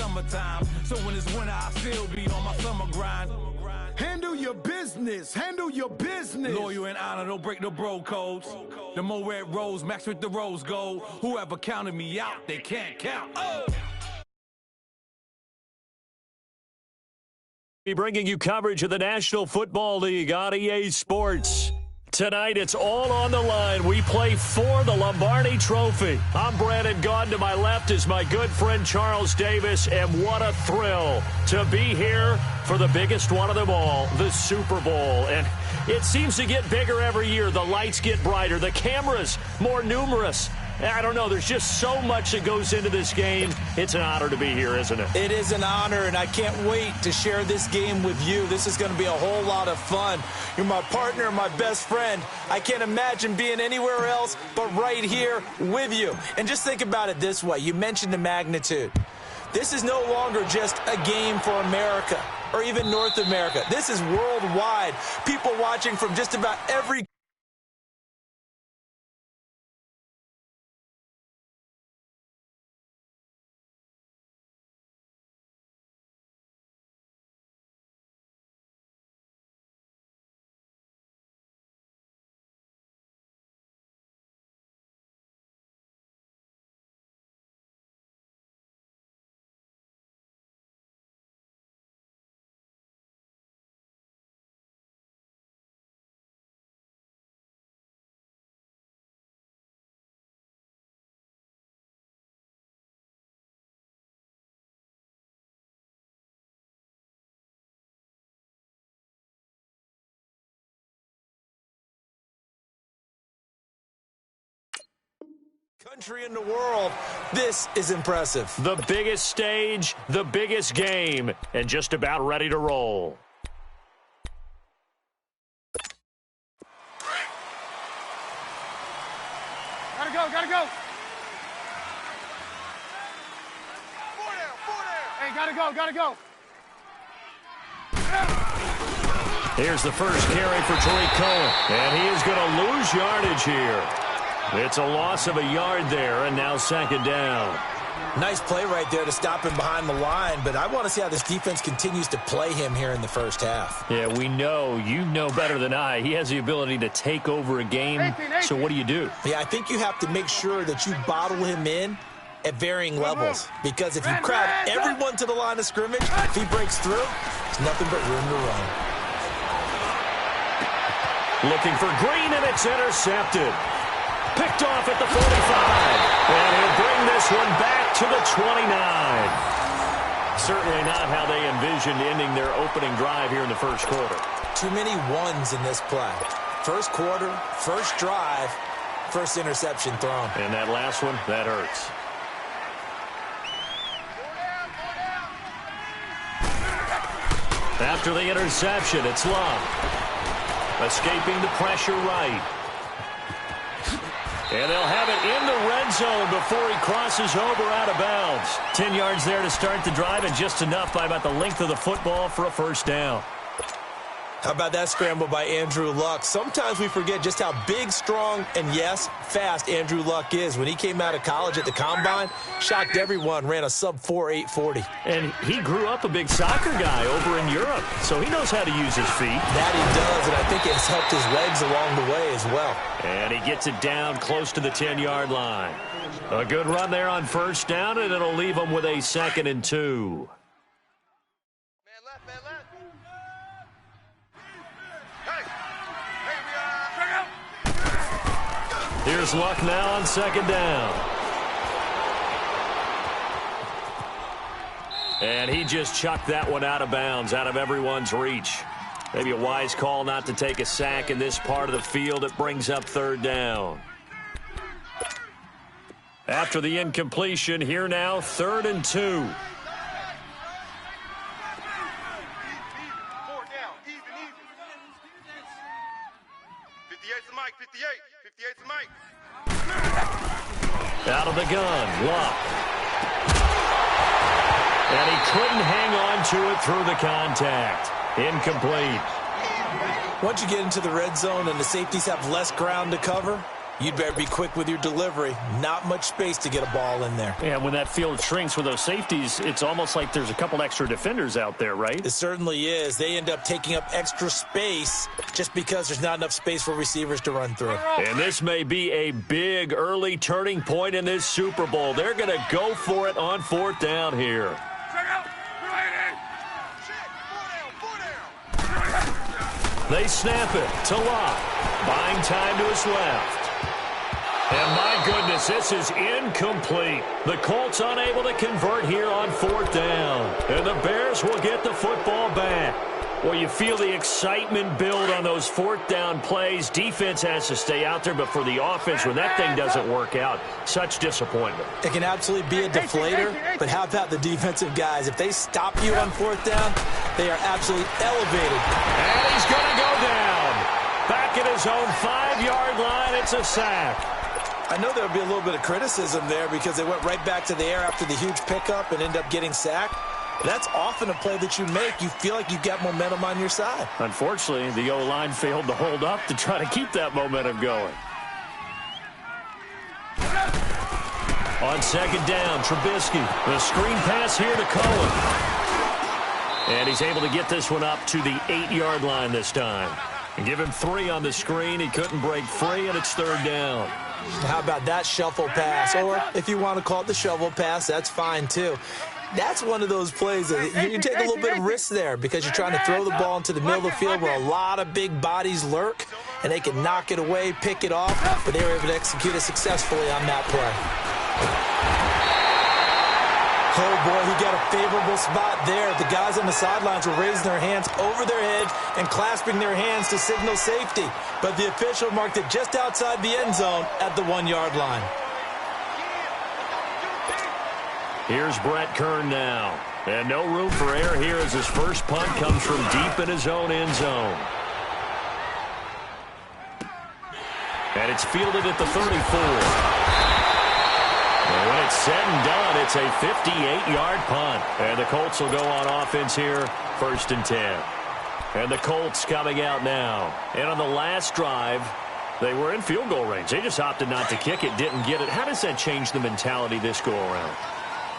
summertime. So when it's winter, I still be on my summer grind. Handle your business. Handle your business. Loyal and honor, don't break the bro codes. The more red rose, max with the rose gold. Whoever counted me out, they can't count. Oh! Be bringing you coverage of the National Football League on EA Sports. Tonight, it's all on the line. We play for the Lombardi Trophy. I'm Brandon Gaudin. To my left is my good friend Charles Davis, and what a thrill to be here for the biggest one of them all, the Super Bowl. And it seems to get bigger every year. The lights get brighter, the cameras more numerous. I don't know. There's just so much that goes into this game. It's an honor to be here, isn't it? It is an honor, and I can't wait to share this game with you. This is going to be a whole lot of fun. You're my partner, my best friend. I can't imagine being anywhere else but right here with you. And just think about it this way. You mentioned the magnitude. This is no longer just a game for America or even North America. This is worldwide. People watching from just about every country in the world. This is impressive. The biggest stage, the biggest game, and just about ready to roll. Gotta go, gotta go. Hey, gotta go. Here's the first carry for Tariq Cohen, and he is going to lose yardage here. It's a loss of a yard there, and now second down. Nice play right there to stop him behind the line, but I want to see how this defense continues to play him here in the first half. Yeah, we know. You know better than I. He has the ability to take over a game, so what do you do? Yeah, I think you have to make sure that you bottle him in at varying levels, because if you crowd everyone to the line of scrimmage, if he breaks through, there's nothing but room to run. Looking for Green, and it's intercepted. Picked off at the 45. And he'll bring this one back to the 29. Certainly not how they envisioned ending their opening drive here in the first quarter. Too many ones in this play. First quarter, first drive, first interception thrown. And that last one, that hurts. After the interception, it's Love. Escaping the pressure right. And they'll have it in the red zone before he crosses over out of bounds. 10 yards there to start the drive, and just enough by about the length of the football for a first down. How about that scramble by Andrew Luck? Sometimes we forget just how big, strong, and, yes, fast Andrew Luck is. When he came out of college at the Combine, shocked everyone, ran a sub-4 840. And he grew up a big soccer guy over in Europe, so he knows how to use his feet. That he does, and I think it's helped his legs along the way as well. And he gets it down close to the 10-yard line. A good run there on first down, and it'll leave him with a 2nd and 2. Here's Luck now on 2nd down. And he just chucked that one out of bounds, out of everyone's reach. Maybe a wise call not to take a sack in this part of the field. It brings up 3rd down. After the incompletion, here now, 3rd and 2. Out of the gun, Luck. And he couldn't hang on to it through the contact. Incomplete. Once you get into the red zone and the safeties have less ground to cover, You'd better be quick with your delivery. Not much space to get a ball in there. Yeah, when that field shrinks with those safeties, it's almost like there's a couple extra defenders out there, right? It certainly is. They end up taking up extra space just because there's not enough space for receivers to run through. And this may be a big early turning point in this Super Bowl. They're going to go for it on 4th down here. They snap it to Locke. Buying time to his left. And my goodness, this is incomplete. The Colts unable to convert here on 4th down. And the Bears will get the football back. Well, you feel the excitement build on those 4th down plays. Defense has to stay out there, but for the offense, when that thing doesn't work out, such disappointment. It can absolutely be a deflator, but how about the defensive guys? If they stop you on 4th down, they are absolutely elevated. And he's going to go down. Back at his own 5-yard line, it's a sack. I know there would be a little bit of criticism there because they went right back to the air after the huge pickup and end up getting sacked. That's often a play that you make. You feel like you've got momentum on your side. Unfortunately, the O-line failed to hold up to try to keep that momentum going. On 2nd down, Trubisky. The screen pass here to Cohen. And he's able to get this one up to the 8-yard line this time. And give him 3 on the screen. He couldn't break free, and it's 3rd down. How about that shuffle pass? Or if you want to call it the shovel pass, that's fine too. That's one of those plays that you take a little bit of risk there because you're trying to throw the ball into the middle of the field where a lot of big bodies lurk, and they can knock it away, pick it off, but they were able to execute it successfully on that play. Oh, boy, he got a favorable spot there. The guys on the sidelines were raising their hands over their heads and clasping their hands to signal safety, but the official marked it just outside the end zone at the 1-yard line. Here's Brett Kern now. And no room for error here as his first punt comes from deep in his own end zone. And it's fielded at the 34. And when it's said and done, it's a 58-yard punt. And the Colts will go on offense here, 1st and 10. And the Colts coming out now. And on the last drive, they were in field goal range. They just opted not to kick it, didn't get it. How does that change the mentality this go-around?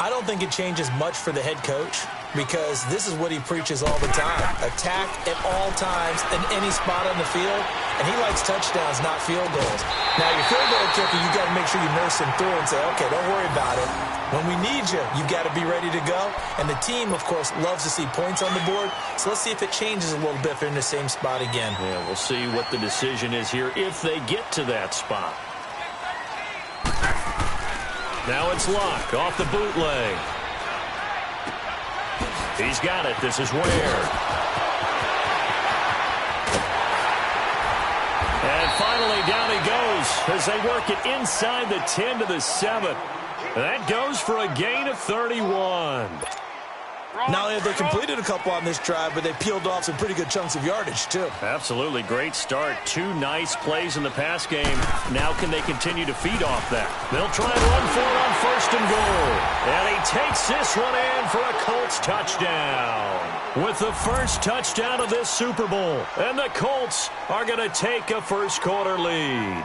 I don't think it changes much for the head coach because this is what he preaches all the time. Attack at all times in any spot on the field, and he likes touchdowns, not field goals. Now, your field goal kicker, you got to make sure you nurse him through and say, okay, don't worry about it. When we need you, you've got to be ready to go. And the team, of course, loves to see points on the board. So let's see if it changes a little bit if they're in the same spot again. Yeah, we'll see what the decision is here if they get to that spot. Now it's Locke off the bootleg. He's got it. This is Ware. And finally down he goes as they work it inside the 10 to the 7. That goes for a gain of 31. Not only have they completed a couple on this drive, but they peeled off some pretty good chunks of yardage, too. Absolutely. Great start. 2 nice plays in the pass game. Now can they continue to feed off that? They'll try and run for it on 1st and goal. And he takes this one in for a Colts touchdown. With the first touchdown of this Super Bowl. And the Colts are going to take a first-quarter lead.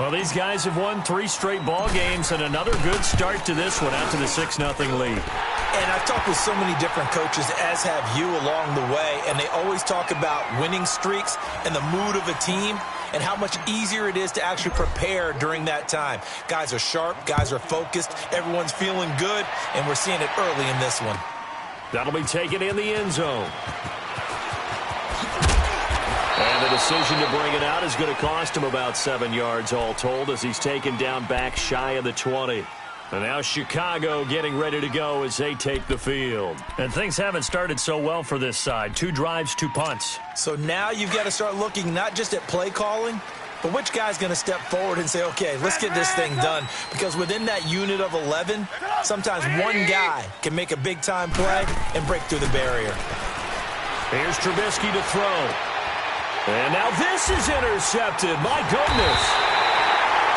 Well, these guys have won 3 straight ball games and another good start to this one out to the 6-0 lead. And I've talked with so many different coaches, as have you along the way, and they always talk about winning streaks and the mood of a team and how much easier it is to actually prepare during that time. Guys are sharp, guys are focused, everyone's feeling good, and we're seeing it early in this one. That'll be taken in the end zone. And the decision to bring it out is going to cost him about 7 yards all told as he's taken down back shy of the 20. And now Chicago getting ready to go as they take the field. And things haven't started so well for this side. 2 drives, 2 punts. So now you've got to start looking not just at play calling, but which guy's going to step forward and say, okay, let's get this thing done. Because within that unit of 11, sometimes one guy can make a big-time play and break through the barrier. Here's Trubisky to throw. And now this is intercepted. My goodness.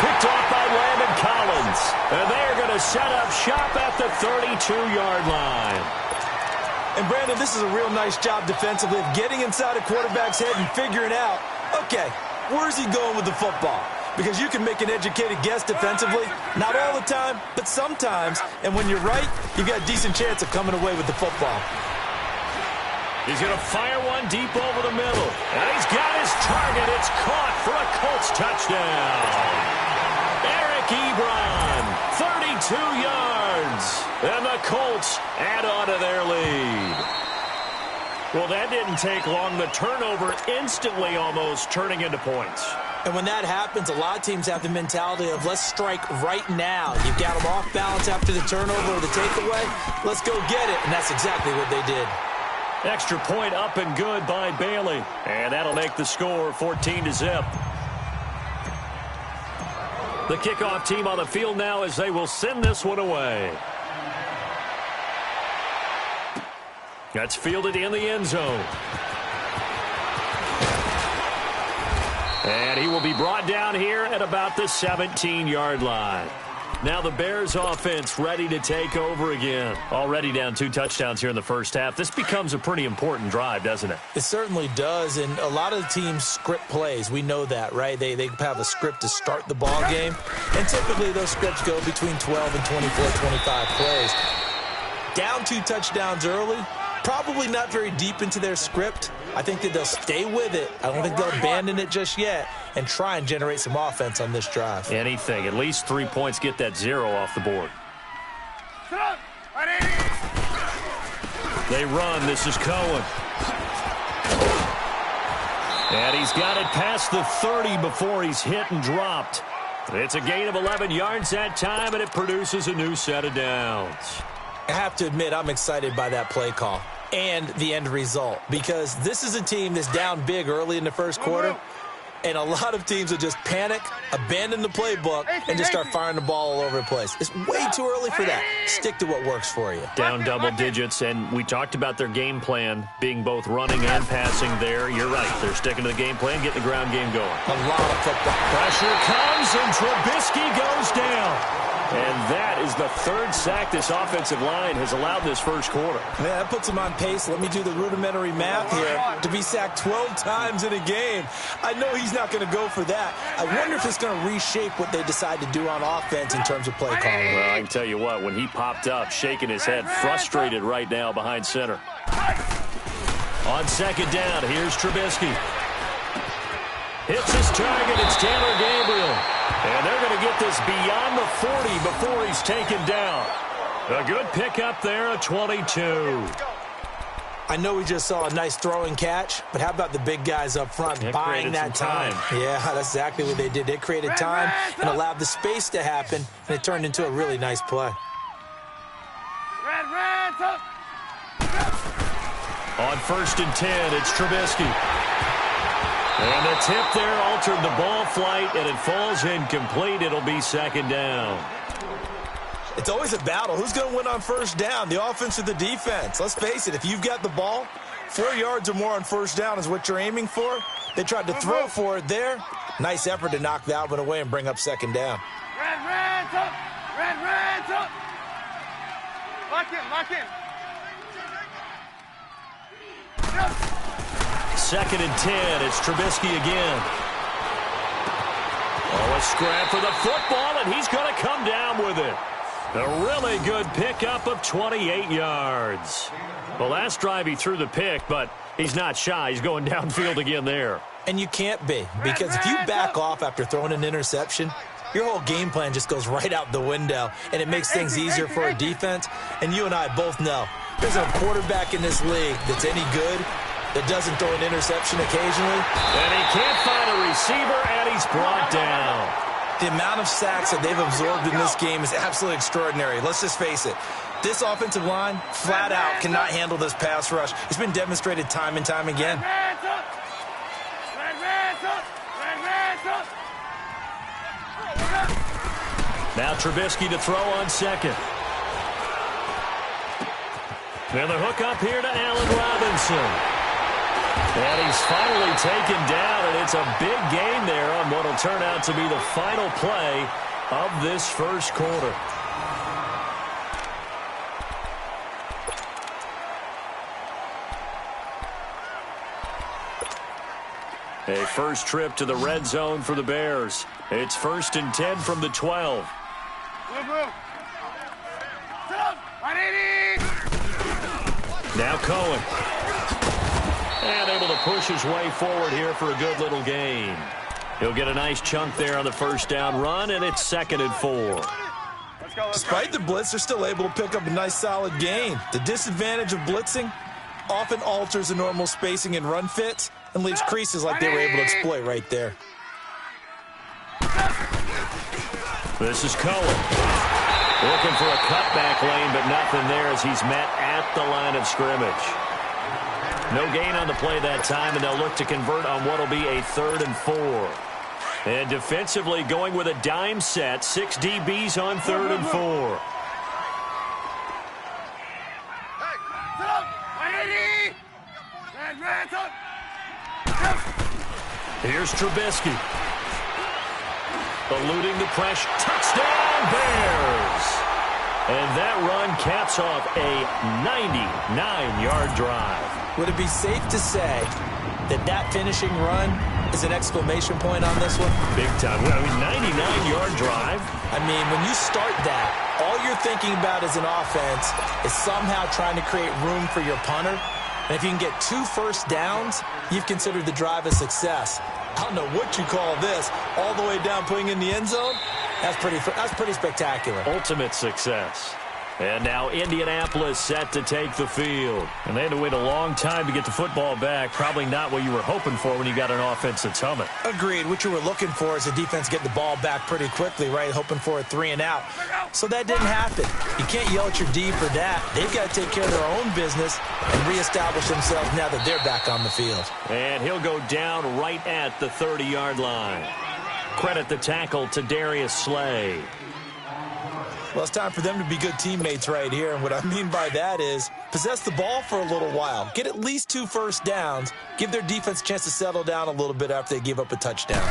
Picked off by Landon Collins. And they're going to set up shop at the 32-yard line. And, Brandon, this is a real nice job defensively of getting inside a quarterback's head and figuring out, okay, where's he going with the football? because you can make an educated guess defensively. Not all the time, but sometimes. And when you're right, you've got a decent chance of coming away with the football. He's going to fire one deep over the middle. And he's got his target. It's caught for a Colts touchdown. Eric Ebron, 32 yards. And the Colts add on to their lead. Well, that didn't take long. The turnover instantly almost turning into points. And when that happens, a lot of teams have the mentality of let's strike right now. You've got them off balance after the turnover or the takeaway. Let's go get it. And that's exactly what they did. Extra point up and good by Bailey. And that'll make the score 14-0. The kickoff team on the field now as they will send this one away. That's fielded in the end zone. And he will be brought down here at about the 17-yard line. Now the Bears offense ready to take over again. Already down 2 touchdowns here in the first half. This becomes a pretty important drive, doesn't it? It certainly does, and a lot of the teams script plays. We know that, right? They have a script to start the ball game, and typically those scripts go between 12 and 24, 25 plays. Down 2 touchdowns early, probably not very deep into their script. I think that they'll stay with it. I don't think they'll abandon it just yet and try and generate some offense on this drive. Anything. At least 3 points, get that 0 off the board. They run. This is Cohen. And he's got it past the 30 before he's hit and dropped. It's a gain of 11 yards that time, and it produces a new set of downs. I have to admit, I'm excited by that play call and the end result, because this is a team that's down big early in the first quarter, and a lot of teams will just panic, abandon the playbook, and just start firing the ball all over the place. It's way too early for that. Stick to what works for you. Down double digits, and we talked about their game plan being both running and passing there. You're right. They're sticking to the game plan, getting the ground game going. A lot of football. Pressure comes, and Trubisky goes down. And that is the 3rd sack this offensive line has allowed this first quarter. Yeah, that puts them on pace. Let me do the rudimentary math here. To be sacked 12 times in a game, I know he's not going to go for that. I wonder if it's going to reshape what they decide to do on offense in terms of play calling. Well, I can tell you what, when he popped up, shaking his head, frustrated right now behind center. On second down, here's Trubisky. Hits his target. It's Taylor Gabriel. And they're going to get this beyond the 40 before he's taken down. A good pickup there, a 22. I know we just saw a nice throwing catch, but how about the big guys up front buying that time? Yeah, that's exactly what they did. They created time and allowed the space to happen, and it turned into a really nice play. On 1st and 10, it's Trubisky. And the tip there altered the ball flight, and it falls incomplete. It'll be 2nd down. It's always a battle. Who's going to win on 1st down, the offense or the defense? Let's face it, if you've got the ball, 4 yards or more on 1st down is what you're aiming for. They tried to throw for it there. Nice effort to knock that one away and bring up 2nd down. Lock in. 2nd and 10. It's Trubisky again. Oh, a scrap for the football, and he's going to come down with it. A really good pickup of 28 yards. The last drive he threw the pick, but he's not shy. He's going downfield again there. And you can't be, because if you back off after throwing an interception, your whole game plan just goes right out the window, and it makes things easier for a defense. And you and I both know there's a quarterback in this league that's any good that doesn't throw an interception occasionally. And he can't find a receiver, and he's brought down. The amount of sacks that they've absorbed in this game is absolutely extraordinary. Let's just face it. This offensive line, flat out, cannot handle this pass rush. It's been demonstrated time and time again. Now Trubisky to throw on 2nd. And the hook up here to Allen Robinson. And he's finally taken down, and it's a big gain there on what will turn out to be the final play of this first quarter. A first trip to the red zone for the Bears. It's 1st and 10 from the 12. Now Cohen. And able to push his way forward here for a good little gain. He'll get a nice chunk there on the first down run, and it's 2nd and 4. Despite the blitz, they're still able to pick up a nice solid gain. The disadvantage of blitzing often alters the normal spacing and run fits and leaves creases like they were able to exploit right there. This is Cohen. Looking for a cutback lane, but nothing there as he's met at the line of scrimmage. No gain on the play that time, and they'll look to convert on what will be a 3rd and 4. And defensively going with a dime set, 6 DBs on 3rd and 4. Here's Trubisky. Eluding the pressure. Touchdown, Bears! And that run caps off a 99-yard drive. Would it be safe to say that finishing run is an exclamation point on this one? Big time. I mean, 99-yard drive. I mean, when you start that, all you're thinking about as an offense is somehow trying to create room for your punter. And if you can get 2 first downs, you've considered the drive a success. I don't know what you call this. All the way down, putting in the end zone. That's pretty spectacular. Ultimate success. And now Indianapolis set to take the field. And they had to wait a long time to get the football back. Probably not what you were hoping for when you got an offense that's humming. Agreed. What you were looking for is the defense get the ball back pretty quickly, right? Hoping for a 3 and out. So that didn't happen. You can't yell at your D for that. They've got to take care of their own business and reestablish themselves now that they're back on the field. And he'll go down right at the 30-yard line. Credit the tackle to Darius Slay. Well, it's time for them to be good teammates right here. And what I mean by that is possess the ball for a little while. Get at least 2 first downs. Give their defense a chance to settle down a little bit after they give up a touchdown.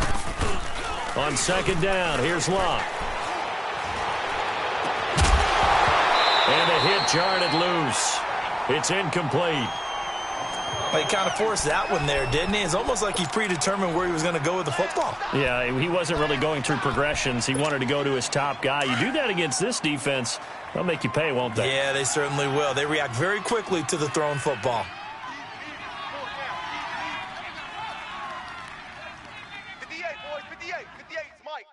On 2nd down, here's Locke. And a hit jarred it loose. It's incomplete. Well, he kind of forced that one there, didn't he? It's almost like he predetermined where he was going to go with the football. Yeah, he wasn't really going through progressions. He wanted to go to his top guy. You do that against this defense, they'll make you pay, won't they? Yeah, they certainly will. They react very quickly to the thrown football. 58, boys, 58. 58, it's Mike.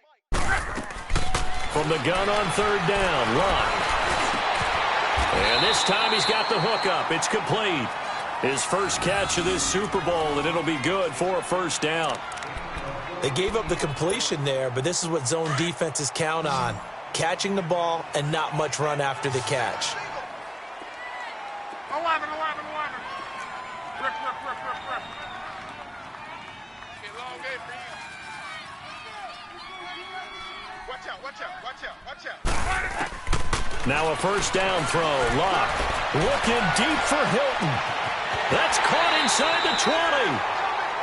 From the gun on 3rd down, Locke. And this time he's got the hook up. It's complete. His first catch of this Super Bowl, and it'll be good for a first down. They gave up the completion there, but this is what zone defenses count on. Catching the ball and not much run after the catch. 11. Rip. Get a long game for you. Watch out. Now a first down throw. Locke looking deep for Hilton. That's caught inside the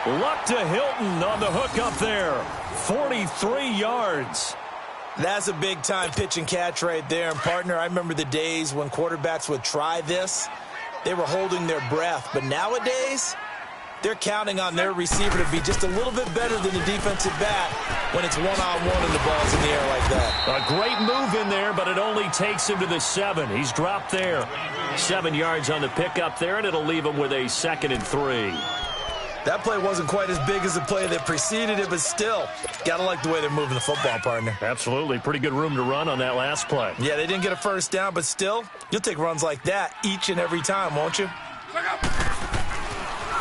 20. Luck to Hilton on the hook up there. 43 yards. That's a big-time pitch and catch right there. And, partner, I remember the days when quarterbacks would try this. They were holding their breath. But nowadays, they're counting on their receiver to be just a little bit better than the defensive back when it's one-on-one and the ball's in the air like that. A great move in there, but it only takes him to the 7. He's dropped there. 7 yards on the pickup there, and it'll leave him with a 2nd and 3. That play wasn't quite as big as the play that preceded it, but still, got to like the way they're moving the football, partner. Absolutely. Pretty good room to run on that last play. Yeah, they didn't get a first down, but still, you'll take runs like that each and every time, won't you?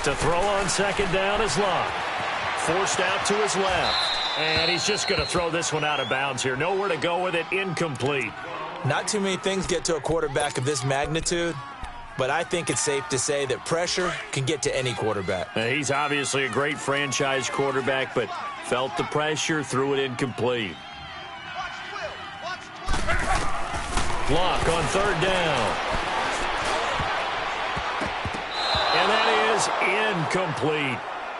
To throw on 2nd down is Locke. Forced out to his left. And he's just going to throw this one out of bounds here. Nowhere to go with it. Incomplete. Not too many things get to a quarterback of this magnitude, but I think it's safe to say that pressure can get to any quarterback. He's obviously a great franchise quarterback, but felt the pressure, threw it incomplete. Locke on 3rd down. And that is incomplete.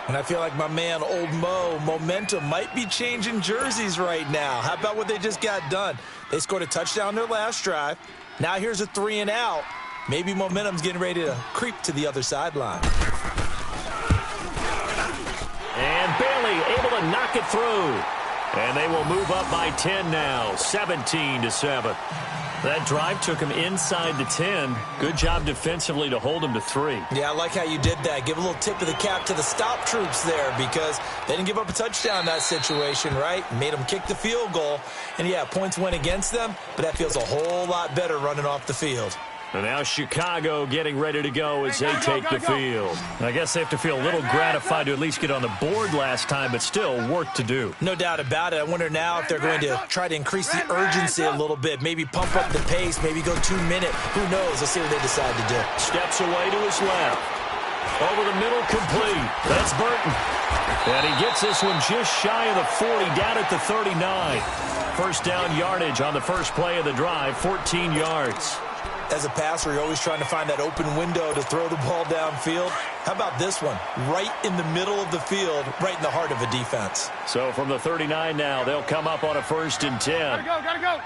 And I feel like my man, Old Mo, momentum might be changing jerseys right now. How about what they just got done? They scored a touchdown their last drive. Now here's a 3 and out. Maybe momentum's getting ready to creep to the other sideline. And Bailey able to knock it through. And they will move up by 10 now, 17-7. That drive took him inside the 10. Good job defensively to hold him to 3. Yeah, I like how you did that. Give a little tip of the cap to the stop troops there because they didn't give up a touchdown in that situation, right? Made them kick the field goal. And, yeah, points went against them, but that feels a whole lot better running off the field. And now Chicago getting ready to go as they take the field. I guess they have to feel a little gratified to at least get on the board last time, but still work to do. No doubt about it. I wonder now if they're going to try to increase the urgency a little bit, maybe pump up the pace, maybe go 2-minute. Who knows? Let's see what they decide to do. Steps away to his left. Over the middle, complete. That's Burton. And he gets this one just shy of the 40, down at the 39. First down yardage on the first play of the drive, 14 yards. As a passer, you're always trying to find that open window to throw the ball downfield. How about this one? Right in the middle of the field, right in the heart of a defense. So from the 39 now, they'll come up on a 1st and 10. Gotta go.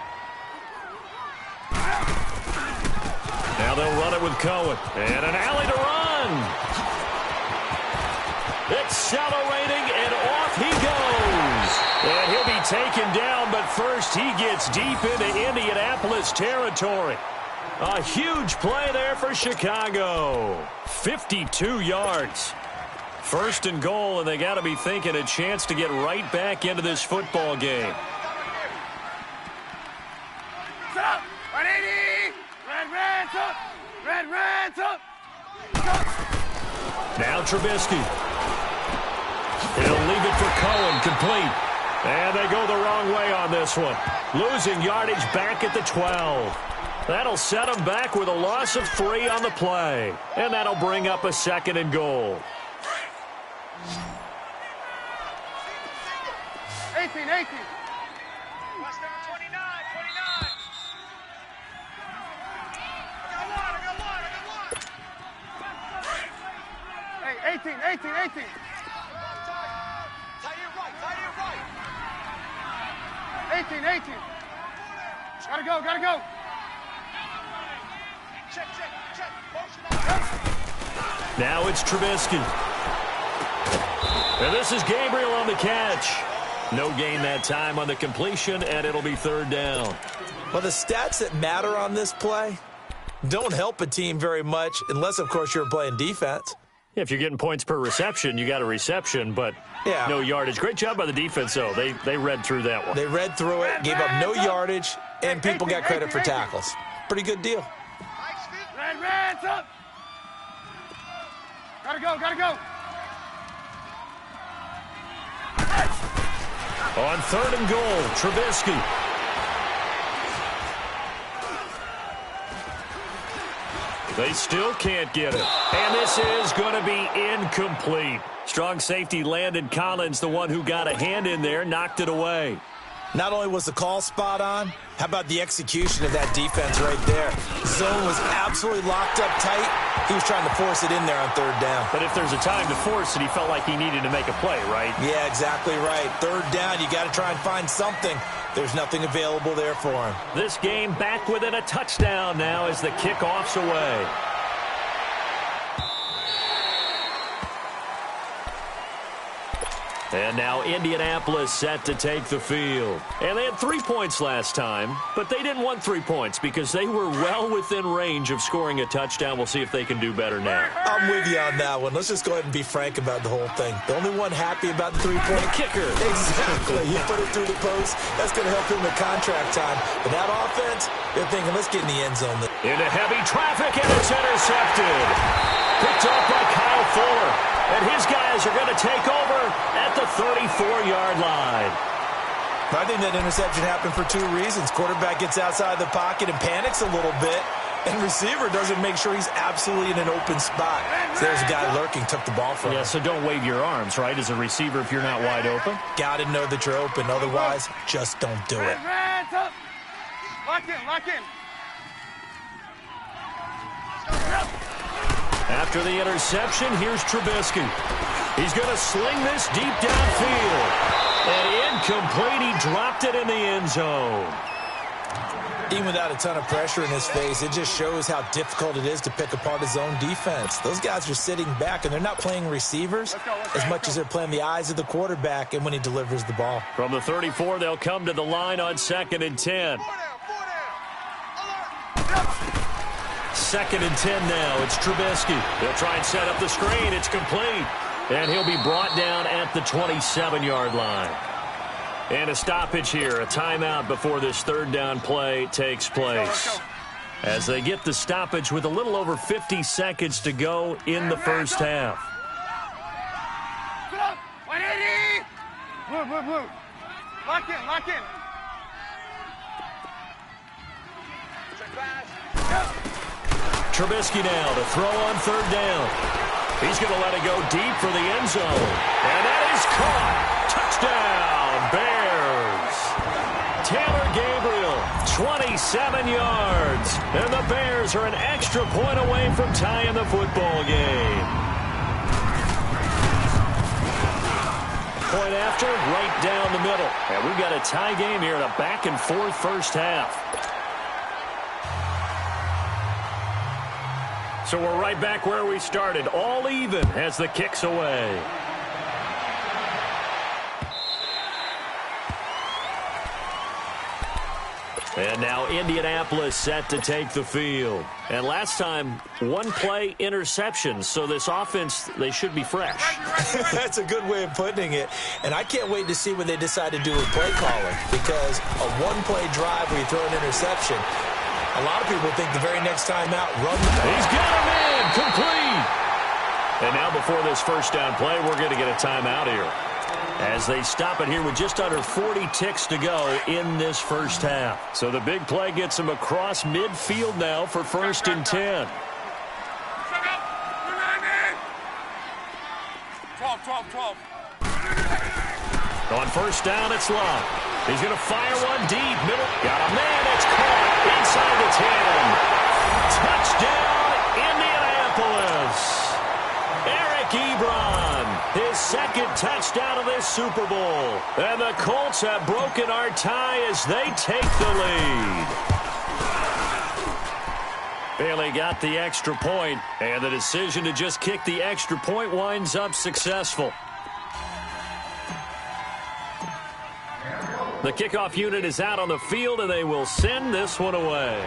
Now they'll run it with Cohen. And an alley to run. Accelerating, and off he goes. And he'll be taken down, but first he gets deep into Indianapolis territory. A huge play there for Chicago. 52 yards. 1st and goal, and they got to be thinking a chance to get right back into this football game. Set up. 180. Red up. Red up. Now Trubisky. He'll leave it for Cohen, complete. And they go the wrong way on this one. Losing yardage back at the 12. That'll set them back with a loss of 3 on the play. And that'll bring up a 2nd and goal. 18. Watch number 29. I got one. Hey, 18. Tie it right. 18. Gotta go. Check. Now it's Trubisky. And this is Gabriel on the catch. No gain that time on the completion, and it'll be 3rd down. Well, the stats that matter on this play don't help a team very much unless, of course, you're playing defense. If you're getting points per reception, you got a reception, but no yardage. Great job by the defense, though. They read through that one. They read through it, gave up no yardage, and people got credit for tackles. Pretty good deal. Red up. Gotta go. On 3rd and goal, Trubisky. They still can't get it. And this is going to be incomplete. Strong safety Landon Collins, the one who got a hand in there, knocked it away. Not only was the call spot on, how about the execution of that defense right there? Zone was absolutely locked up tight. He was trying to force it in there on 3rd down. But if there's a time to force it, he felt like he needed to make a play, right? Yeah, exactly right. 3rd down, you got to try and find something. There's nothing available there for him. This game back within a touchdown now as the kickoff's away. And now Indianapolis set to take the field. And they had 3 points last time, but they didn't want 3 points because they were well within range of scoring a touchdown. We'll see if they can do better now. I'm with you on that one. Let's just go ahead and be frank about the whole thing. The only one happy about the 3-point kicker. Exactly. You put it through the post. That's going to help him in contract time. But that offense, they're thinking, let's get in the end zone. Into heavy traffic, and it's intercepted. Picked up by Kyle Fuller. And his guys are going to take over at the 34-yard line. I think that interception happened for 2 reasons. Quarterback gets outside the pocket and panics a little bit. And receiver doesn't make sure he's absolutely in an open spot. So there's a guy lurking, took the ball from him. Yeah, so don't wave your arms, right, as a receiver if you're not wide open? Got to know that you're open. Otherwise, just don't do it. Hands up. Lock in. After the interception, here's Trubisky. He's going to sling this deep downfield. And incomplete, he dropped it in the end zone. Even without a ton of pressure in his face, it just shows how difficult it is to pick apart his own defense. Those guys are sitting back, and they're not playing receivers as much as they're playing the eyes of the quarterback and when he delivers the ball. From the 34, they'll come to the line on 2nd and 10. 2nd and 10 now. It's Trubisky. They'll try and set up the screen. It's complete. And he'll be brought down at the 27-yard line. And a stoppage here, a timeout before this 3rd down play takes place. As they get the stoppage with a little over 50 seconds to go in the first half. Sit up. 180. Blue. Lock in, lock in. Trubisky now to throw on 3rd down. He's going to let it go deep for the end zone. And that is caught. Touchdown, Bears. Taylor Gabriel, 27 yards. And the Bears are an extra point away from tying the football game. Point after, right down the middle. And we've got a tie game here in a back-and-forth first half. So we're right back where we started, all even as the kick's away. And now Indianapolis set to take the field. And last time, 1 play interception. So this offense, they should be fresh. That's a good way of putting it. And I can't wait to see when they decide to do with play calling. Because a 1-play drive where you throw an interception, a lot of people think the very next time out, run the ball. He's got him in, complete. And now before this first down play, we're going to get a timeout here. As they stop it here with just under 40 ticks to go in this first half. So the big play gets them across midfield now for 1st and 10. 12. On 1st down, it's Love. He's going to fire one deep. Middle. Got a man. It's caught inside the 10. Touchdown, Indianapolis. Eric Ebron, his 2nd touchdown of this Super Bowl. And the Colts have broken our tie as they take the lead. Bailey got the extra point, and the decision to just kick the extra point winds up successful. The kickoff unit is out on the field, and they will send this one away.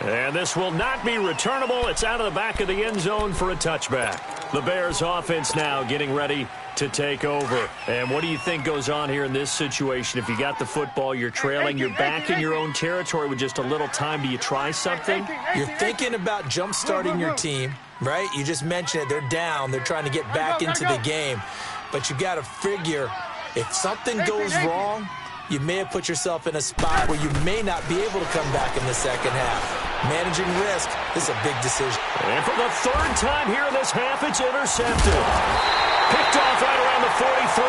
And this will not be returnable. It's out of the back of the end zone for a touchback. The Bears offense now getting ready to take over. And what do you think goes on here in this situation? If you got the football, you're trailing, you're back in your own territory with just a little time. Do you try something? You're thinking about jump-starting your team, right? You just mentioned it. They're down. They're trying to get back into the game. But you got to figure, if something goes wrong, you may have put yourself in a spot where you may not be able to come back in the second half. Managing risk is a big decision. And for the 3rd time here in this half, it's intercepted. Picked off right around the 43.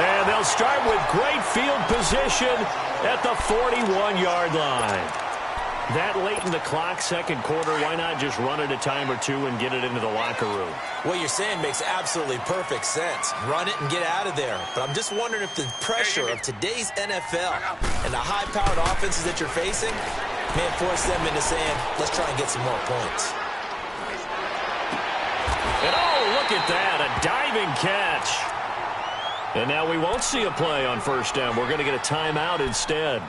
And they'll start with great field position at the 41-yard line. That late in the clock, 2nd quarter, why not just run it a time or two and get it into the locker room? What you're saying makes absolutely perfect sense. Run it and get out of there. But I'm just wondering if the pressure of today's NFL and the high-powered offenses that you're facing may force them into saying, let's try and get some more points. And oh, look at that, a diving catch. And now we won't see a play on 1st down. We're going to get a timeout instead,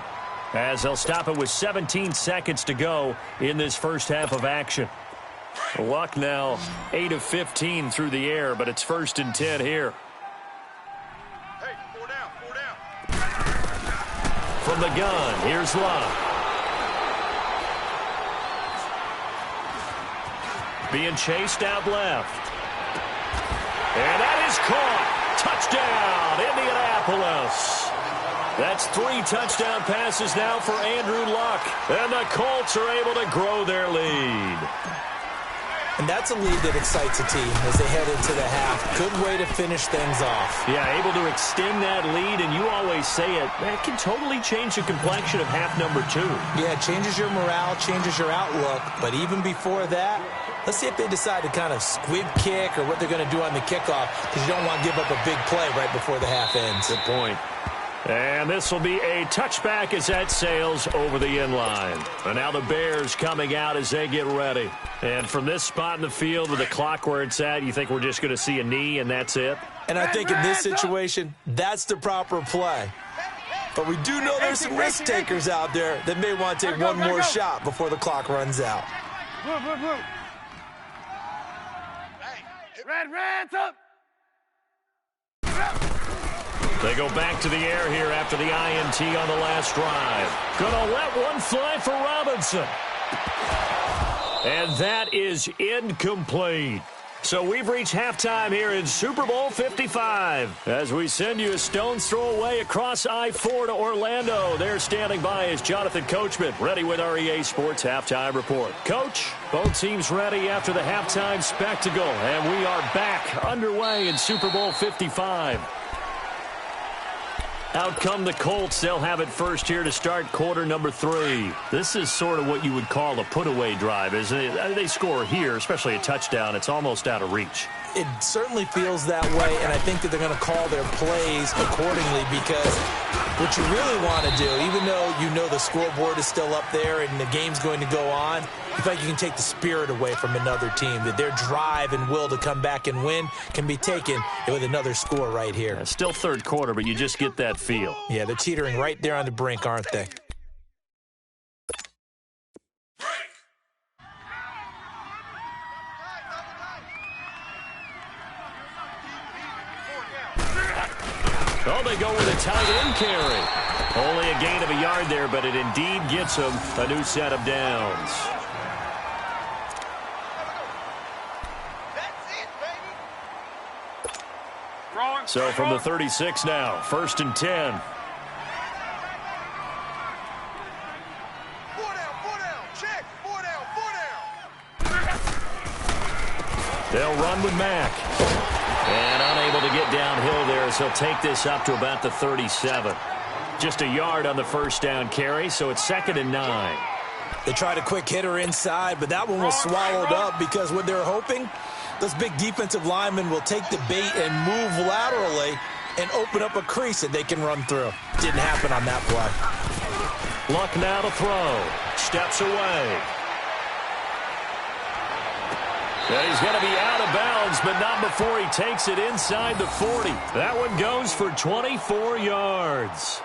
as they'll stop it with 17 seconds to go in this first half of action. Luck now 8 of 15 through the air, but it's 1st and 10 here. Hey, 4 down. From the gun, here's Love. Being chased out left. And that is caught. Touchdown, Indianapolis. That's 3 touchdown passes now for Andrew Luck. And the Colts are able to grow their lead. And that's a lead that excites a team as they head into the half. Good way to finish things off. Yeah, able to extend that lead, and you always say it, that can totally change the complexion of half number 2. Yeah, it changes your morale, changes your outlook. But even before that, let's see if they decide to kind of squib kick or what they're going to do on the kickoff, because you don't want to give up a big play right before the half ends. Good point. And this will be a touchback as that sails over the inline. And now the Bears coming out as they get ready. And from this spot in the field with the clock where it's at, you think we're just going to see a knee and that's it? And I think in this situation, that's the proper play. But we do know there's some risk takers out there that may want to take one more shot before the clock runs out. Red, up. They go back to the air here after the INT on the last drive. Gonna let one fly for Robinson. And that is incomplete. So we've reached halftime here in Super Bowl 55. As we send you a stone's throw away across I-4 to Orlando. There standing by is Jonathan Coachman, ready with our EA Sports Halftime Report. Coach, both teams ready after the halftime spectacle. And we are back underway in Super Bowl 55. Out come the Colts. They'll have it first here to start quarter number 3. This is sort of what you would call a put-away drive, isn't it? They score here, especially a touchdown. It's almost out of reach. It certainly feels that way, and I think that they're going to call their plays accordingly because what you really want to do, even though you know the scoreboard is still up there and the game's going to go on, you feel like you can take the spirit away from another team, that their drive and will to come back and win can be taken with another score right here. Yeah, still third quarter, but you just get that feel. Yeah, they're teetering right there on the brink, aren't they? Oh, they go with a tight end carry. Only a gain of a yard there, but it indeed gets them a new set of downs. So from the 36 now, 1st and 10. They'll run with Mack. And unable to get downhill there, so he'll take this up to about the 37. Just a yard on the first down carry, so it's 2nd and 9. They tried a quick hitter inside, but that one was swallowed up because what they're hoping, those big defensive linemen will take the bait and move laterally and open up a crease that they can run through. Didn't happen on that play. Luck now to throw. Steps away. And he's going to be out of bounds, but not before he takes it inside the 40. That one goes for 24 yards.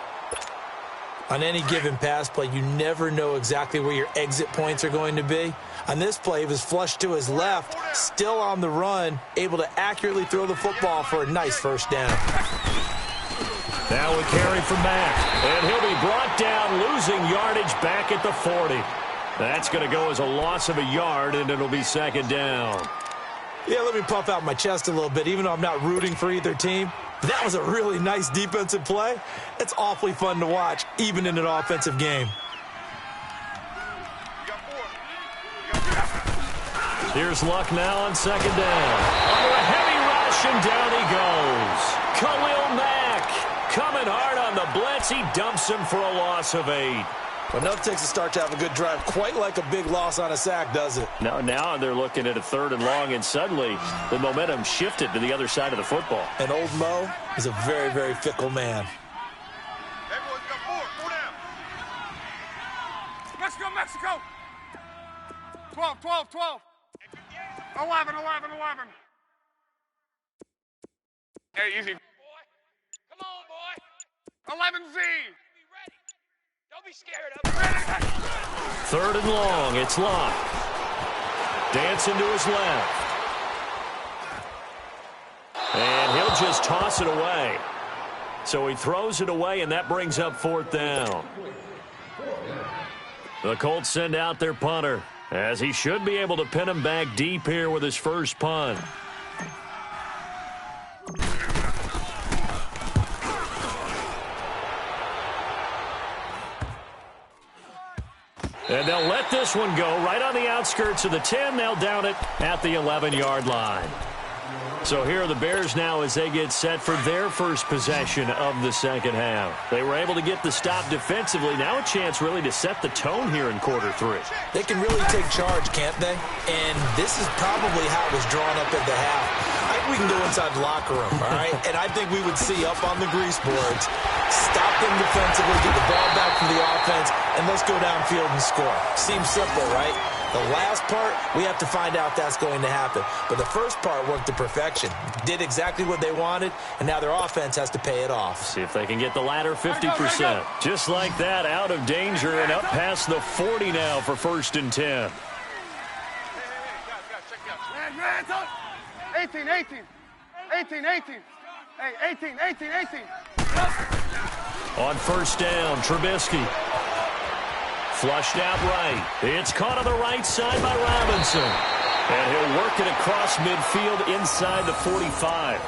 On any given pass play, you never know exactly where your exit points are going to be. On this play, he was flushed to his left, still on the run, able to accurately throw the football for a nice first down. Now a carry from Mack, and he'll be brought down, losing yardage back at the 40. That's going to go as a loss of a yard, and it'll be 2nd down. Yeah, let me puff out my chest a little bit, even though I'm not rooting for either team. That was a really nice defensive play. It's awfully fun to watch, even in an offensive game. Here's Luck now on 2nd down. Under a heavy rush, and down he goes. Khalil Mack coming hard on the blitz. He dumps him for a loss of 8. Well, enough takes a start to have a good drive. Quite like a big loss on a sack, does it? Now they're looking at a 3rd and long, and suddenly the momentum shifted to the other side of the football. And old Mo is a very, very fickle man. Everyone's got 4 down. Mexico. 12. 11. Hey, easy. Boy. Come on, boy. 11Z. Don't be scared of it. 3rd and long. It's Luck. Dancing to his left. And he'll just toss it away. So he throws it away, and that brings up 4th down. The Colts send out their punter, as he should be able to pin him back deep here with his first punt. And they'll let this one go right on the outskirts of the 10. They'll down it at the 11-yard line. So here are the Bears now as they get set for their first possession of the second half. They were able to get the stop defensively. Now a chance really to set the tone here in quarter 3. They can really take charge, can't they? And this is probably how it was drawn up at the half. I we can go inside the locker room, all right? And I think we would see up on the grease boards, stop them defensively, get the ball back from the offense, and let's go downfield and score. Seems simple, right? The last part, we have to find out if that's going to happen. But the first part worked to perfection. Did exactly what they wanted, and now their offense has to pay it off. See if they can get the latter 50%. Just like that, out of danger and up past the 40 now for 1st and 10. 18, 18. 18, 18. Hey, 18, 18, 18. On 1st down, Trubisky. Flushed out right. It's caught on the right side by Robinson. And he'll work it across midfield inside the 45.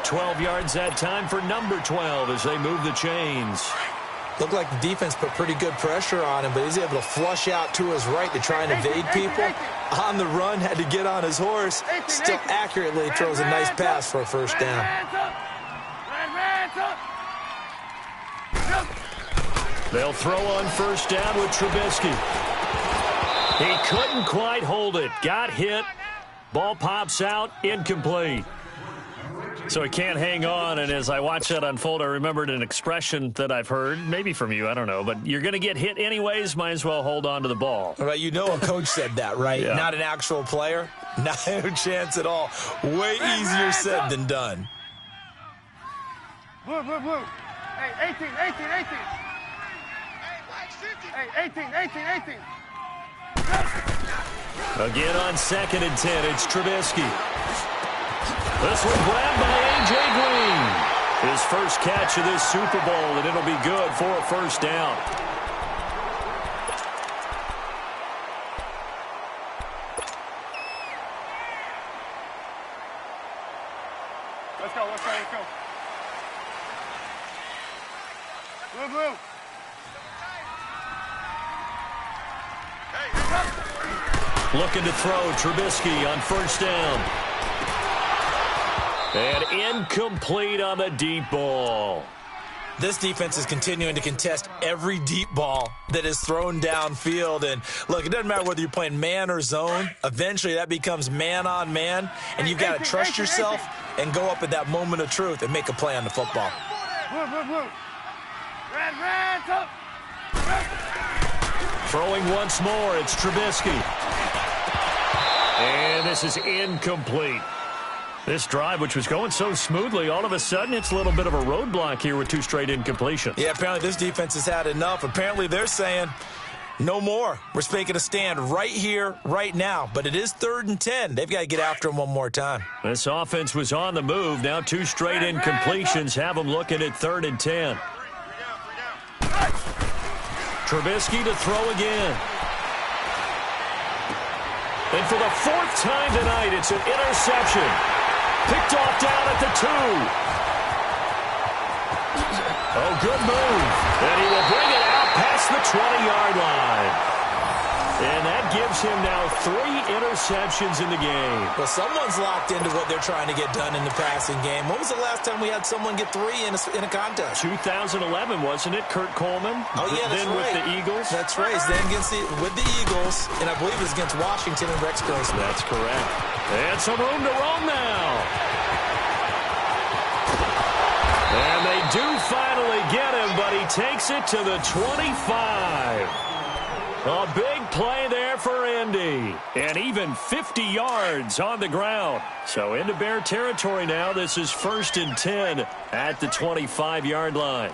12 yards that time for number 12 as they move the chains. Looked like the defense put pretty good pressure on him, but he's able to flush out to his right to try and evade people. On the run, had to get on his horse. Still accurately throws a nice pass for a 1st down. They'll throw on 1st down with Trubisky. He couldn't quite hold it. Got hit. Ball pops out. Incomplete. So he can't hang on, and as I watch that unfold, I remembered an expression that I've heard, maybe from you, I don't know, but you're going to get hit anyways, might as well hold on to the ball. Right, you know a coach said that, right? Yeah. Not an actual player. Not a chance at all. Way easier said than done. Blue. Hey, 18, 18, 18. Hey, 18, 18, 18. Again on 2nd and 10, it's Trubisky. This one grabbed by A.J. Green. His first catch of this Super Bowl, and it'll be good for a 1st down. Let's go. Blue. Looking to throw, Trubisky on 1st down. And incomplete on the deep ball. This defense is continuing to contest every deep ball that is thrown downfield. And, look, it doesn't matter whether you're playing man or zone. Eventually, that becomes man-on-man, and you've got to trust yourself and go up at that moment of truth and make a play on the football. Blue. Red, up. Throwing once more, it's Trubisky. And this is incomplete. This drive, which was going so smoothly, all of a sudden it's a little bit of a roadblock here with 2 straight incompletions. Yeah, apparently this defense has had enough. Apparently they're saying, no more. We're making a stand right here, right now. But it is 3rd and 10. They've got to get after him one more time. This offense was on the move. Now 2 straight incompletions have them looking at 3rd and 10. Trubisky to throw again. And for the 4th time tonight, it's an interception. Picked off down at the 2. Oh, good move. And he will bring it out past the 20-yard line. And that gives him now 3 interceptions in the game. Well, someone's locked into what they're trying to get done in the passing game. When was the last time we had someone get 3 in a contest? 2011, wasn't it? Kurt Coleman? Oh, yeah, that's then right. With the Eagles? That's right. Then with the Eagles, and I believe it was against Washington and Rex Grossman. That's correct. And some room to roam now. And they do finally get him, but he takes it to the 25. A big play there for Indy. And even 50 yards on the ground. So into Bear territory now. This is 1st and 10 at the 25-yard line.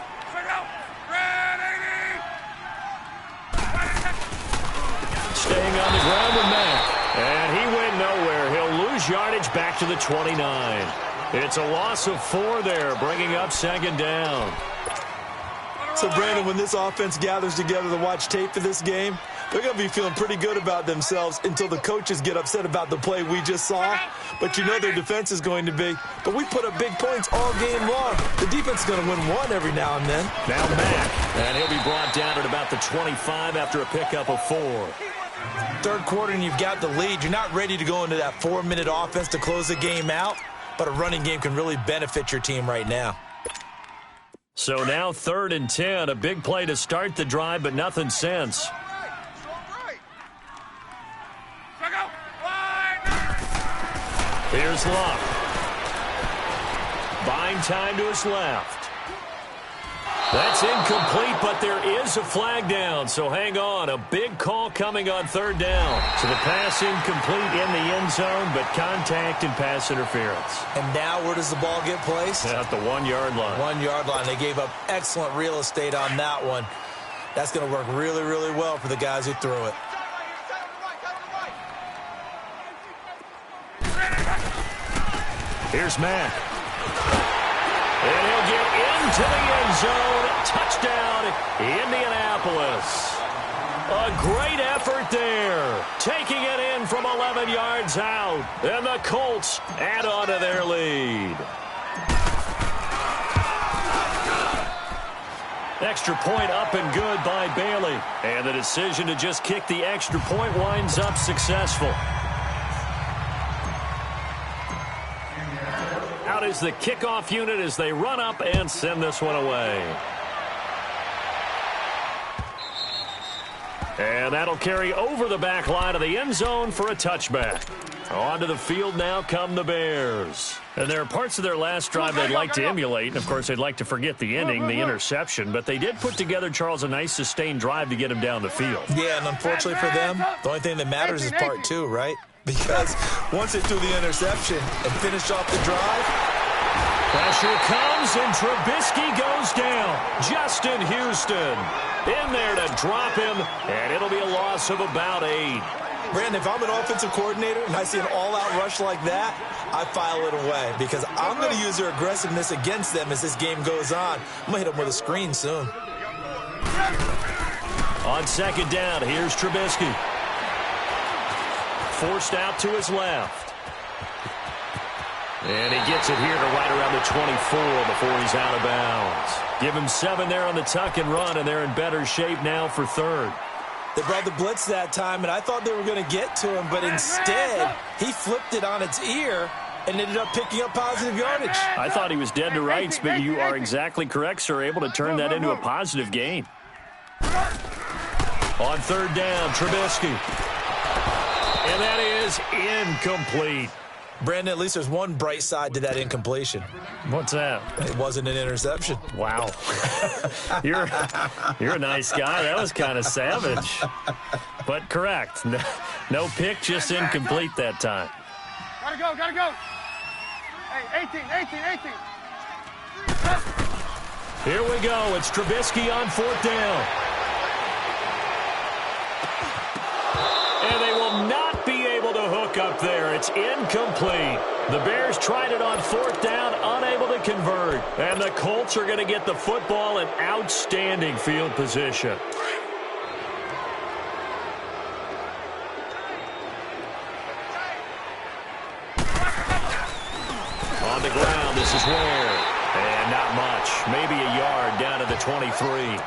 Staying on the ground with Mack. And he went nowhere. He'll lose yardage back to the 29. It's a loss of 4 there, bringing up 2nd down. So, Brandon, when this offense gathers together to watch tape for this game, they're going to be feeling pretty good about themselves until the coaches get upset about the play we just saw. But you know their defense is going to be. But we put up big points all game long. The defense is going to win one every now and then. Now Mack, and he'll be brought down at about the 25 after a pickup of 4. 3rd quarter and you've got the lead. You're not ready to go into that 4-minute offense to close the game out. But a running game can really benefit your team right now. So now 3rd and 10, a big play to start the drive, but nothing since. Here's Luck. Buying time to his left. That's incomplete, but there is a flag down, so hang on. A big call coming on third down. So the pass incomplete in the end zone, but contact and pass interference. And now where does the ball get placed? At the 1-yard line. 1-yard line. They gave up excellent real estate on that one. That's going to work really, really well for the guys who threw it. Here's Mack. And he'll get into the end zone. Touchdown, Indianapolis. A great effort there. Taking it in from 11 yards out. And the Colts add on to their lead. Extra point up and good by Bailey. And the decision to just kick the extra point winds up successful. Out is the kickoff unit as they run up and send this one away. And that'll carry over the back line of the end zone for a touchback. Onto the field now come the Bears. And there are parts of their last drive they'd like to emulate. And, of course, they'd like to forget the ending, the interception. But they did put together, Charles, a nice sustained drive to get him down the field. Yeah, and unfortunately for them, the only thing that matters is part two, right? Because once they threw the interception and finished off the drive, pressure comes and Trubisky goes down. Justin Houston in there to drop him, and it'll be a loss of about 8. Brandon, if I'm an offensive coordinator and I see an all-out rush like that, I file it away because I'm going to use their aggressiveness against them as this game goes on. I'm going to hit them with a screen soon. On second down, here's Trubisky. Forced out to his left. And he gets it here to right around the 24 before he's out of bounds. Give him 7 there on the tuck and run, and they're in better shape now for third. They brought the blitz that time, and I thought they were going to get to him, but instead he flipped it on its ear and ended up picking up positive yardage. I thought he was dead to rights, but you are exactly correct, sir. Able to turn that into a positive gain. On third down, Trubisky. And that is incomplete. Brandon, at least there's one bright side to that incompletion. What's that? It wasn't an interception. Wow. You're a nice guy. That was kind of savage. But correct. No pick, just incomplete that time. Gotta go, gotta go. Hey, 18. Here we go. It's Trubisky on fourth down. And they will not be able to hook up there. It's incomplete. The Bears tried it on fourth down, unable to convert. And the Colts are going to get the football in outstanding field position. On the ground, this is Ware. And not much. Maybe a yard down to the 23.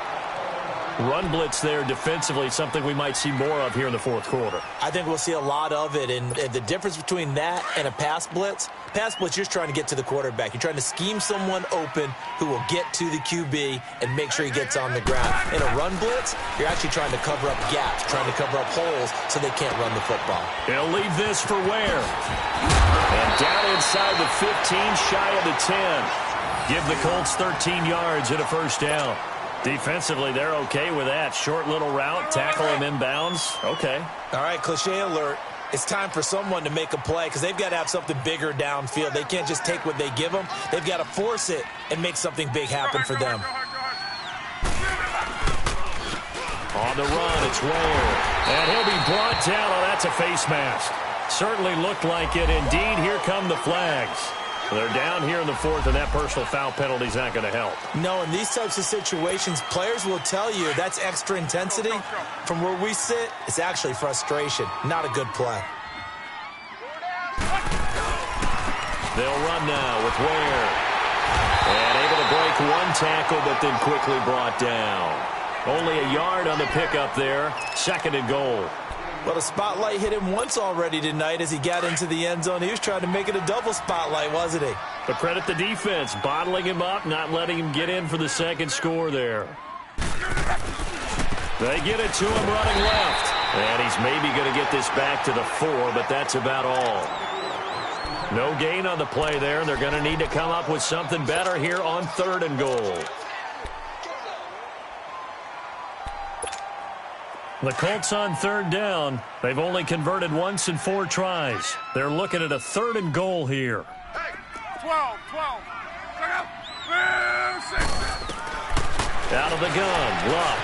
Run blitz there defensively, something we might see more of here in the fourth quarter. I think we'll see a lot of it, and the difference between that and a pass blitz, you're just trying to get to the quarterback. You're trying to scheme someone open who will get to the QB and make sure he gets on the ground. In a run blitz, you're actually trying to cover up gaps, trying to cover up holes so they can't run the football. He'll leave this for Ware. And down inside the 15, shy of the 10. Give the Colts 13 yards and a first down. Defensively, they're okay with that. Short little route, tackle him inbounds. Okay. All right, cliche alert. It's time for someone to make a play because they've got to have something bigger downfield. They can't just take what they give them. They've got to force it and make something big happen for them. On the run, it's Ware. And he'll be brought down. Oh, that's a face mask. Certainly looked like it. Indeed, here come the flags. They're down here in the fourth, and that personal foul penalty is not going to help. No, in these types of situations, players will tell you that's extra intensity. From where we sit, it's actually frustration. Not a good play. They'll run now with Ware. And able to break one tackle, but then quickly brought down. Only a yard on the pickup there. Second and goal. Well, the spotlight hit him once already tonight as he got into the end zone. He was trying to make it a double spotlight, wasn't he? But credit the defense, bottling him up, not letting him get in for the second score there. They get it to him running left. And he's maybe going to get this back to the 4, but that's about all. No gain on the play there. They're going to need to come up with something better here on 3rd and goal. The Colts on 3rd down. They've only converted once in 4 tries. They're looking at a 3rd and goal here. Hey, 12. Check out. 6. Out of the gun, Luck.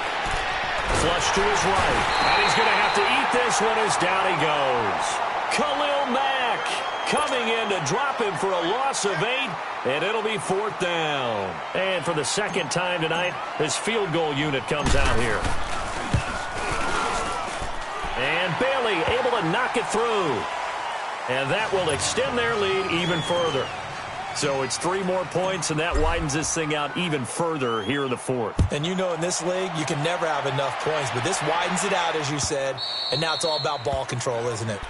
Flush to his right. And he's going to have to eat this one as down he goes. Khalil Mack coming in to drop him for a loss of 8, and it'll be 4th down. And for the second time tonight, his field goal unit comes out here. And Bailey able to knock it through. And that will extend their lead even further. So it's 3 more points, and that widens this thing out even further here in the 4th. And you know in this league, you can never have enough points, but this widens it out, as you said, and now it's all about ball control, isn't it?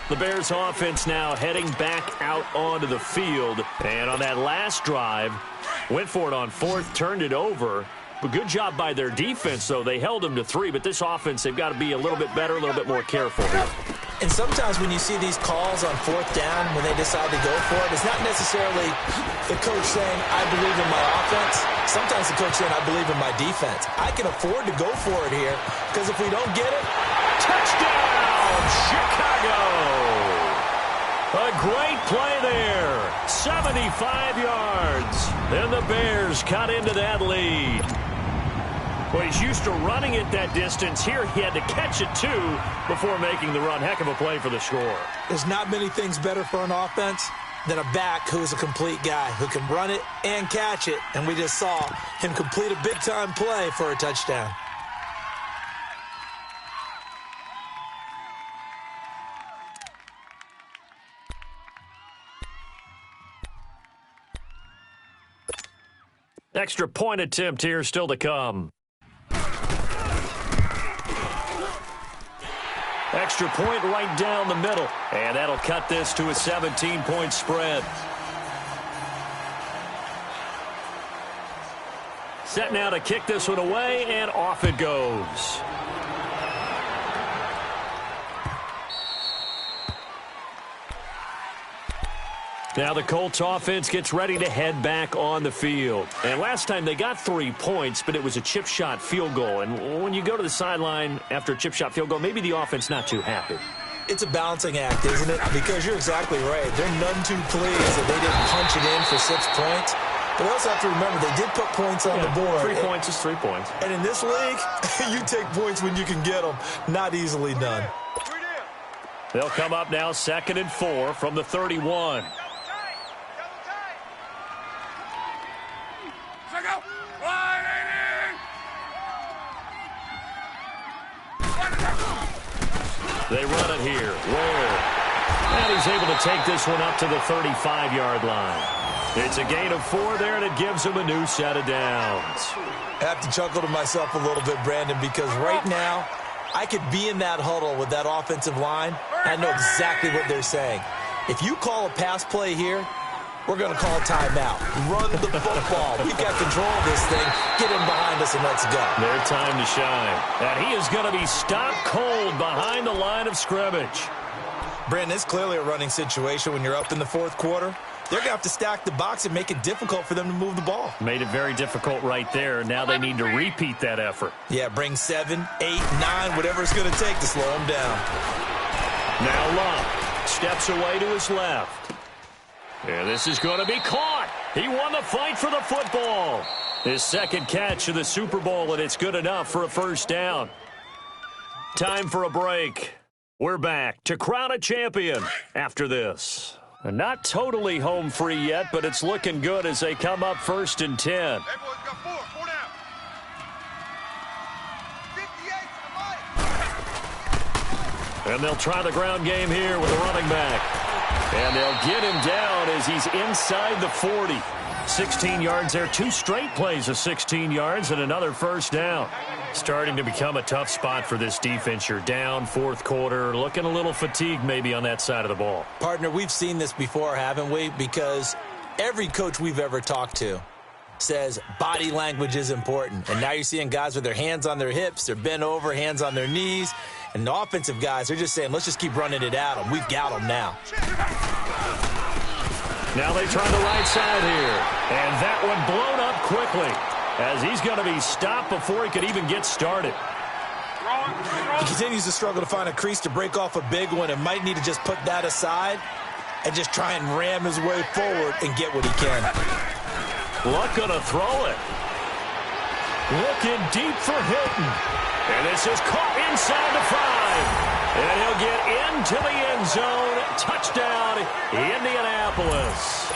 The Bears offense now heading back out onto the field. And on that last drive, went for it on 4th, turned it over. But good job by their defense, though. They held them to 3, but this offense, they've got to be a little bit better, a little bit more careful here. And sometimes when you see these calls on 4th down, when they decide to go for it, it's not necessarily the coach saying, I believe in my offense. Sometimes the coach saying, I believe in my defense. I can afford to go for it here, because if we don't get it, touchdown, Chicago! A great play there. 75 yards. And the Bears cut into that lead. Well, he's used to running it that distance. Here he had to catch it, too, before making the run. Heck of a play for the score. There's not many things better for an offense than a back who's a complete guy who can run it and catch it. And we just saw him complete a big-time play for a touchdown. Extra point attempt here still to come. Extra point right down the middle. And that'll cut this to a 17-point spread. Set now to kick this one away, and off it goes. Now the Colts offense gets ready to head back on the field. And last time they got 3 points, but it was a chip shot field goal. And when you go to the sideline after a chip shot field goal, maybe the offense not too happy. It's a balancing act, isn't it? Because you're exactly right. They're none too pleased that they didn't punch it in for 6 points. But they also have to remember they did put points on the board. 3 points is 3 points. And in this league, you take points when you can get them. Not easily done. They'll come up now 2nd and 4 from the 31. They run it here. Ware. And he's able to take this one up to the 35-yard line. It's a gain of 4 there, and it gives him a new set of downs. I have to chuckle to myself a little bit, Brandon, because right now I could be in that huddle with that offensive line, and I know exactly what they're saying. If you call a pass play here, we're going to call timeout. Run the football. We've got control of this thing. Get in behind us and let's go. Their time to shine. And he is going to be stopped cold behind the line of scrimmage. Brandon, it's clearly a running situation when you're up in the 4th quarter. They're going to have to stack the box and make it difficult for them to move the ball. Made it very difficult right there. Now they need to repeat that effort. Yeah, bring 7, 8, 9, whatever it's going to take to slow them down. Now Love steps away to his left. And this is going to be caught. He won the fight for the football. His 2nd catch of the Super Bowl, and it's good enough for a 1st down. Time for a break. We're back to crown a champion after this. And not totally home free yet, but it's looking good as they come up 1st and 10. Hey, boys, got 4 down. 58 to the mic. And they'll try the ground game here with a running back. And they'll get him down as he's inside the 40. 16 yards there. 2 straight plays of 16 yards and another 1st down. Starting to become a tough spot for this defense. You're down 4th quarter. Looking a little fatigued maybe on that side of the ball. Partner, we've seen this before, haven't we? Because every coach we've ever talked to says body language is important. And now you're seeing guys with their hands on their hips. They're bent over, hands on their knees. And the offensive guys, they're just saying, let's just keep running it at them. We've got them now. Now they try the right side here. And that one blown up quickly as he's going to be stopped before he could even get started. He continues to struggle to find a crease to break off a big one and might need to just put that aside and just try and ram his way forward and get what he can. Luck going to throw it. Looking deep for Hilton. And this is caught inside the 5. And he'll get into the end zone. Touchdown, Indianapolis.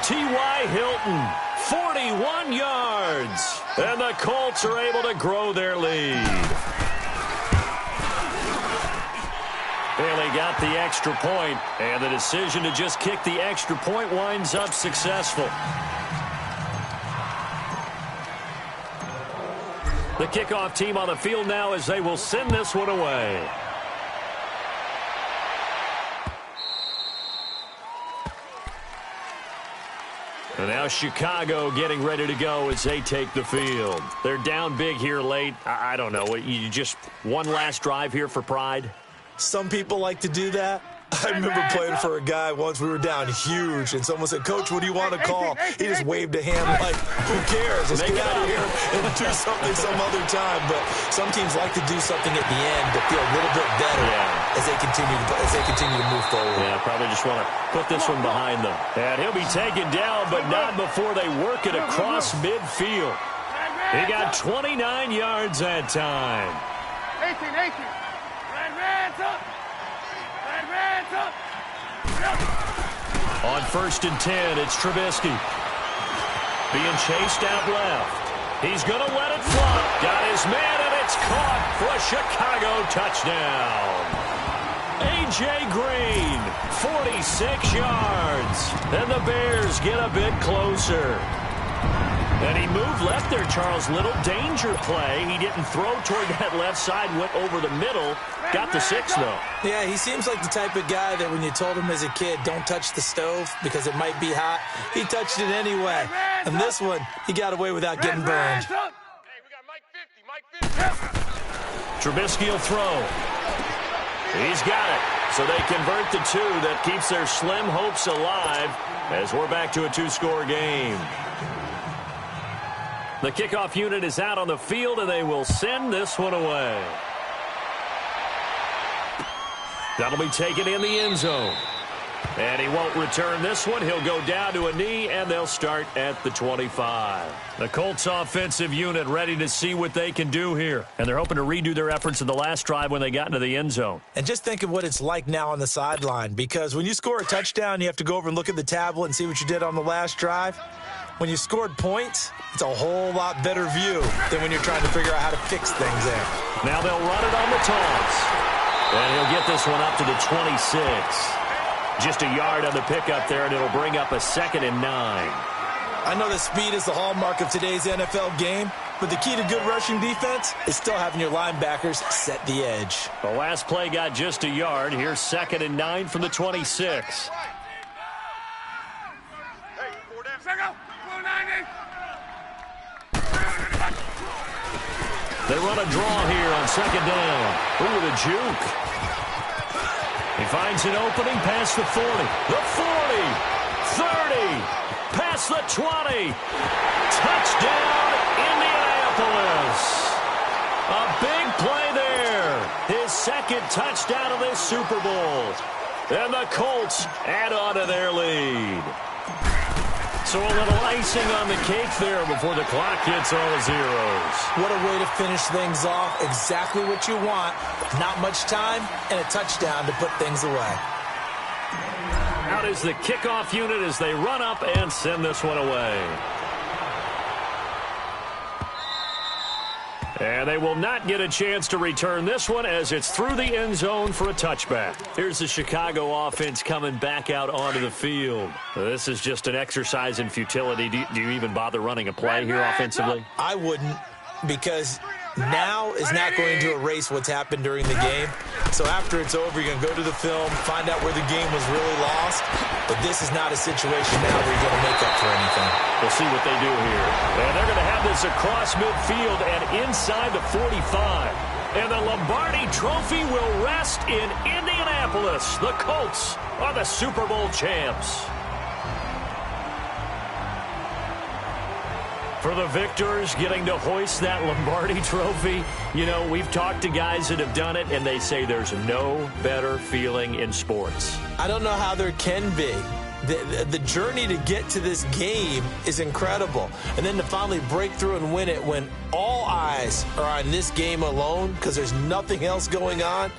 T.Y. Hilton, 41 yards. And the Colts are able to grow their lead. Bailey got the extra point, and the decision to just kick the extra point winds up successful. The kickoff team on the field now as they will send this one away. And now Chicago getting ready to go as they take the field. They're down big here late. I don't know. You just one last drive here for pride? Some people like to do that. I remember playing for a guy once. We were down huge, and someone said, "Coach, what do you want to call?" He just waved a hand like, who cares? Let's get out of here and do something some other time. But some teams like to do something at the end to feel a little bit better as they continue to move forward. Yeah, probably just want to put this one behind them. And he'll be taken down, but not before they work it across midfield. He got 29 yards that time. 18. Red's up. Red's up. On 1st and 10, it's Trubisky. Being chased out left. He's going to let it fly. Got his man, and it's caught for a Chicago touchdown. A.J. Green, 46 yards. And the Bears get a bit closer. And he moved left there, Charles. Little danger play. He didn't throw toward that left side, went over the middle. Got the 6, though. Yeah, he seems like the type of guy that when you told him as a kid, don't touch the stove because it might be hot, he touched it anyway. And this one, he got away without getting burned. Hey, we got Mike 50. Trubisky will throw. He's got it. So they convert the 2. That keeps their slim hopes alive as we're back to a 2-score game. The kickoff unit is out on the field, and they will send this one away. That'll be taken in the end zone. And he won't return this one. He'll go down to a knee, and they'll start at the 25. The Colts offensive unit ready to see what they can do here. And they're hoping to redo their efforts in the last drive when they got into the end zone. And just think of what it's like now on the sideline, because when you score a touchdown, you have to go over and look at the tablet and see what you did on the last drive. When you scored points, it's a whole lot better view than when you're trying to figure out how to fix things there. Now they'll run it on the toss. And he'll get this one up to the 26. Just a yard on the pickup there, and it'll bring up a 2nd and 9. I know that speed is the hallmark of today's NFL game, but the key to good rushing defense is still having your linebackers set the edge. The last play got just a yard. Here's 2nd and 9 from the 26. They run a draw here on 2nd down. Ooh, the juke. He finds an opening past the 40. The 40. 30. Past the 20. Touchdown, Indianapolis. A big play there. His 2nd touchdown of this Super Bowl. And the Colts add on to their lead. So a little icing on the cake there before the clock hits all the zeros. What a way to finish things off. Exactly what you want. Not much time and a touchdown to put things away. Out is the kickoff unit as they run up and send this one away. And they will not get a chance to return this one as it's through the end zone for a touchback. Here's the Chicago offense coming back out onto the field. This is just an exercise in futility. Do you even bother running a play here offensively? I wouldn't, because now is not going to erase what's happened during the game. So after it's over, you're going to go to the film, find out where the game was really lost. But this is not a situation now where you're going to make up for anything. We'll see what they do here. And they're going to have this across midfield and inside the 45. And the Lombardi Trophy will rest in Indianapolis. The Colts are the Super Bowl champs. For the victors, getting to hoist that Lombardi Trophy, you know, we've talked to guys that have done it, and they say there's no better feeling in sports. I don't know how there can be. The journey to get to this game is incredible. And then to finally break through and win it when all eyes are on this game alone because there's nothing else going on,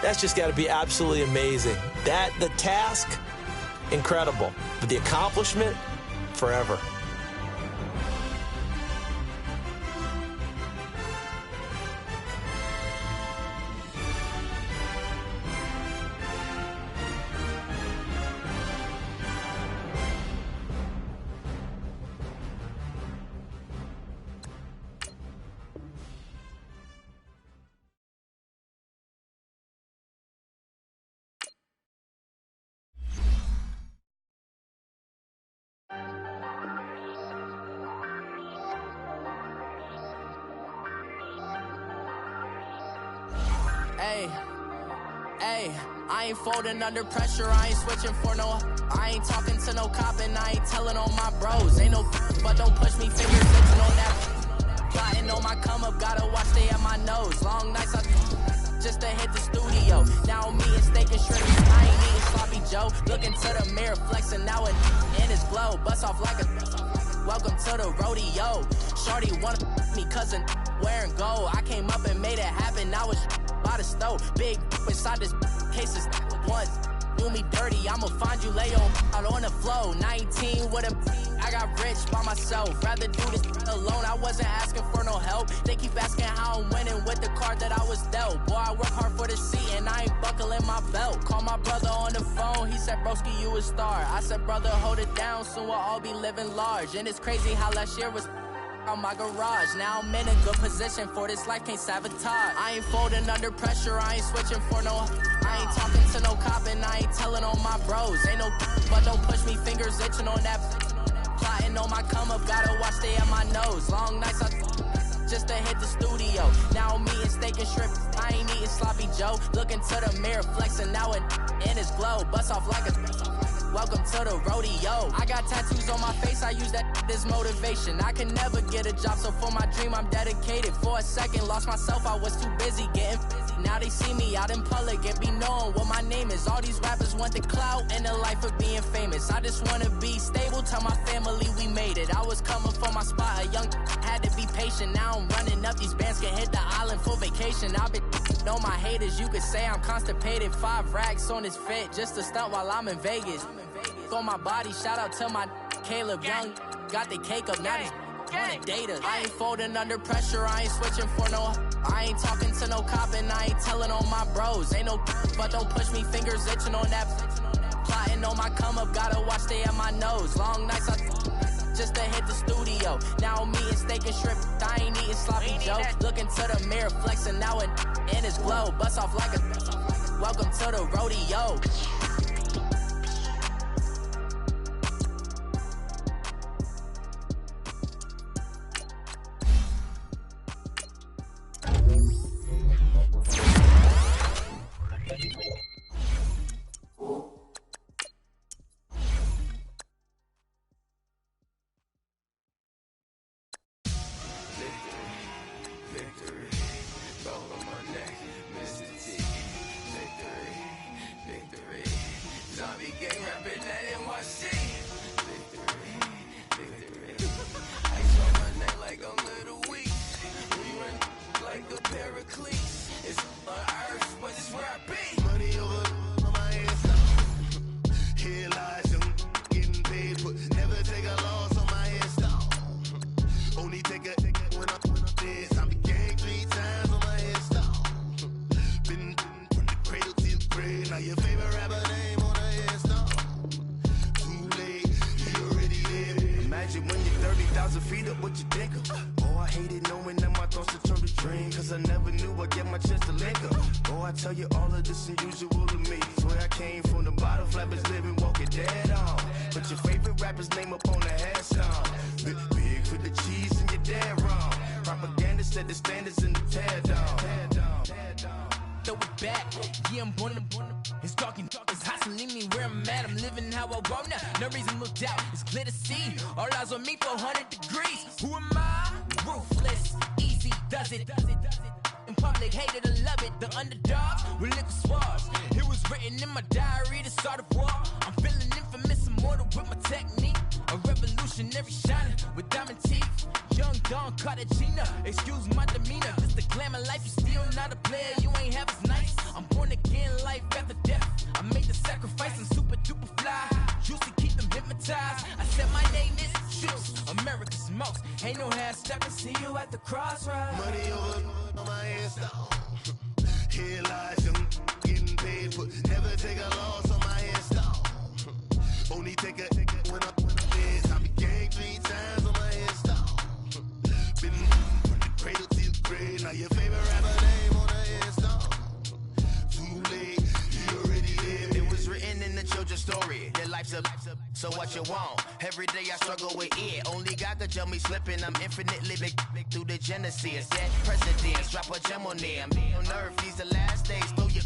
that's just got to be absolutely amazing. The task, incredible. But the accomplishment, forever. Hey, I ain't folding under pressure, I ain't switching for no. I ain't talking to no cop and I ain't telling on my bros. Ain't no but don't push me, fingers itching on that. Plotting on my come up, gotta watch they at my nose. Long nights just to hit the studio. Now me and steak and shrimp, I ain't eating sloppy Joe. Looking to the mirror, flexing now and in his glow. Bust off like a welcome to the rodeo. Shorty wanna me cousin wearing gold. I came up and made it happen, I was by the stove. Big inside this case is once do me dirty, I'ma find you lay out on the flow. 19 with a I got rich by myself. Rather do this alone, I wasn't asking for no help. They keep asking how I'm winning with the card that I was dealt. Boy, I work hard for the seat and I ain't buckling my belt. Call my brother on the phone, he said, broski, you a star. I said, brother, hold it down, soon we'll all be living large. And it's crazy how last year was on my garage. Now I'm in a good position for this life, can't sabotage. I ain't folding under pressure, I ain't switching for no. I ain't talking to no cop and I ain't telling on my bros. Ain't no but don't push me, fingers itching on that. Plotting on my come up, gotta watch they at my nose. Long nights just to hit the studio. Now I'm eating steak and shrimp, I ain't eating sloppy Joe. Looking to the mirror, flexing now and in his glow. Bust off like a welcome to the rodeo. I got tattoos on my face, I use that as motivation. I can never get a job, so for my dream I'm dedicated. For a second, lost myself, I was too busy getting busy. Now they see me out in public and be knowing what my name is. All these rappers want the clout and the life of being famous. I just wanna be stable, tell my family we made it. I was coming for my spot, a young had to be patient. Now I'm running up, these bands can hit the island for vacation. I've been know my haters, you could say I'm constipated. 5 racks on this fit, just to stunt while I'm in Vegas. On my body, shout out to my Caleb Young. Got the cake up, now these wanna date us. I ain't folding under pressure, I ain't switching for no. I ain't talking to no cop and I ain't telling on my bros. Ain't no but don't push me, fingers itching on that. Plotting on my come up, gotta watch they at my nose. Long nights just to hit the studio. Now I'm eating steak and shrimp, I ain't eating sloppy Joe. Looking to the mirror, flexing now and in his glow. Bust off like a welcome to the rodeo. Tell you all of this unusual to me. Swear I came from the bottom, flappers living, walking dead on. Put your favorite rapper's name up on the headstone. Big for the cheese and you're dead wrong. Propaganda set the standards in the tear down. Throw it back, yeah, I'm born. It's talking, it's hustling me where I'm at. I'm living how I want now. No reason to look out, it's clear to see. All eyes on me for 100 degrees. Who am I? Ruthless, easy does it. In public, hated to love it. The underdogs with liquor swabs. It was written in my diary to start a war. I'm feeling infamous, immortal with my technique. A revolutionary shining with diamond teeth. Young Don Cartagena, excuse my demeanor. Just the glamour life, you still not a player. You ain't half as nice. I'm born again, life after death. I made the sacrifice, I'm super duper fly. Used to keep them hypnotized. I said my name is Juice, America's most. Ain't no half stepping. See you at the crossroads. Money over on my headstone. Here lies young, getting paid, but never take a loss on my headstone. Only take a when I'm dead. I be gang 3 times on my headstone. Been from the cradle to the grave. Now your favorite rapper name on the headstone. Too late, he already dead. It was written in the children's story. Your life's a so what you want? Every day I struggle with it. Only God could tell me slipping. I'm infinitely big through the genesis. Dead presidents, drop a gem on them. On earth, these the last days. Throw your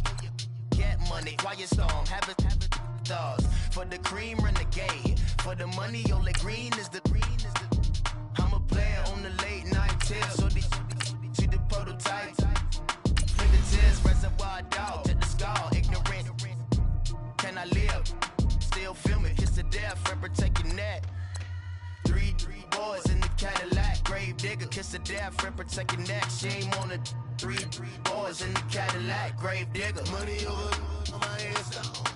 get money, quiet storm. Have it stars. For the cream, renegade. For the money, only green is the. I'm a player on the late night tip. So they see the prototype. Fingertips, reservoir dog. To the skull, ignorant. Can I live? Still filming, kiss to death, rep protecting that. Three boys in the Cadillac, grave digger, kiss to death, rep protecting that. Shame on the three boys in the Cadillac, grave digger. Money over on my headstone.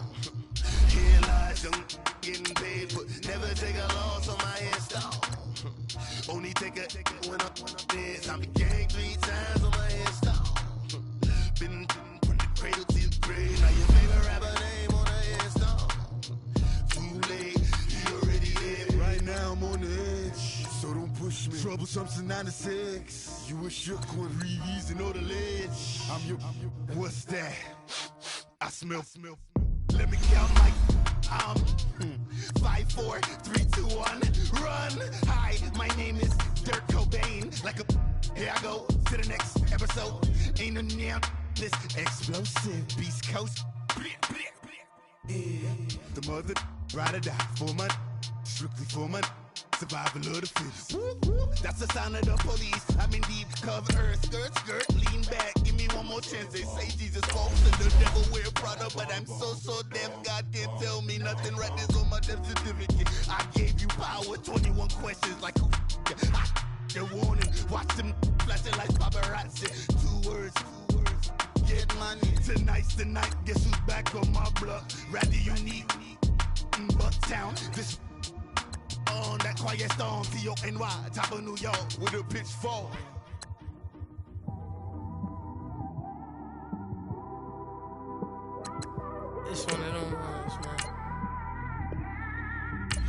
Here lies young, getting paid, but never take a loss on my headstone. Only take a when I'm dead. I be gang 3 times on my headstone. Been from the cradle to the grave. Now your favorite rapper name on the headstone. Too late, he already dead. Right now I'm on the edge, so don't push me. Troublesome since 96. You a shook one, Reeves and all the ledge. I'm your. What's that? I smell. Let me count my. 5, 4, 3, 2, 1, run. Hi, my name is Dirk Cobain. Like a. Here I go to the next episode. Ain't no damn this explosive Beast Coast. The mother ride or die for my strictly for my survival of the fittest. That's the sound of the police. I'm in deep cover earth, skirt, lean back. Give me one more chance. They say Jesus walks and the devil wear Prada, but I'm so deaf. God can't tell me nothing. Right there's on my death certificate. I gave you power. 21 questions like who? Your warning. Watch them flashing like paparazzi. 2 words. Get money. Tonight's the night. Guess who's back on my block? Rather unique. Bucktown. This on that quiet storm. T-O-N-Y. Top of New York with a pitchfork. It's one of them ones, man.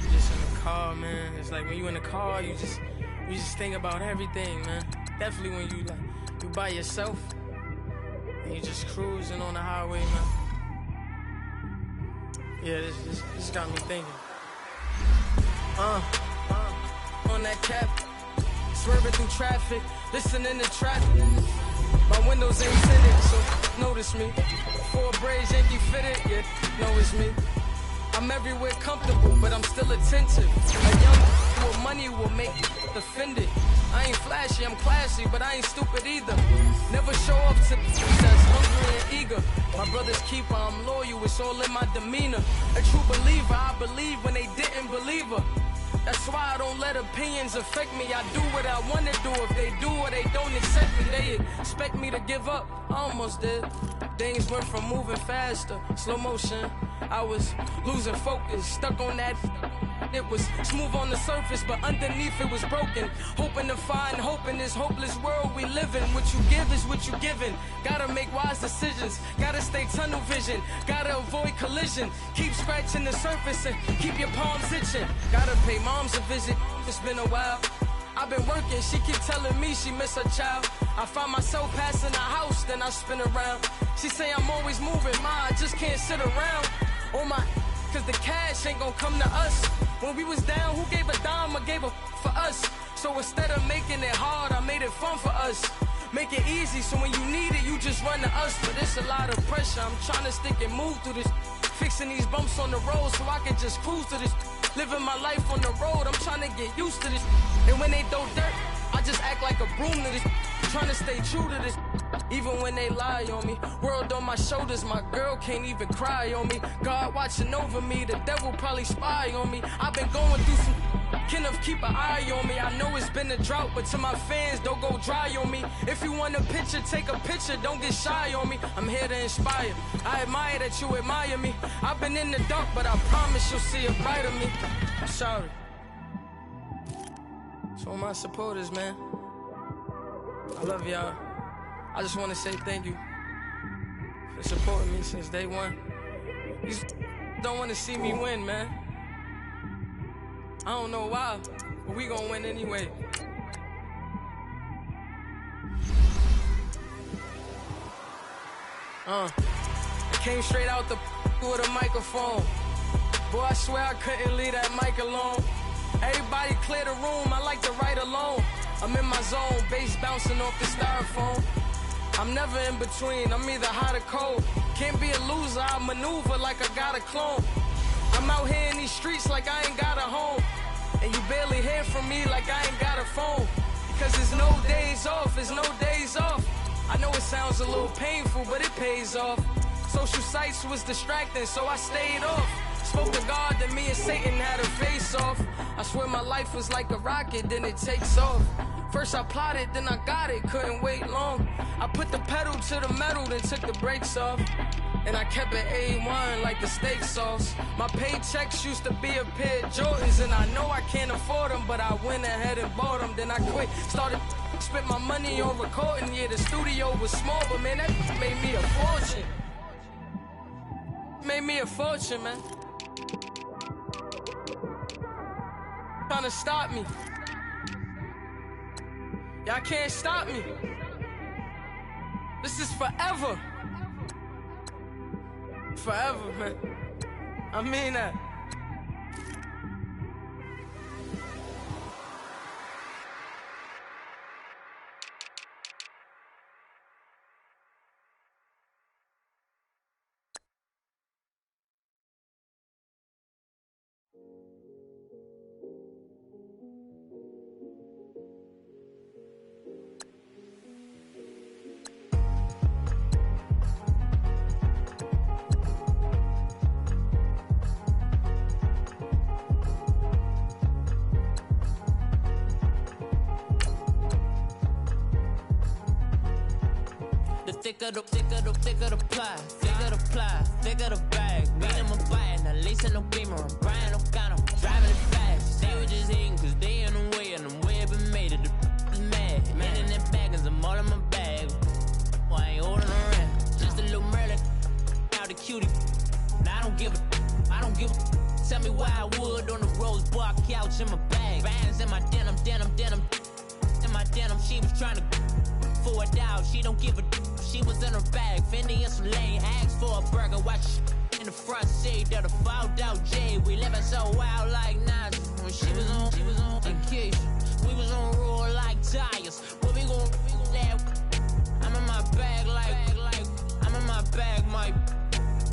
You just in the car, man. It's like when you in the car, you just think about everything, man. Definitely when you by yourself and you just cruising on the highway, man. Yeah, this got me thinking. On that cap, swerving through traffic, listening to traffic. My windows ain't tinted, so notice me. 4 braids, Yankee fitted, yeah, know it's me. I'm everywhere comfortable, but I'm still attentive. A young with money will make offended. I ain't flashy, I'm classy, but I ain't stupid either. Never show up to that's hungry and eager. My brother's keeper, I'm loyal, it's all in my demeanor. A true believer, I believe when they didn't believe her. That's why I don't let opinions affect me. I do what I want to do. If they do or they don't accept me, they expect me to give up. I almost did. Things went from moving faster, slow motion. I was losing focus, stuck on that. It was smooth on the surface, but underneath it was broken. Hoping to find hope in this hopeless world we live in. What you give is what you given. Gotta make wise decisions. Gotta stay tunnel vision. Gotta avoid collision. Keep scratching the surface and keep your palms itching. Gotta pay moms a visit. It's been a while. I've been working, she keep telling me she miss her child. I find myself passing the house, then I spin around. She say I'm always moving, ma, I just can't sit around. Oh my, cause the cash ain't gonna come to us. When we was down, who gave a dime or gave a for us? So instead of making it hard, I made it fun for us. make it easy, so when you need it, you just run to us. But it's a lot of pressure, I'm trying to stick and move through this. Fixing these bumps on the road so I can just cruise to this. Living my life on the road, I'm trying to get used to this. And when they throw dirt, I just act like a broom to this. Trying to stay true to this, even when they lie on me. World on my shoulders, my girl can't even cry on me. God watching over me, the devil probably spy on me. I've been going through some, Kenneth keep an eye on me. I know it's been a drought, but to my fans, don't go dry on me. If you want a picture, take a picture, don't get shy on me. I'm here to inspire, I admire that you admire me. I've been in the dark, but I promise you'll see a brighter me. I'm sorry. So my supporters, man, I love y'all. I just want to say thank you for supporting me since day one. You don't want to see me win, man. I don't know why, but we gonna win anyway. I came straight out the with a microphone. Boy, I swear I couldn't leave that mic alone. Everybody clear the room, I like to write alone. I'm in my zone, bass bouncing off the styrofoam. I'm never in between, I'm either hot or cold. Can't be a loser, I maneuver like I got a clone. I'm out here in these streets like I ain't got a home. And you barely hear from me like I ain't got a phone. Because there's no days off, there's no days off. I know it sounds a little painful, but it pays off. Social sites was distracting, so I stayed off. Spoke to God that me and Satan had a face off. I swear my life was like a rocket, then it takes off. First I plotted, then I got it, couldn't wait long. I put the pedal to the metal, then took the brakes off. And I kept it A1 like the steak sauce. My paychecks used to be a pair of Jordans, and I know I can't afford them, but I went ahead and bought them. Then I quit, started spent my money on recording. Yeah, the studio was small, but man, that made me a fortune. Made me a fortune, man. Trying to stop me. Y'all can't stop me. This is forever. Forever, man. I mean that. Thicker the pie, thicker the bag. Beat him a bite, now lacing no beamer. I'm Brian O'Connor, driving it fast. They were just hating cause they in the way, and the way I've been made it, the is mad. Man in that bag, cause I'm all in my bag. Well, I ain't holding around, just a little Merlin, out the cutie. Now I don't give a, tell me why I would on the rose bar couch in my bag. Bands in my denim. In my denim, she was trying to for it out, she don't give a. She was in her bag, Fendi and some lane, asked for a burger, watch in the front seat of the fouled out J. We living so wild like Nas. When she was on vacation, we was on roll like tires. What we gon' that? I'm in my bag like I'm in my bag, my.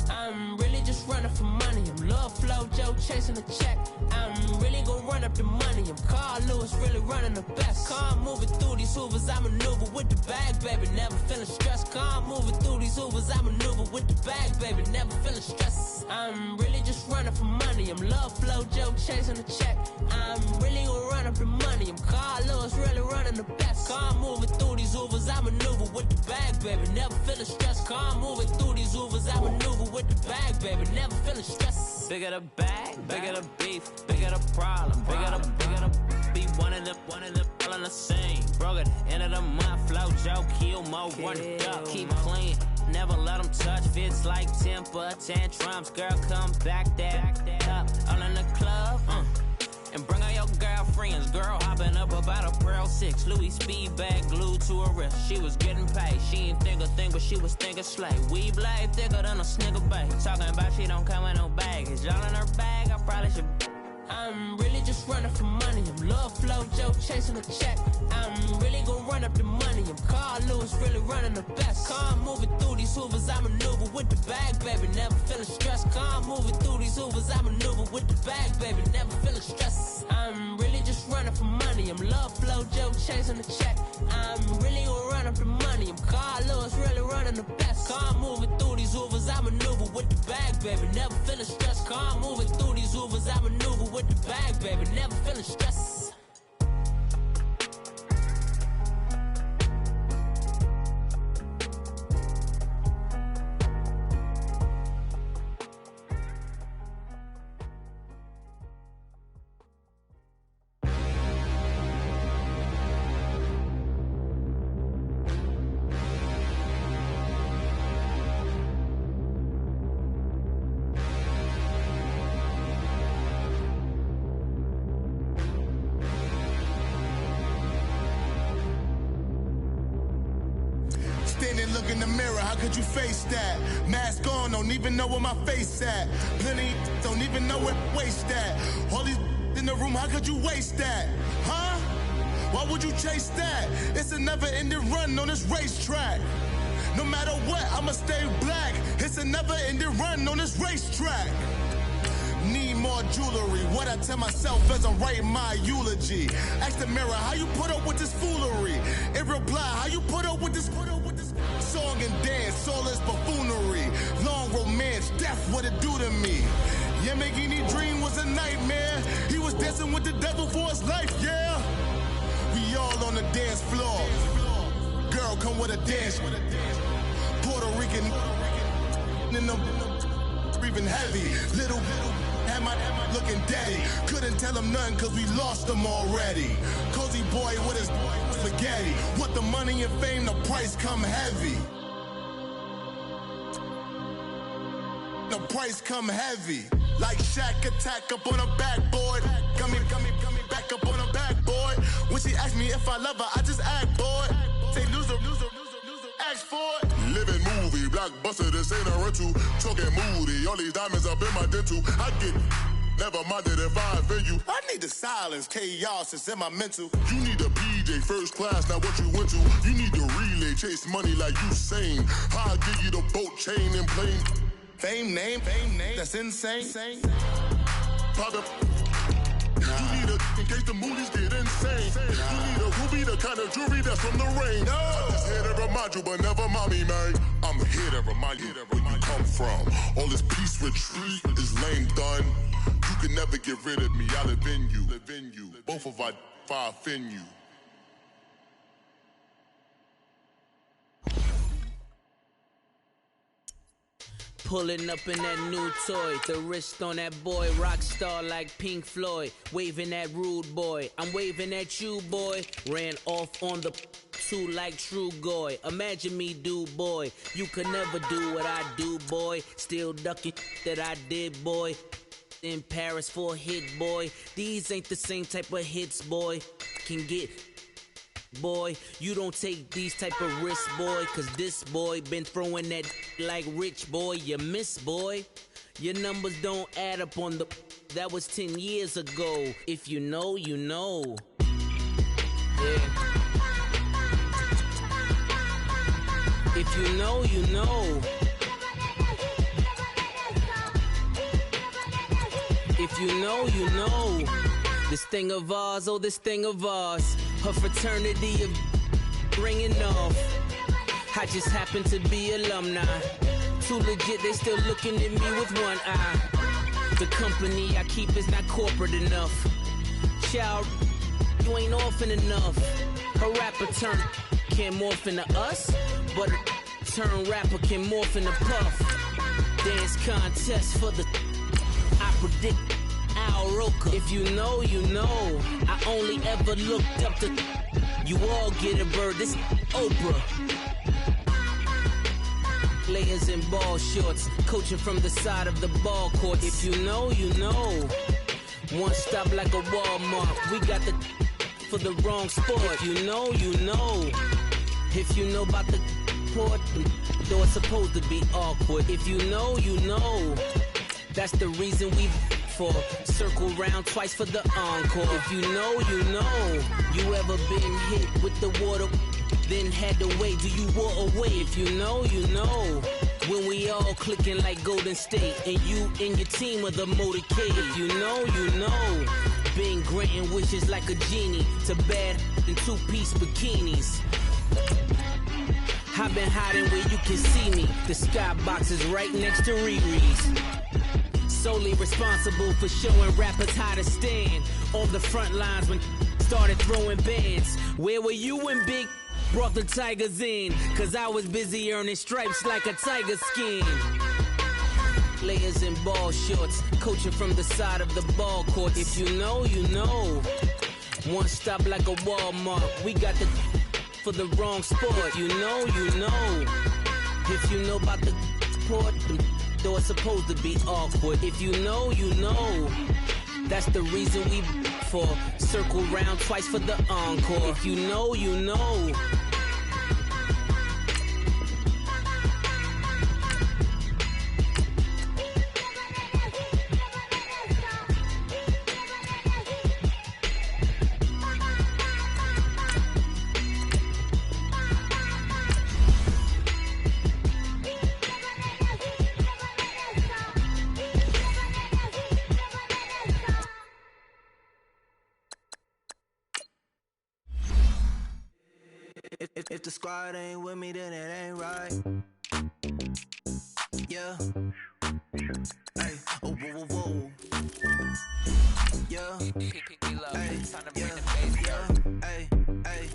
I'm really just running for money. I'm Love Flow Joe chasing the check. I'm really gon' run up the money. I'm Carl Lewis, really running the best. Car moving through these hoovers, I maneuver with the bag, baby. Never feeling stressed. Car moving through these hoovers, I maneuver with the bag, baby. Never feeling stressed. I'm really just running for money. I'm Love Flow Joe chasing the check. I'm really gon' run up the money. I'm Carl Lewis, really running the best. Car moving through these hoovers, I maneuver with the bag, baby. Never feeling stressed. Car moving through these hoovers, I maneuver with the bag, baby. Never feeling stressed. Bigger the bag, bigger the beef, bigger the problem, bigger the be one of them, all in the same. Broke at the end of the month, Flow Joe, kill more, run it up, keep clean. Never let them touch, fits like temper tantrums. Girl, come back that up, all in the club, and bring out your girlfriends. Girl hopping up about a Pearl 6 Louis speed bag glued to her wrist. She was getting paid, she ain't think a thing, but she was thinking slay. We blade thicker than a Snicker bag. Talking about she don't come with no baggage. All in her bag, I probably should. I'm really just running for money. I'm love flow, Joe chasing a check. I'm really gonna run up the money. I'm Carl Lewis, really running the best. Car moving through these hoovers, I maneuver with the bag, baby. Never feeling stressed. Car moving through these hoovers, I maneuver with the bag, baby. Never feeling stressed. I'm really just running for money. I'm love flow, Joe chasing the check. I'm really gonna run up the money. I'm Carl Lewis, really running the best. Car moving through these hoovers, I maneuver with the bag, baby. Never feeling stressed. Car moving through these hoovers, I maneuver with the bag, baby. Never feeling stressed. Standing, look in the mirror, how could you face that? Mask on, don't even know where my face at. Plenty, don't even know where waste at. All these in the room, how could you waste that? Huh? Why would you chase that? It's a never-ending run on this racetrack. No matter what, I'ma stay black. It's a never-ending run on this racetrack. Need more jewelry, what I tell myself as I'm writing my eulogy. Ask the mirror, how you put up with this foolery? In reply, how you put up with this song and dance, all this buffoonery. Long romance, death, what it do to me? Yamagini dream was a nightmare. He was dancing with the devil for his life, yeah. We all on the dance floor. Girl, come with a dance. Puerto Rican in them breathing heavy. Little am I looking daddy. Couldn't tell him nothing cause we lost him already. Cozy boy with his spaghetti. Want the money and fame, the price come heavy. The price come heavy. Like Shaq attack up on a backboard. Gummy, back up on a backboard. When she asked me if I love her, I just act bored. Say loser, ask for it. Living movie, blockbuster, this ain't a rental. Talking moody, all these diamonds up in my dental. I get never minded if I offend you. I need the silence, chaos is in my mental. You need a PJ, first class, not what you went to. You need the relay, chase money like you sane. I'll give you the boat, chain, and plane. Fame name, that's insane. Pop up. You need a, in case the movies get insane. You need a ruby, the kind of jewelry that's from the rain. I'm just here to remind you, but never mommy, man. I'm here to remind you where you come from. All this peace retreat is lame done. You can never get rid of me, I live in you. Both of our fire offend you. Pulling up in that new toy, the wrist on that boy, rock star like Pink Floyd, waving that rude boy, I'm waving at you boy, ran off on the two like True Goy, imagine me do boy, you could never do what I do boy, still ducking that I did boy, in Paris for a hit boy, these ain't the same type of hits boy, can get boy, you don't take these type of risks, boy, cause this boy been throwing that like rich boy, you miss, boy. Your numbers don't add up on the, that was 10 years ago. If you know, you know. Yeah. If you know, you know. If you know, you know. This thing of ours, oh, this thing of ours. Her fraternity of ringing off. I just happen to be alumni. Too legit, they still looking at me with one eye. The company I keep is not corporate enough. Child, you ain't orphan enough. Her rapper turn can't morph into us, but a turn rapper can morph into Puff. Dance contest for the, I predict Al Roker. If you know, you know. I only ever looked up to, you all get a bird, this Oprah. Players in ball shorts, coaching from the side of the ball court. If you know, you know. One stop like a Walmart. We got the for the wrong sport. If you know, you know. If you know about the port, though it's supposed to be awkward. If you know, you know. That's the reason we for circle round twice for the encore. If you know, you know. You ever been hit with the water, then had to wait? Do you walk away? If you know, you know. When we all clicking like Golden State, and you and your team are the motorcade. If you know, you know. Been granting wishes like a genie to bad in two-piece bikinis. I've been hiding where you can see me. The skybox is right next to Riri's. Solely responsible for showing rappers how to stand on the front lines when started throwing bands. Where were you when Big brought the Tigers in? Cause I was busy earning stripes like a tiger skin. Layers in ball shorts, coaching from the side of the ball court. If you know, you know. One stop like a Walmart. We got the for the wrong sport. You know, you know. If you know about the sport, though it's supposed to be awkward. If you know, you know. That's the reason we for circle round twice for the encore. If you know, you know. If the squad ain't with me, then it ain't right. Yeah. Hey, oh, whoa, whoa, whoa. Yeah. Hey, yeah. Hey, hey, hey,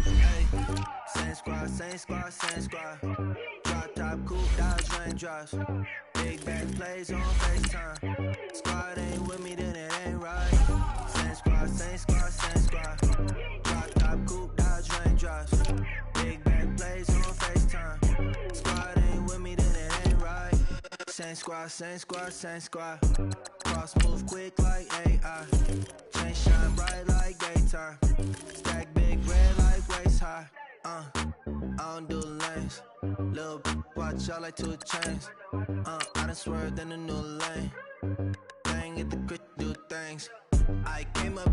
hey. Same squad, same squad, same squad. Drop top, coupe, Dodge Range drives. Big bag plays on FaceTime. Squad ain't with me, then it ain't right. Same squad, same squad, same squad. Drop top, coupe, Dodge Range drives. Big bag plays on FaceTime. Squad ain't with me, then it ain't right. Same squad, same squad, same squad. Cross move quick like AI. Chain shine bright like daytime. Stack big red like waist high. I don't do lanes. Lil' watch out like 2 chains. I done swerved in a new lane. Bang at the grit, do things. I came up,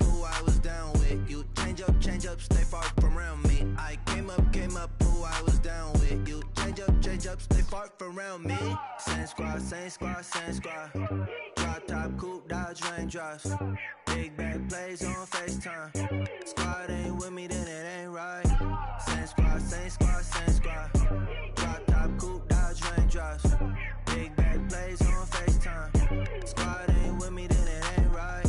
who I was down with. You change up, stay far from around me. I came up, who I was down with. You change up, stay far from around me. Same squad, same squad, same squad. Drop top, coupe, Dodge Range drives. Big bag plays on FaceTime. Squad ain't with me, then it ain't right. Same squad, same squad, same squad. Drop top, coupe, Dodge Range drives. Big bag plays on FaceTime. Squad ain't with me, then it ain't right.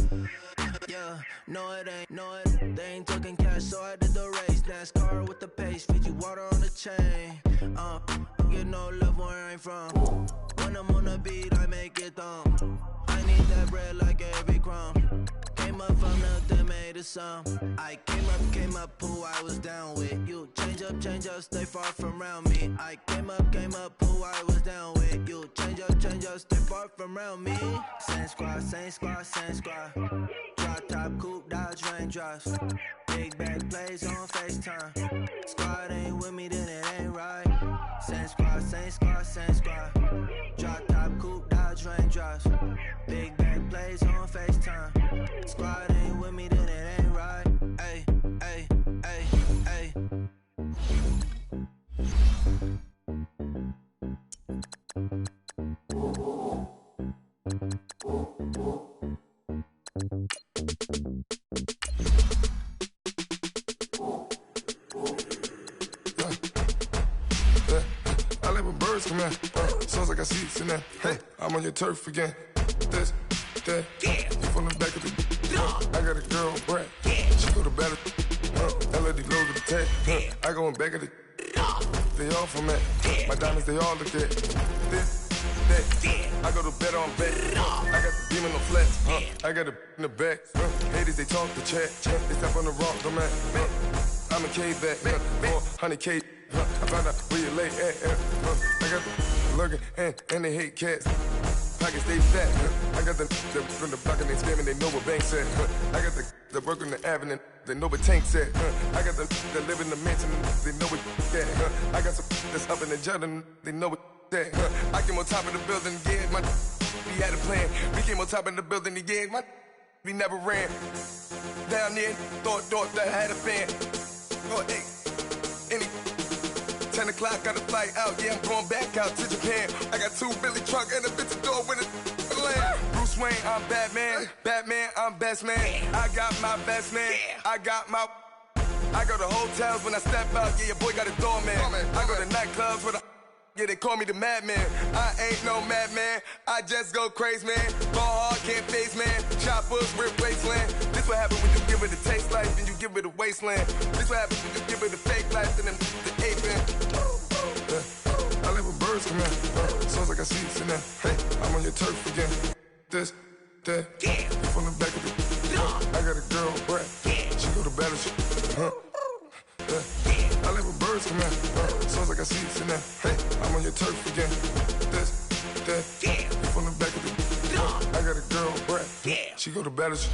Yeah, no it ain't, they ain't talking cash, so I did the race. NASCAR with the pace, feed you water on the chain. Get no love where I'm from. When I'm on the beat, I make it thumb. I need that bread like every crumb. Came up from nothing, made a sum. I came up, who I was down with. You change up, stay far from around me. I came up, who I was down with. You change up, stay far from around me. Same squad, same squad, same squad. Drop top, coupe, Dodge Range drives. Big bag plays on FaceTime. Squad ain't with me, then it ain't right. Same squad, same squad, same squad. Drop top, coupe, Dodge Range drives. Big bag plays on FaceTime. Squad ain't with me, then it ain't right. Ay, ay, ay, ay. I let my birds come in. Sounds like I seats in there. Hey, I'm on your turf again. This, that, you from the back of the. I got a girl, Brad. She go to battle. LED low to the tag. I go in back of the. They all from that. My diamonds, they all look at. This, that. I go to bed on bed. I got the beam in the flat. I got it in the back. Haters, they talk the chat. They step on the rock, don't man. I'm a K-back. 400K. I found out where you lay at. I got the lurking and they hate cats. Pockets stay fat. I got the from the block and they spamming, they know what banks at. I got the work on the avenue, they know what tanks at. I got the live in the mansion, they know what that. I got some that's up in the jungle, they know what that. I came on top of the building, yeah, my we had a plan. We came on top of the building again. We never ran. Down there, thought that I had a fan. Oh, hey, any 10 o'clock, got a flight out. Yeah, I'm going back out to Japan. I got 2 Billy truck and a bitch door with a land. Bruce Wayne, I'm Batman. Batman, I'm best man. I got my best man. I go to hotels when I step out. Yeah, your boy got a doorman. I go to nightclubs with a. Yeah, they call me the madman. I ain't no madman. I just go crazy, man. Ball hard, can't face, man. Choppers, rip wasteland. This what happens when you give it a taste life and you give it a wasteland. This what happens when you give it a fake life and then the aping. I live with birds come in. Sounds like I seats in there. Hey, I'm on your turf again. This, that, from the back of the. I got a girl, Brad. She go to battleship. I live with birds come in. Sounds like I seats in there. Hey, I'm on your turf again. This, that, from the back of the. I got a girl, Brad. She go to battleship.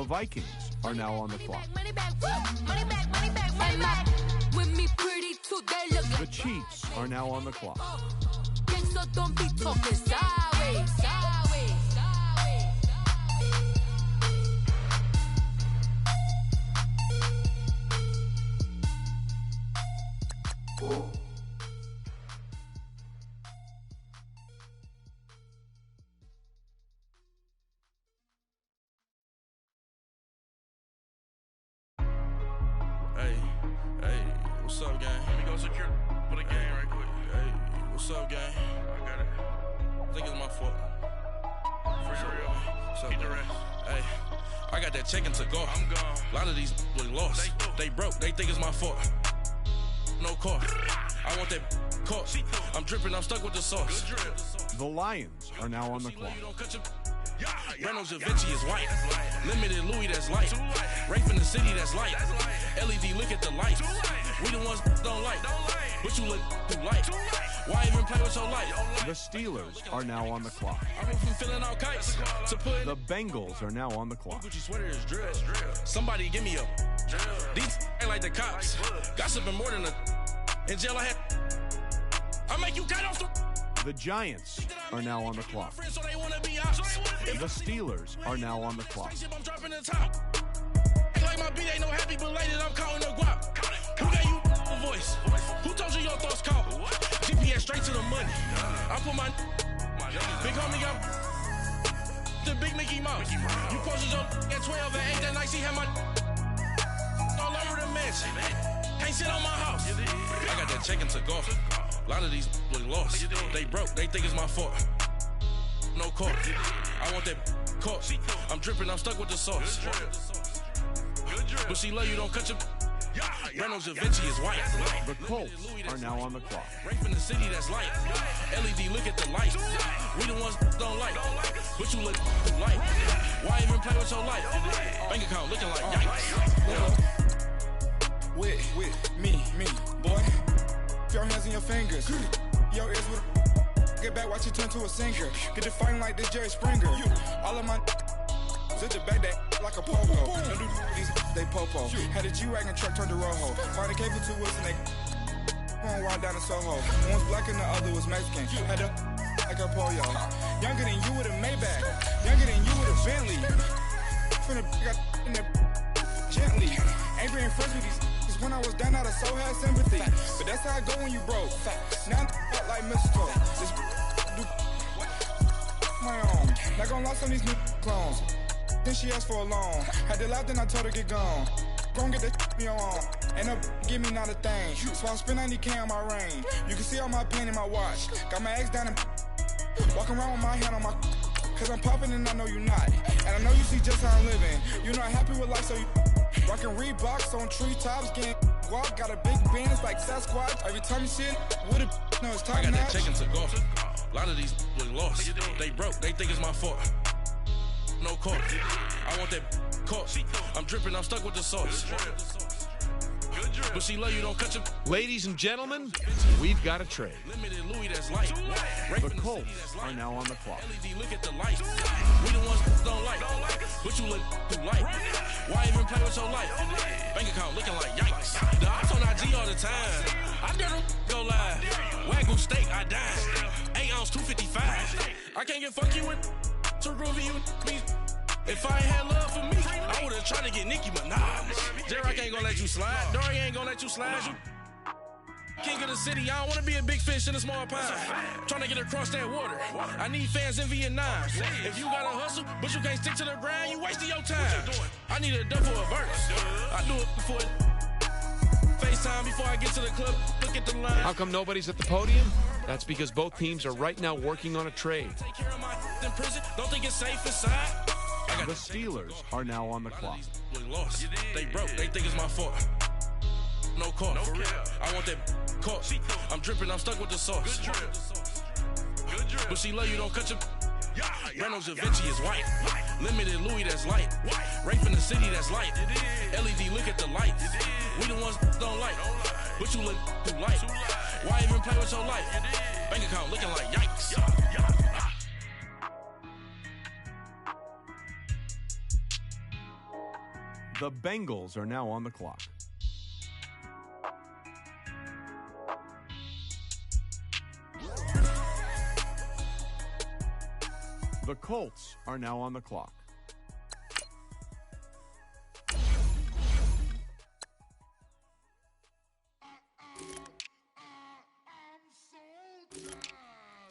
Vikings are now on the clock. The Chiefs are now on the clock. What's up, gang? Let me go secure for the game right quick. Hey, what's up, gang? I got it. I think it's my fault. For real. What's up, Keep the gang? rest. Hey, I got that chicken to go. I'm gone. A lot of these was lost. They broke. They think it's my fault. No car. I want that caught. I'm dripping. I'm stuck with the sauce. Good drip. The Lions are now on the clock. Reynolds Da Vinci is white. Limited Louis, that's light. Rafe in the city, that's light. LED, look at the light. We the ones don't like. But you look too light. Why even play with your light? The Steelers are now on the clock. I went from filling out kites to putting The Bengals are now on the clock. Gucci sweater is drill. Somebody give me a These ain't like the cops. Gossiping more than a in jail I had. I make you cut off the The Giants are now on the clock. so they wanna be out. The Steelers are now on the clock. I'm dropping the top. Act like my beat ain't no happy belated, I'm counting the guap. Who gave you a voice? Who told you your thoughts count? GPS straight to the money. I put my big homie got the big Mickey Mouse. You posted your at 12 and 8 that night, she had my all over the mansion. Can't sit on my house. I got that chicken to go. A lot of these was lost. They broke, they think it's my fault. No car. I want that caught. I'm dripping, I'm stuck with the sauce. But she love you, don't cut your Reynolds Da Vinci is white. The Colts are now on the clock. Rafe in the city, that's light. LED, look at the light. We the ones don't like. But you look too light. Why even play with your life? Bank account looking like yikes. With me, boy. Your hands in your fingers. Your ears with get back, watch you turn to a singer. Get to fighting like this Jerry Springer. All of my sit the back that like a pogo. Don't do these they popo. Had a G-Wagon truck turned to Rojo. Find a cable to us and they going wild down in Soho. One was black and the other was Mexican. Had a like a pollo. Younger than you with a Maybach. Younger than you with a Bentley. From the got in the gently. Ain't been friends with these. When I was down out of so had sympathy. But that's how I go when you broke. Now I'm out like mistletoe. This do my own. Not gonna lie, some of these new clones. Then she asked for a loan. Had to laugh, then I told her get gone. Gon' get that me on. Ain't no give me not a thing. So I spend 90K on my range. You can see all my pain in my watch. Got my ex down and walking around with my hand on my. Cause I'm popping and I know you not. And I know you see just how I'm living. You're not happy with life, so you rockin' Reeboks on treetops, getting guap. Got a big bands like Sasquatch. Every time you see it, with it, no, it's top I got notch. that chicken to go. A lot of these was lost. They broke, they think it's my fault. No car. I want that caught. I'm dripping, I'm stuck with the sauce. But she love you, don't cut your Ladies and gentlemen, we've got a trade. limited Louis, that's light. The Colts are now on the clock. LED, look at the light. We the ones don't like. But you look too light. Why even play with your life? Bank account looking like yikes. The ops on IG all the time. I never go live. Wagyu steak, I died. 8 ounce, 255. I can't get funky with to groovy you. If I ain't had love for me, I would've tried to get Nicki Minaj. J-Rock ain't gonna let you slide. Dory ain't gonna let you slide. You king of the city, I don't wanna be a big fish in a small pond. Trying to get across that water. I need fans in Vietnam. If you gotta hustle, but you can't stick to the grind, you wasting your time. I need a double a verse. I do it before FaceTime before I get to the club. Look at the line. How come nobody's at the podium? That's because both teams are right now working on a trade. Take care of my in prison. Don't think it's safe inside. The Steelers are now on the clock. Lost. They broke. They think it's my fault. No car. For real. I want that caught. I'm dripping. I'm stuck with the sauce. But she love you, don't cut your. Reynolds Da Vinci is white. Limited Louis, that's light. Rafe in the city, that's light. LED, look at the light. We the ones don't like. But you look too light. Why even play with your life? Bank account looking like yikes. The Bengals are now on the clock. The Colts are now on the clock.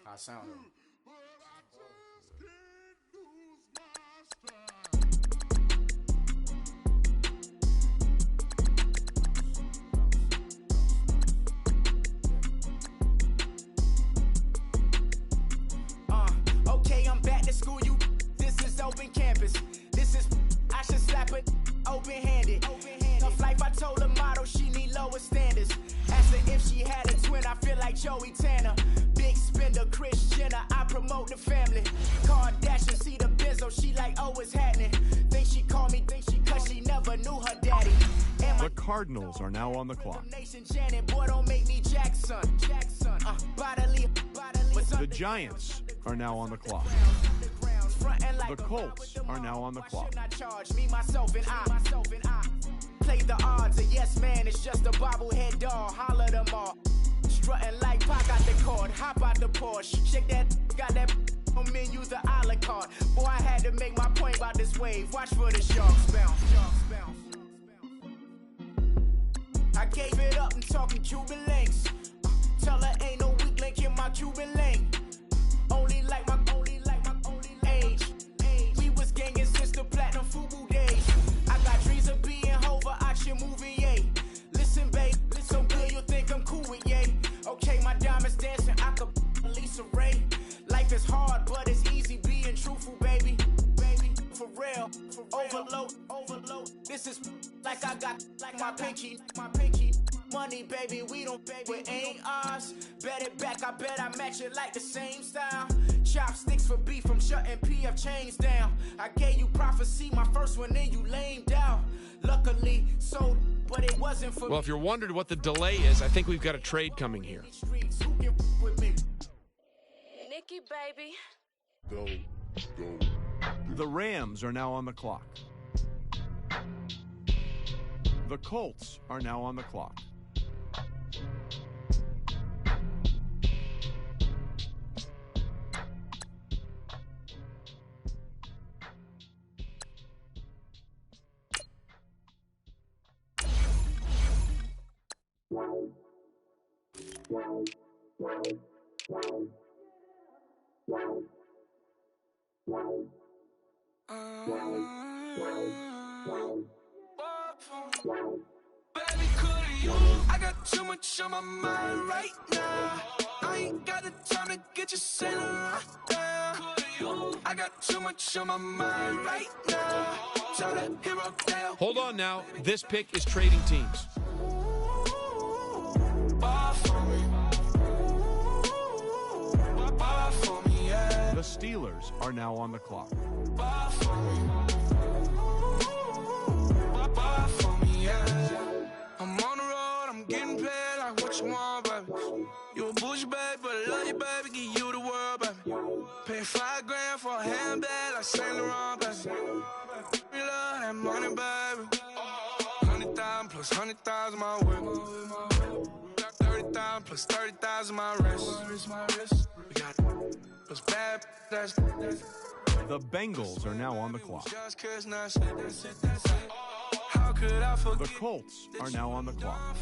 I sound it. open campus. This is, I should slap it open-handed. Tough life, I told her motto, she need lower standards. Asked her if she had a twin, I feel like Joey Tanner. Big spender, Kris Jenner, I promote the family. Kardashian, see the Benzo, she like, oh, it's happening. Think she called me, cause she never knew her daddy. The Cardinals are now on the clock. Boy, don't make me Jackson. The Giants are now on the clock. The Colts are now on the clock. Me, myself, and I. Play the odds, a yes man, it's just a bobblehead doll. Holler them all. Strutting like Pac out the cord, hop out the Porsche. Shake that, got that on menu, the a la carte. Boy, I had to make my point about this wave. Watch for the sharks bounce. I gave it up and talking Cuban links. Tell her ain't no weak link in my Cuban link. Only like my age. We was gangin' since the platinum FUBU days. I got dreams of being Hova out your movie, yay. Listen, babe, so good you think I'm cool with yay. Okay, my diamonds dancing, I could Lisa Ray. Life is hard, but it's easy being truthful, baby. For real, overload. This is like I got like my pinky. Money, baby, we don't pay, it ain't ours. Bet it back, I bet I match it like the same style. Chopsticks for beef, I'm shutting PF chains down. I gave you prophecy, my first one, then you lamed out. Luckily, sold, but it wasn't for Well, if you're wondering what the delay is, I think we've got a trade coming here. Nikki, baby. Go. The Rams are now on the clock. The Colts are now on the clock. Baby, could you? I got too much on my mind right now. I ain't got the time to get you sitting right now. I got too much on my mind right now. Tell that hero down. Hold on now. This pick is trading teams. The Steelers are now on the clock. I'm on the road, I'm getting paid like what you want, baby. You a bougie, baby, but I love you, baby. Give you the world, baby. Pay $5 grand for a handbag like Saint Laurent, baby. We love that money, baby. 100,000 plus 100,000 my whip. Got 30,000 plus 30,000 my wrist. We got those bad, that's. The Bengals are now on the clock. How could I forget? The Colts are now on the clock.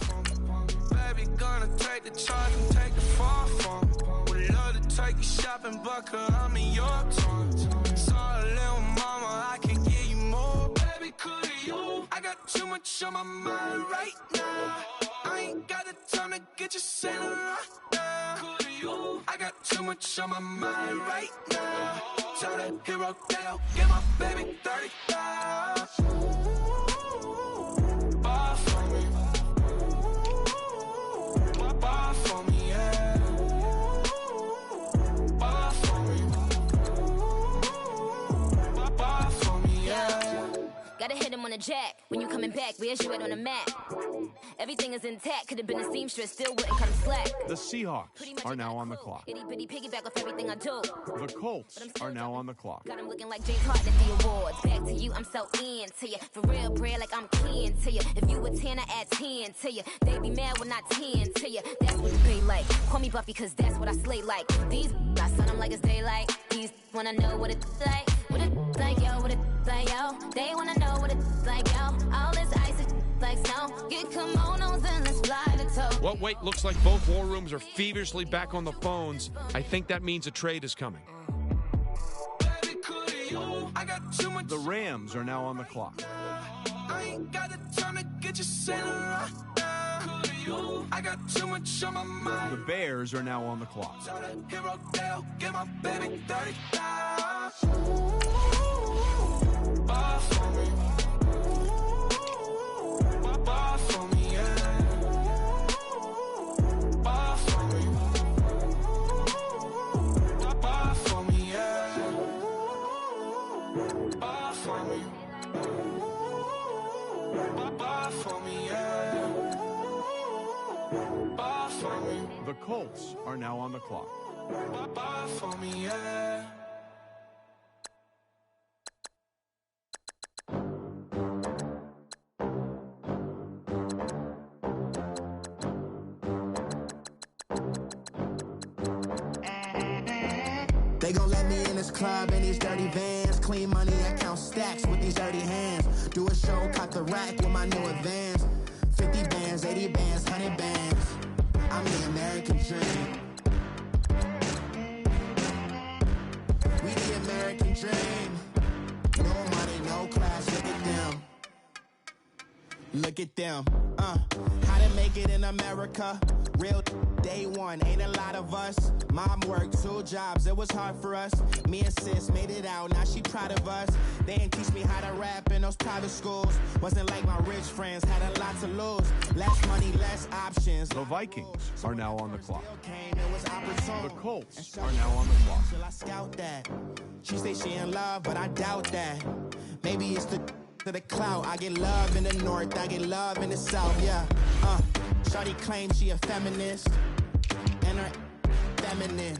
Baby, gonna take the charge and take it far from. Would love to take you shopping, but I'm in your tongue. Sorry, little mama, I can give you more. Baby, could you? I got too much on my mind right now. I ain't got the time to get you sitting right now. Could you? I got too much on my mind right now. Tell that hero down, give my baby 30,000. Buy for me. Buy for me, yeah. Buy for me. Buy for me, yeah. Gotta hit him on the jack. When you coming back, where's you at on the map? Everything is intact. Could've been a seamstress, still wouldn't come slack. The Seahawks are now on the clock. Itty bitty piggyback off everything I do. The Colts are now on the clock. Got him looking like James Harden at the awards. Back to you, I'm so into you. For real, bread, like I'm keen to you. If you a 10, I add 10 to you. They be mad when I 10 to you. That's what it be like. Call me Buffy, cause that's what I slay like. These, I sun them like it's daylight. These wanna know what it's like. What it's like, yo, what it's like, yo. They wanna know what it's like, yo. All this ice is like snow. Get kimonos and let's fly the toe. Well, wait, looks like both war rooms are feverishly back on the phones. I think that means a trade is coming. The Rams are now on the clock. I ain't got the time to get you sitting right now. I got too much on my mind. The Bears are now on the clock. Hero down, give my baby 30,000. Ball for me. Ball for me, yeah. Ball for me. The Colts are now on the clock. Ball for me, yeah. They gon' let me in this club in these dirty vans. Clean money, I count stacks with these dirty hands. Do a show, caught the rack with my new advance. 50 bands, 80 bands, 100 bands. I'm the American dream. We the American dream. No money, no class, look at them. Look at them, how to make it in America. Real day one, ain't a lot of us. Mom worked 2 jobs, it was hard for us. Me and sis made it out, now she proud of us. They didn't teach me how to rap in those private schools. Wasn't like my rich friends, had a lot to lose. Less money, less options. The Vikings are now on the clock. It was opportune. The Colts are now on the clock. Till I scout that. She say she in love, but I doubt that. Maybe it's to the clout. I get love in the north, I get love in the south, yeah. Shawty claims she a feminist, and her feminine.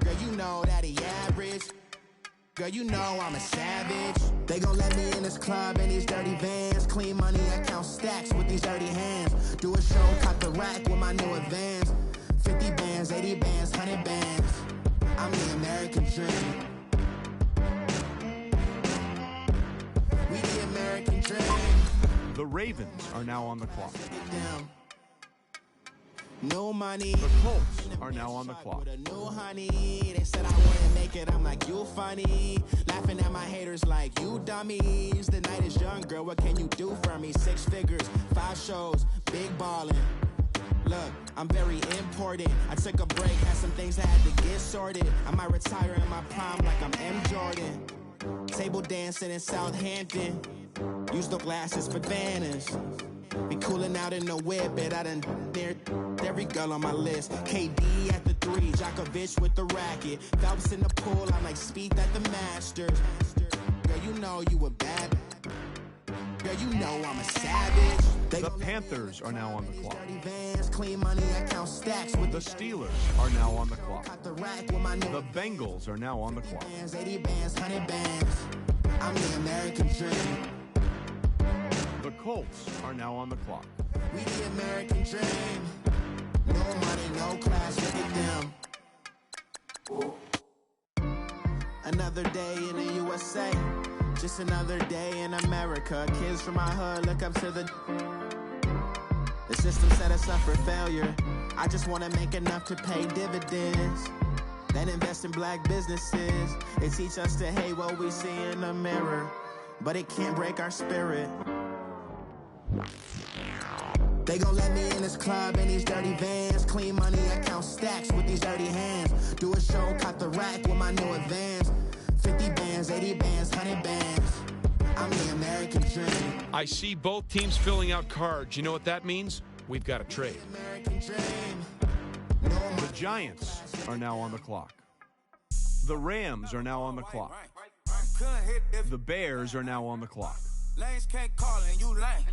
Girl, you know that he average. Girl, you know I'm a savage. They gon' let me in this club in these dirty vans. Clean money, I count stacks with these dirty hands. Do a show, caught the rack with my new advance. 50 bands, 80 bands, 100 bands. I'm the American dream. We the American dream. The Ravens are now on the clock. No money. The Colts are now on the clock. With a new honey. They said I wouldn't make it. I'm like, you funny. Laughing at my haters like, you dummies. The night is young, girl. What can you do for me? 6 figures, 5 shows, big ballin'. Look, I'm very important. I took a break, had some things that had to get sorted. I might retire in my prime like I'm M. Jordan. Table dancing in Southampton. Use the glasses for Vannas. Be coolin' out in the whip, but I done near every girl on my list. KD at the 3, Djokovic with the racket. Phelps in the pool, I'm like Speed at the Masters. Girl, you know you a bad. Girl, you know I'm a savage. The Panthers are now on the clock. Clean money, I count stacks with the Steelers are now on the clock. The Bengals are now on the clock. 80 bands, 100 bands. I'm the American dream. The Colts are now on the clock. We the American dream. No money, no class, look at them. Another day in the USA. Just another day in America. Kids from my hood look up to the system set us up for failure. I just want to make enough to pay dividends. Then invest in black businesses. They teach us to hate what we see in the mirror. But it can't break our spirit. They gon' let me in this club in these dirty vans. Clean money, I count stacks with these dirty hands. Do a show, caught the rack with my new advance. 50 bands, 80 bands, 100 bands. I'm the American dream. I see both teams filling out cards. You know what that means? We've got a trade. The Giants are now on the clock. The Rams are now on the clock. The Bears are now on the clock. Lanes can't call and you lame.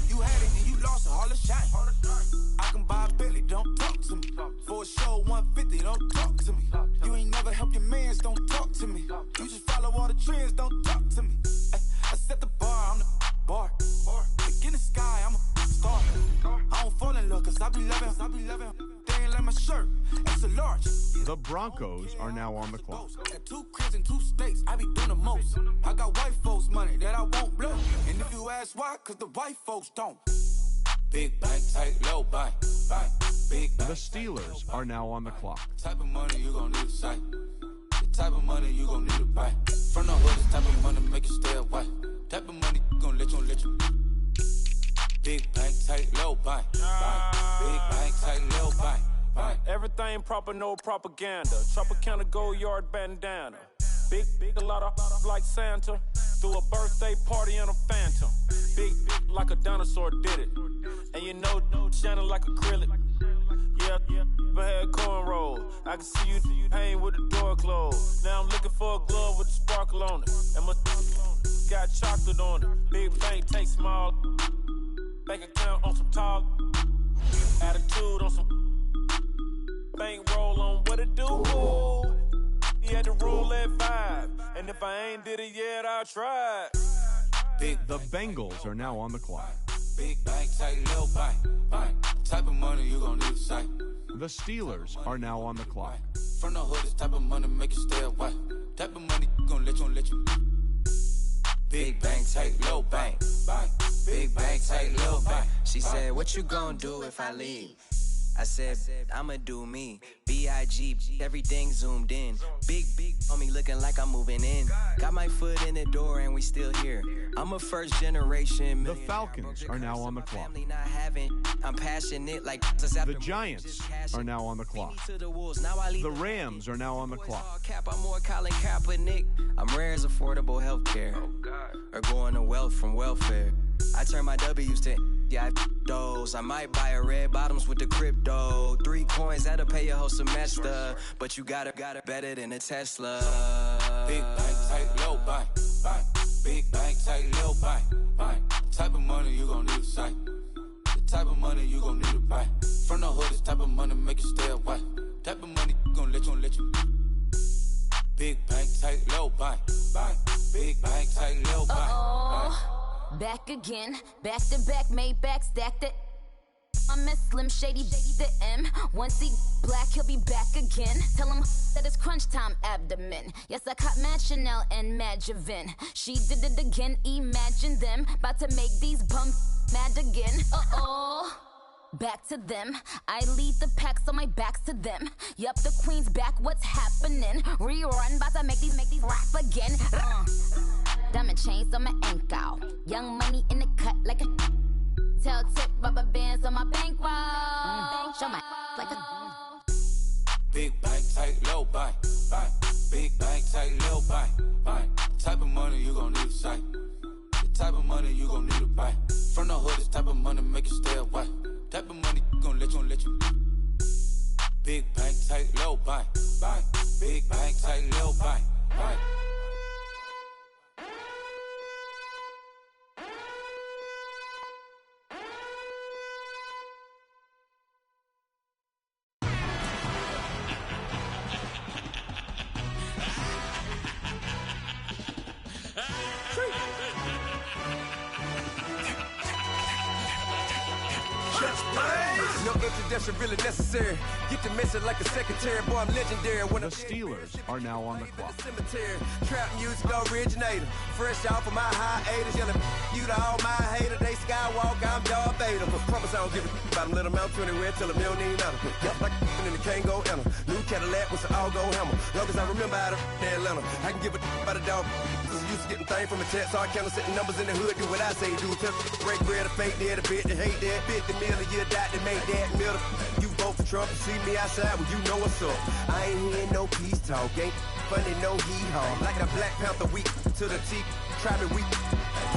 You had it and you lost all the shine. I can buy a Billy, don't talk to me. For a show 150, don't talk to me. You ain't never help your mans, don't talk to me. You just follow all the trends, don't talk to me. I set the bar, I'm the bar. Look in the sky, I'm a star. I don't fall in love cause I be loving. They ain't like my shirt, it's a large. The Broncos are now on the clock. Got 2 cribs in 2 states, I be doing the most. I got white folks money that I won't blow. And if you ask why, cause the white folks don't. Big bank, tight, low bank, big bank. The Steelers are now on the clock. Type of money you gon' need to sight. The type of money you gon' need to buy. From the hood, this type of money make you stay away. Type of money gon' let you. Big bank, tight, low bank, big bank, tight, low bank. Everything proper, no propaganda. Tropicana Gold Yard bandana. Big, a lot of like Santa. Threw a birthday party in a phantom. Big like a dinosaur did it. And you know, shining like acrylic. Yeah, I had cornrows. I can see you hang with the door closed. Now I'm looking for a glove with a sparkle on it. got chocolate on it. Big bank, take small. Bank account on some tall. Attitude on some. Bank roll on what it do. He had the roulette vibe. And if I ain't did it yet, I'll try it. The Bengals are now on the clock. Big bank, tight, little bank. Type of money you gon' need a sight. The Steelers are now on the clock. From the hood, this type of money make you stay away. Type of money gon' let you. Big bank, tight, little bank. Big bank, tight, little bank. She said, what you gon' do if I leave? I said, I'ma do me. B.I.G. Everything zoomed in. Big on me looking like I'm moving in. Got my foot in the door and we still here. I'm a first generation. The Falcons are now on the clock. I'm passionate like the Giants are now on the clock. The Rams are now on the clock. I'm more Colin Kaepernick. I'm rare as affordable healthcare. Or going to wealth from welfare. I turn my W's to those. I might buy a red bottoms with the crypto. 3 coins that'll pay your whole semester. But you got it better than a Tesla. Big bank, tight, low bank. Big bank, tight, low bank. Type of money you gon' need a sight. The type of money you gon' need to buy. From the hood, this type of money make you stay away. Type of money gon' let you. Big bank, tight, low bank. Big bank, tight, low bank. Back again, back to back, made back, stacked it. I miss Slim Shady, the M. Once he black, he'll be back again. Tell him that it's crunch time abdomen. Yes, I caught Mad Chanel and Mad Javin. She did it again, imagine them. About to make these bums mad again. Back to them. I lead the pack, so my back's to them. Yup, the queen's back, what's happening? Rerun, about to make these rap again. Diamond chains on my ankle. Young money in the cut like a tail tip, rubber bands on my bankroll. Show my like a big bank, tight, low bank. Big bank, tight, low bank. Type of money you gon' need a sight. The type of money you gon' need to buy. From the hood, this type of money make you stay away. Type of money gon' let you. Big bank, tight, low bank. Big bank, tight, low bank. No introduction really necessary. Get the message like a secretary. Boy, I'm legendary. When the Steelers are now on the clock. Trap music originator. Fresh off of my hiatus. Yelling you to all my haters. They skywalk, I'm Darth Vader. But promise I don't give a about them. Let them out anywhere till them don't need nothing. Yup, like and they can't go enter. New Cadillac with an all-go hammer. Long as I remember how to Atlanta. I can give a about a dog. Used to getting things from a text, so I count setting numbers in the hood. Do what I say, do. Tell break bread, a fake dead, a bit, they hate that. 50 million, you die to make that middle. You vote for Trump, you see me outside, well, you know what's up. I ain't hearing no peace talk, ain't funny, no hee-haw. Like the Black Panther week to the teeth, try me weak.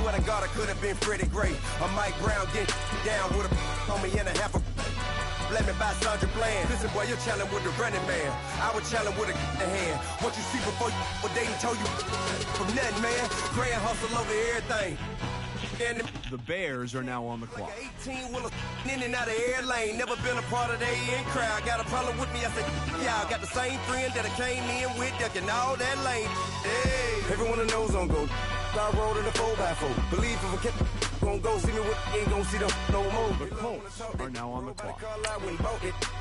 Swear to God, I could have been Freddie Gray. Or Mike Brown, get down with a on me and a half a. Let me buy Sandra Bland. Listen, boy, you're challenging with the running man. I would challenge with a hand. What you see before you, what they told you from nothing, man. Grand hustle over everything. The Bears are now on the clock. 18 wheelers in and out of air lane. Never been a part of the in crowd. Got a problem with me, I said, y'all got the same friend that I came in with, ducking all that lane. Hey, everyone that knows on go. I rolled in a 4x4. Believe if I kept gon' go see me with ain't gon' see them no more. The Colts are now on the clock.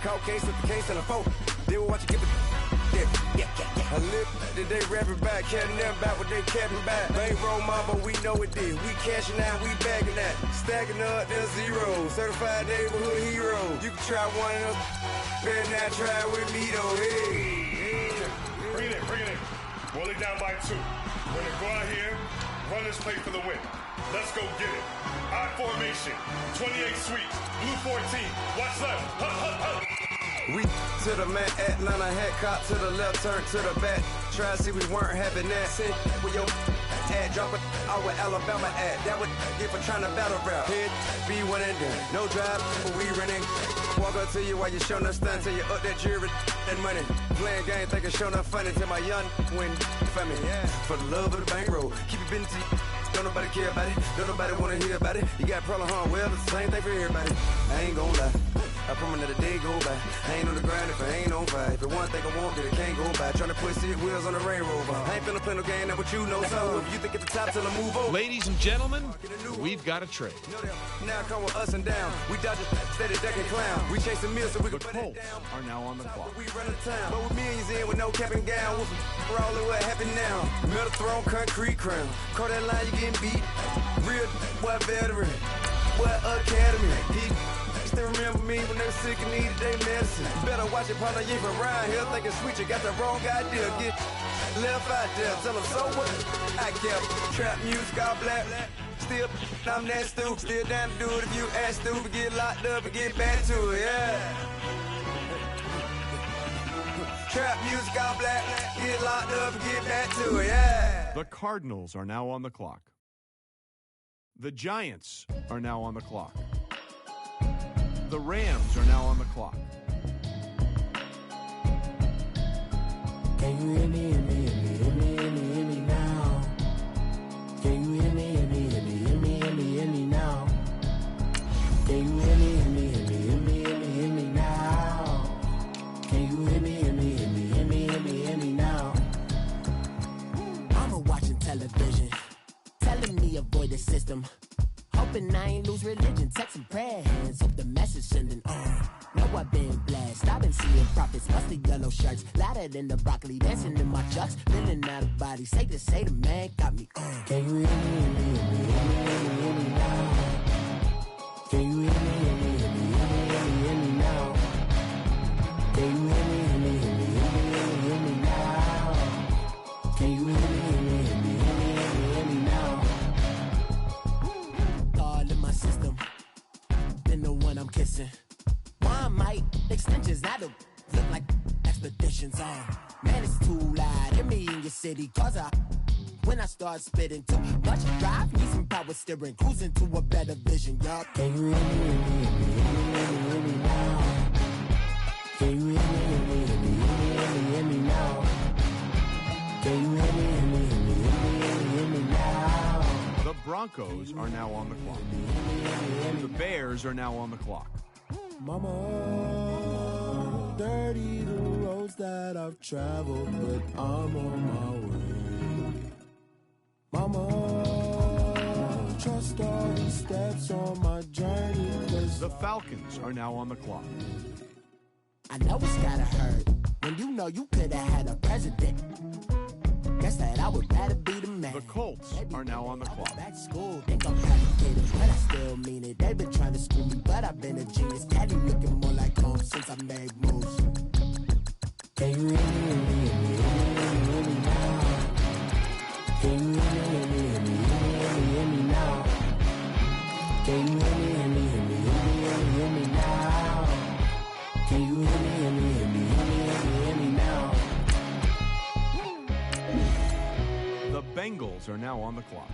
Caught case with the case and a phone. They will watch you give it. I live today rapping back, catching them back what they capping back. Bankroll mama, we know it did. We cashing out, we bagging that. Stacking up, there's zero. Certified neighborhood hero. You can try one of them. Better not try with me though. Hey. Bring it in. Roll it down by 2. We're gonna go out here, run this play for the win. Let's go get it. I formation, 28 sweeps, blue 14. Watch left. Hup, hup, hup. We to the man, Atlanta head cop to the left, turn to the back. Try to see we weren't having that. Sit with your ad, drop it out with Alabama ad. That would get for trying to battle rap. Head be one and done. No drive, but we running. Walk up to you while you showing us stun till you up that jury and money. Playing game, thinking show not funny till my young win for me. For the love of the bankroll, keep it busy. No don't nobody care about it. Don't nobody wanna hear about it. You got a problem, huh? Well, it's the same thing for everybody. I ain't gon' lie. I promise that a day go by. I ain't on the grind if I ain't on fire. If it one thing I want, then it can't go by. Tryna put 6 wheels on the Range Rover. I ain't finna play no game, that what you know. So if you think at the top till I move over. Ladies and gentlemen, we've got a trade. Now come with us and down. We dodge a steady deck and clown. We chase a meal so we can put Colts are now on the clock. We run the town. But with millions in with no cap and gown. We're all in what happened now. Metal throne, concrete crown. Call that line, you getting beat. Real what veteran. What academy. He still remember me when they were sick and needed their medicine. Better watch it, partner, you from around here thinking sweet, you got the wrong idea. Get left out there, tell them so what I kept. Trap music, all black. Still, I'm that stupid. Still down to do it if you ask stupid. Get locked up and get back to it, yeah. Trap music, all black. Get locked up and get back to it, yeah. The Cardinals are now on the clock. The Giants are now on the clock. The Rams are now on the clock. Can you hear me, hear me, hear me, hear me, hear me, hear me now? Can you hear me, hear me, hear me, hear me, hear me, hear me now? Can you hear me, hear me, hear me, hear me, hear me, hear me now? Can you hear me, hear me, hear me, hear me, hear me, hear me now? Mama watching television, telling me avoid the system. Hoping I ain't lose religion, texting prayer hands, hope the message sending on. Know I've been blessed, I've been seeing prophets, musty yellow shirts, louder than the broccoli, dancing in my chucks, feeling out of body, say the man got me on. Can you hear me, hear me, hear me, hear me, hear me, hear me now? Can you hear me, hear me, hear me, hear me, hear me, hear me now? Can you hear me, hear me, hear me, hear me, hear me, hear me now? Can you hear me, hear me, hear me, hear me, hear me, hear me now? System, then the one I'm kissing. One might extensions that'll look like expeditions on. Man, it's too loud. Hear me in your city, cause when I start spitting too much drive, need some power steering, cruising to a better vision, y'all. Can you hear me, hear me, hear me, hear me, hear me now? Can you hear me, hear me, hear me, hear me, hear me, hear me now? Can you hear me, hear me, hear me, hear me, hear me, hear me now? The Broncos are now on the clock. The Bears are now on the clock. Mama, dirty the roads that I've traveled, but I'm on my way. Mama, trust all the steps on my journey. The Falcons are now on the clock. I know it's gotta hurt when you know you could have had a president. Guess that I would rather be the man. The Colts are now on the clock. Back to school, think I'm complicated, but I still mean it. They've been trying to screw me, but I've been a genius. Caddy looking more like home since I made moves. Can you hear me, hear me, hear me, hear me now? Can you hear me, hear me, hear me, hear me, hear me now? Can you hear me, hear me, hear me, hear me, hear me now? Can you hear me, hear me, hear me, hear me, hear me now? The Bengals are now on the clock.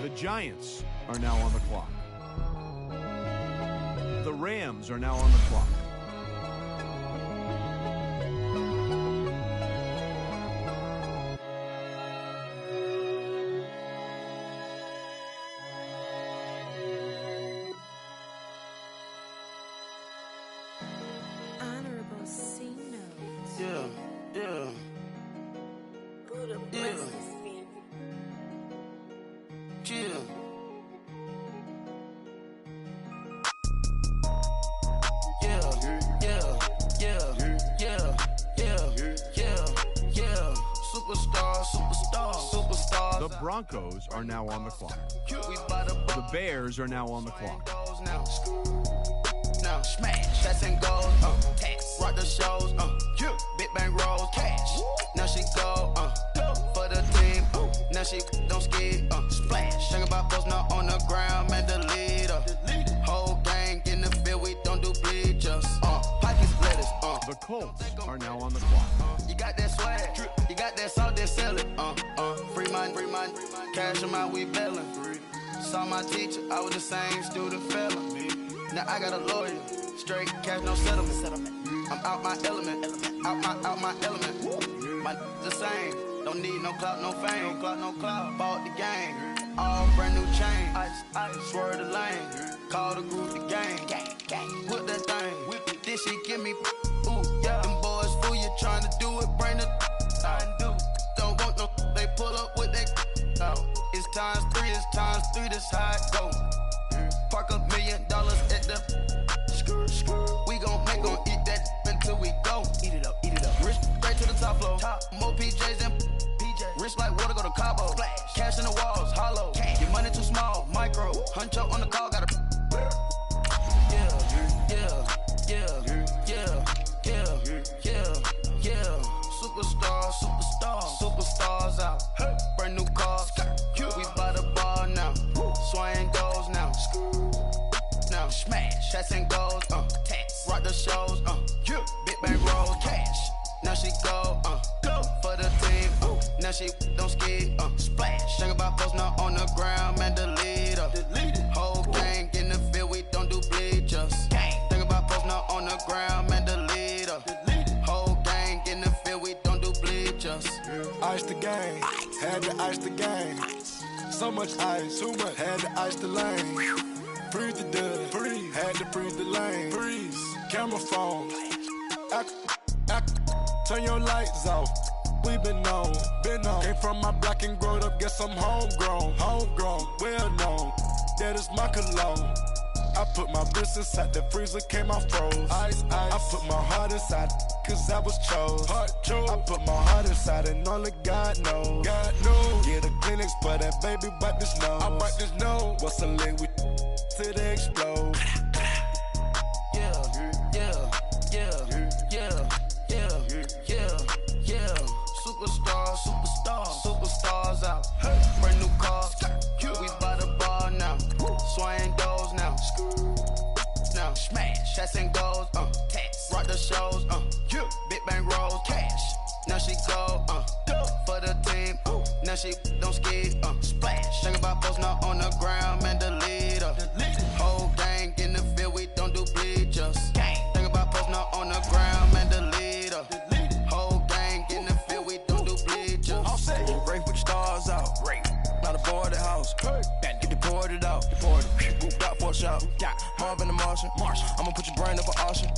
The Giants are now on the clock. The Rams are now on the clock. Honorable C notes. Yeah. Buddha Yeah. blesses me. Chill. Superstar. The Broncos are now on the clock. The Bears are now on the clock. Now smash, that's and gold, tax, rock the shows, big bang rolls, cash. Now she go, for the team, now she don't ski, splash. Think about post now on the ground, man, the leader. Whole gang in the field, we don't do bleachers, pocket splitters, The Colts are now on the clock. You got that swag, you got that salt, then sell it, free mind, cash them out, we bailin'. Saw my teacher, I was the same student felon. Now I got a lawyer, straight cash, no settlement. I'm out my element, out my element. My the same, Don't need no clout, no fame. No clout, no clout. Bought the game. All brand new chain. Ice, swerve the lane. Call the group the gang. Whip that thing. Whip it. This shit give me. Ooh, yeah. Them boys fool you trying to do it. Bring the do. Don't want no. They pull up with that. It's times 3. It's times 3. This how it go. Park $1 million at the. We gon' eat that until we go. Eat it up, eat it up. Rich straight to the top floor. More PJs than PJs. Rich like water, go to Cabo. Splash. Cash in the walls, hollow. Cash. Your money too small, micro. Hunch up on the call, gotta. Yeah. Superstars out. Hey. Brand new cars. We by the bar now. Swaying goals now. Now smash, shots and goals, rock the shows, big bang rolls, cash. Now she go for the team, now she don't ski, splash. Think about posting up on the ground, man, delete her. Whole gang in the field, we don't do bleachers. Think about posting up on the ground, man, delete her. Whole gang in the field, we don't do bleachers. Ice the game, had to ice the game. So much ice, too much, had to ice the lane. Freeze the dud, freeze, had to freeze the lane. Freeze, camera phone. Turn your lights off. We been on. Came from my block and growed up, guess I'm homegrown, well known. That is my cologne. I put my wrist inside the freezer, came out froze. Ice. I put my heart inside, cause I was chose. I put my heart inside and only God knows. Yeah, the clinics for that baby, wipe this nose. I wipe this nose. What's a leg with till they explode? Superstars out. Hey. Brand new cars. We by the bar now. Swaying goals now. Now smash, shots and goals. Rock the shows. Big bang rolls, cash. Now she go for the team. Now she don't ski. Splash. Think about posting up on the ground, man, delete her. Whole gang in the field, we don't do bleachers. Think about posting up on the ground, man, delete her. Whole gang in the field, we don't do bleachers. Race with the stars out. Not a boarded house. Get deported out. Moved out for a shot. Marvin the Martian. I'ma put your brain up for auction.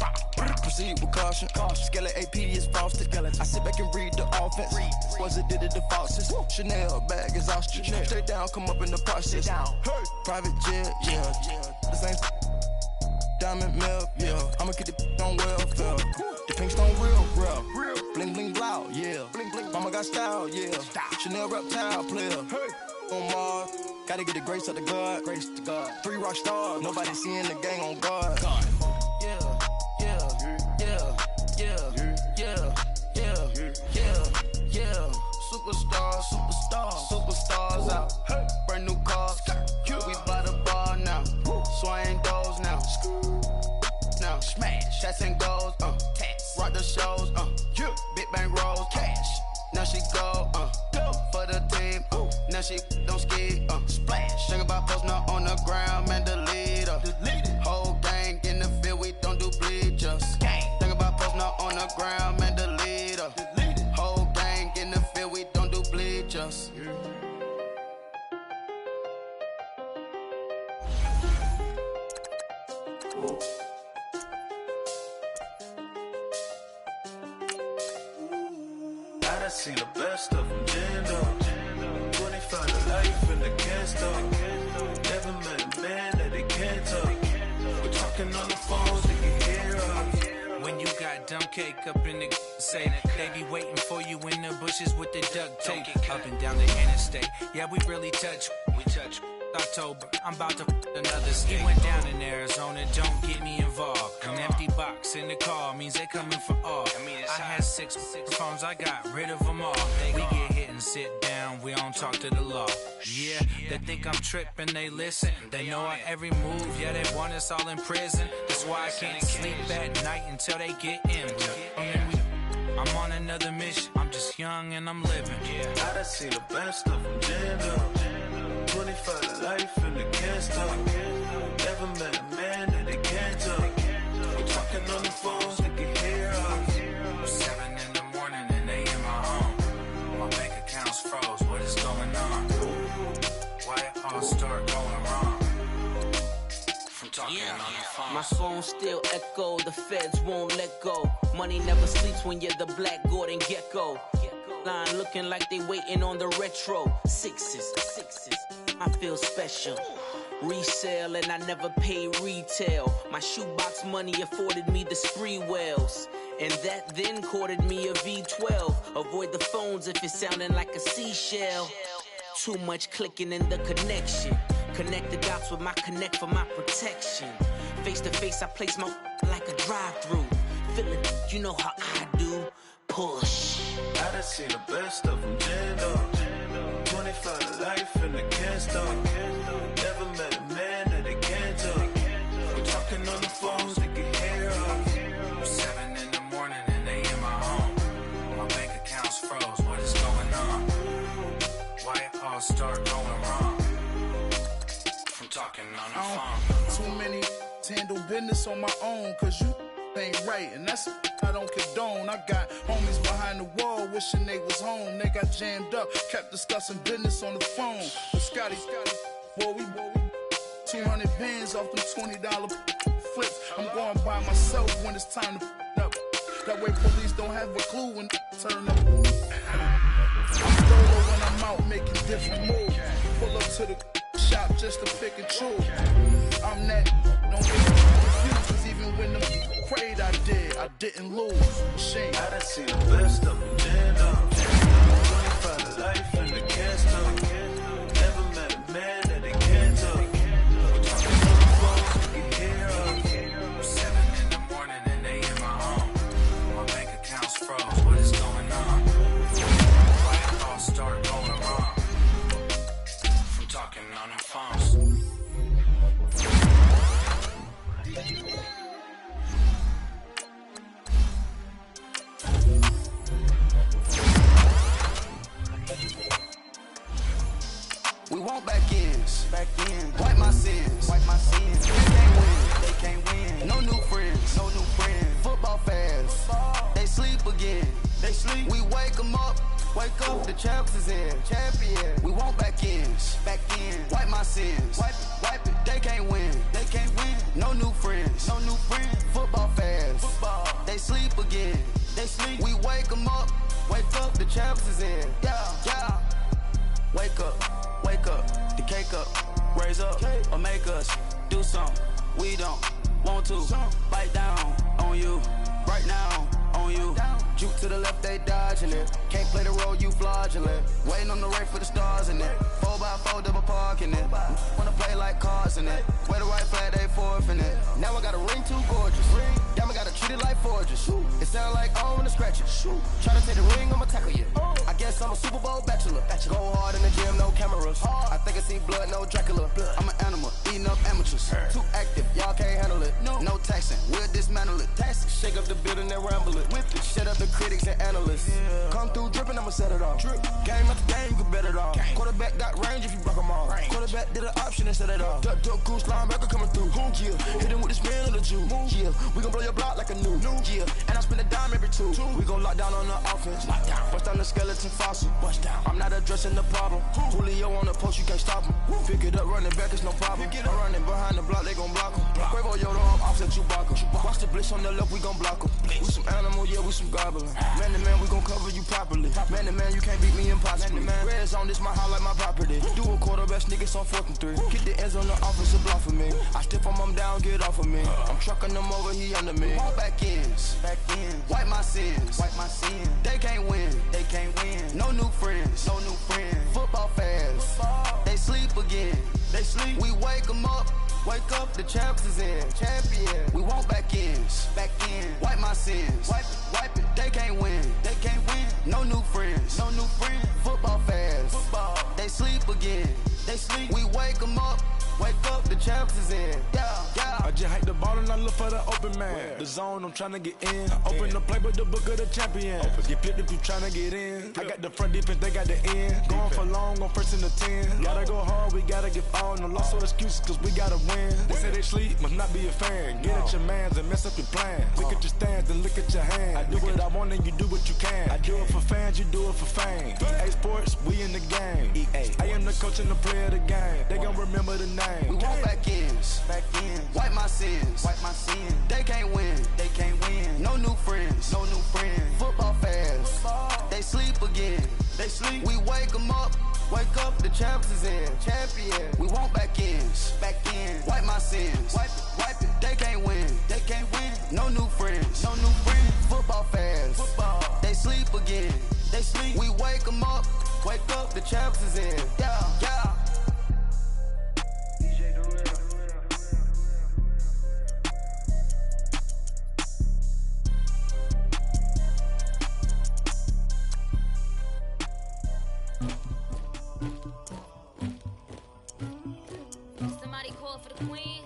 Proceed with caution. Skeleton AP is frosted. I sit back and read the offense. Was it did it the faucets? Chanel bag is ostrich. Stay down, come up in the process. Private jet, yeah. The same diamond milk, yeah. I'ma get the on welfare. The pink stone real. Bling bling blow, yeah. Mama got style, yeah. Chanel reptile player. On Mars, gotta get the grace of the God. 3 rock stars, nobody seeing the gang on guard. Superstars out. Brand new cars. We by the bar now. Swaying goals now. Now smash, shots and goals. Rock the shows. Big bang rolls, cash. Now she go for the team. Now she don't ski. Splash. Think about posting up on the ground, man, delete her. Whole gang in the field, we don't do bleachers. Think about posting up on the ground, man, delete her. Whole gang in the field, we don't do bleachers. I done seen the best of them, Jando. 25 to life in the can't stop. Never met a man that they can't talk. We're talking on the phones, they can hear us. When you got dumb cake up in the say they be waiting for you in the bushes with the duct tape. Up and down the interstate, yeah, we really touch. October, I'm about to another state. He went down in Arizona, don't get me involved. An empty box in the car means they coming for all. I had 6 phones, I got rid of them all. We get hit and sit down, we don't talk to the law. Yeah, they think I'm tripping, they listen. They know our every move, yeah, they want us all in prison. That's why I can't sleep at night until they get in. I'm on another mission, I'm just young and I'm living. I done seen the best of them, Jando. 25 to life in the can't stop. Never met a man that they can't talk. We're talking on the phones, they can hear us. 7 in the morning and they in my home. My bank account all start going wrong? From talking on the phone. My phone still echo, the feds won't let go. Money never sleeps when you're the Black Gordon Gecko. Line looking like they waiting on the retro. Sixes, I feel special. Resale and I never pay retail. My shoebox money afforded me the spree wells. And that then courted me a V12. Avoid the phones if it's sounding like a seashell. Too much clicking in the connection. Connect the dots with my connect for my protection. Face to face, I place my like a drive-through. Feeling, you know how I do. Push. I done seen the best of them jammed up. 25 to life in the can't stop. Never met a man that they can't talk. We're talking on the phones, they can hear us. 7 in the morning and they in my home. My bank account's froze, what is going on? Why it all start going wrong? From talking on the phone. Too many handle business on my own, cause you ain't right, and that's I don't condone. I got homies behind the wall wishing they was home. They got jammed up, kept discussing business on the phone. But Scotty, boy, we 200 bands off them $20 flips. I'm going by myself when it's time to up. That way police don't have a clue when turn up. I'm solo when I'm out making different moves. Pull up to the shop just to pick and choose. I'm that, don't get confused, cause even when the prayed I didn't lose. Shame. I done seen the best of them jammed up. 25 to life in the can't stop. Never met a man that they can't talk. We're talking on the phone, they can hear us. 7 in the morning and they in my home. My bank account's froze, what is going on? Why it all start going wrong? From talking on the phones. We want back ends. Wipe my sins. They can't win. No new friends. Football fans. They sleep again. We wake them up. Wake up, the champs is in. Champion. We want back ends. Wipe my sins. Wipe it. They can't win. No new friends. Football fans. They sleep again. We wake them up. Wake up, the champs is in. Yeah. Wake up, the cake up, raise up, or make us do something we don't want to. Bite down on you, right now on you. Juke to the left, they dodging it. Can't play the role, you fraudulent. Waiting on the race for the stars in it. 4x4 double parking it. Wanna play like cars in it. Wear the right flag, they forfeiting it. Now I got a ring too gorgeous. Damn, I gotta treat it like forges. It sound like I wanna scratch it. Try to take the ring, I'ma tackle you. I guess I'm a Super Bowl bachelor. Go hard in the gym, no cameras. I think I see blood, no Dracula. I'm an animal, eating up amateurs. Too active, y'all can't handle it. No taxing, we'll dismantle it. Shake up the building and ramble it. Whip it, shut up the critics and analysts. Come through dripping, I'ma set it off. Game after game, you can bet it off. Quarterback got range if you broke them off. Quarterback did an option and set it off. Duck goose, linebacker coming through. Yeah, hit him with the spin of the Jew. Yeah, we gon' blow your block like a new. Yeah, and I spend a dime every two. We gon' lock down on the offense. Bust down the skeleton fossil. I'm not addressing the problem. Julio on the post, you can't stop him. Pick it up, running back, it's no problem. I'm running behind the block, they gon' block him. Quavo Yoda, I'm offset Chewbacca. Watch the blitz on the left, we gon' block him. We some animal, yeah, we some goblin. Man to man, we gon' cover you properly. Man to man, you can't beat me impossibly. Red zone, this my highlight, my property. Do a quarterback, niggas on 4th and 3. Get the ends on the offensive block for me. I step on them down, get off of me. I'm trucking them over, he under me. Back ends. Wipe my sins. They can't win. No new friends. Football fans. They sleep again. We wake them up. Wake up, the champs is in. Champion. We want back ends. Wipe my sins. Wipe it. They can't win. No new friends. Football fans. They sleep again. We wake them up. Wake up, the champs is in. Yeah. I just hate the ball and I look for the open man. The zone, I'm trying to get in. Open the play, but the book of the champion. Get flipped if you trying to get in. I got the front defense, they got the end. Going for long, on 1st and the 10. Gotta go hard, we gotta get all. No loss or excuses, cause we gotta win. They say they sleep, must not be a fan. Get at your mans and mess up your plans. Look at your stands and look at your hands. I do what I want and you do what you can. I do it for fans, you do it for fame. EA Sports, we in the game. I am the coach coaching the player the game. They gon' remember the name. We want back ends. Wipe my sins. They can't win. No new friends. Football fans. They sleep again. We wake them up. Wake up, the champs is in. Champion. We want back ends. Wipe my sins. Wipe it. They can't win. No new friends. Football fans. They sleep again. We wake them up. Wake up, the champs is in. Yeah. Somebody call for the queen.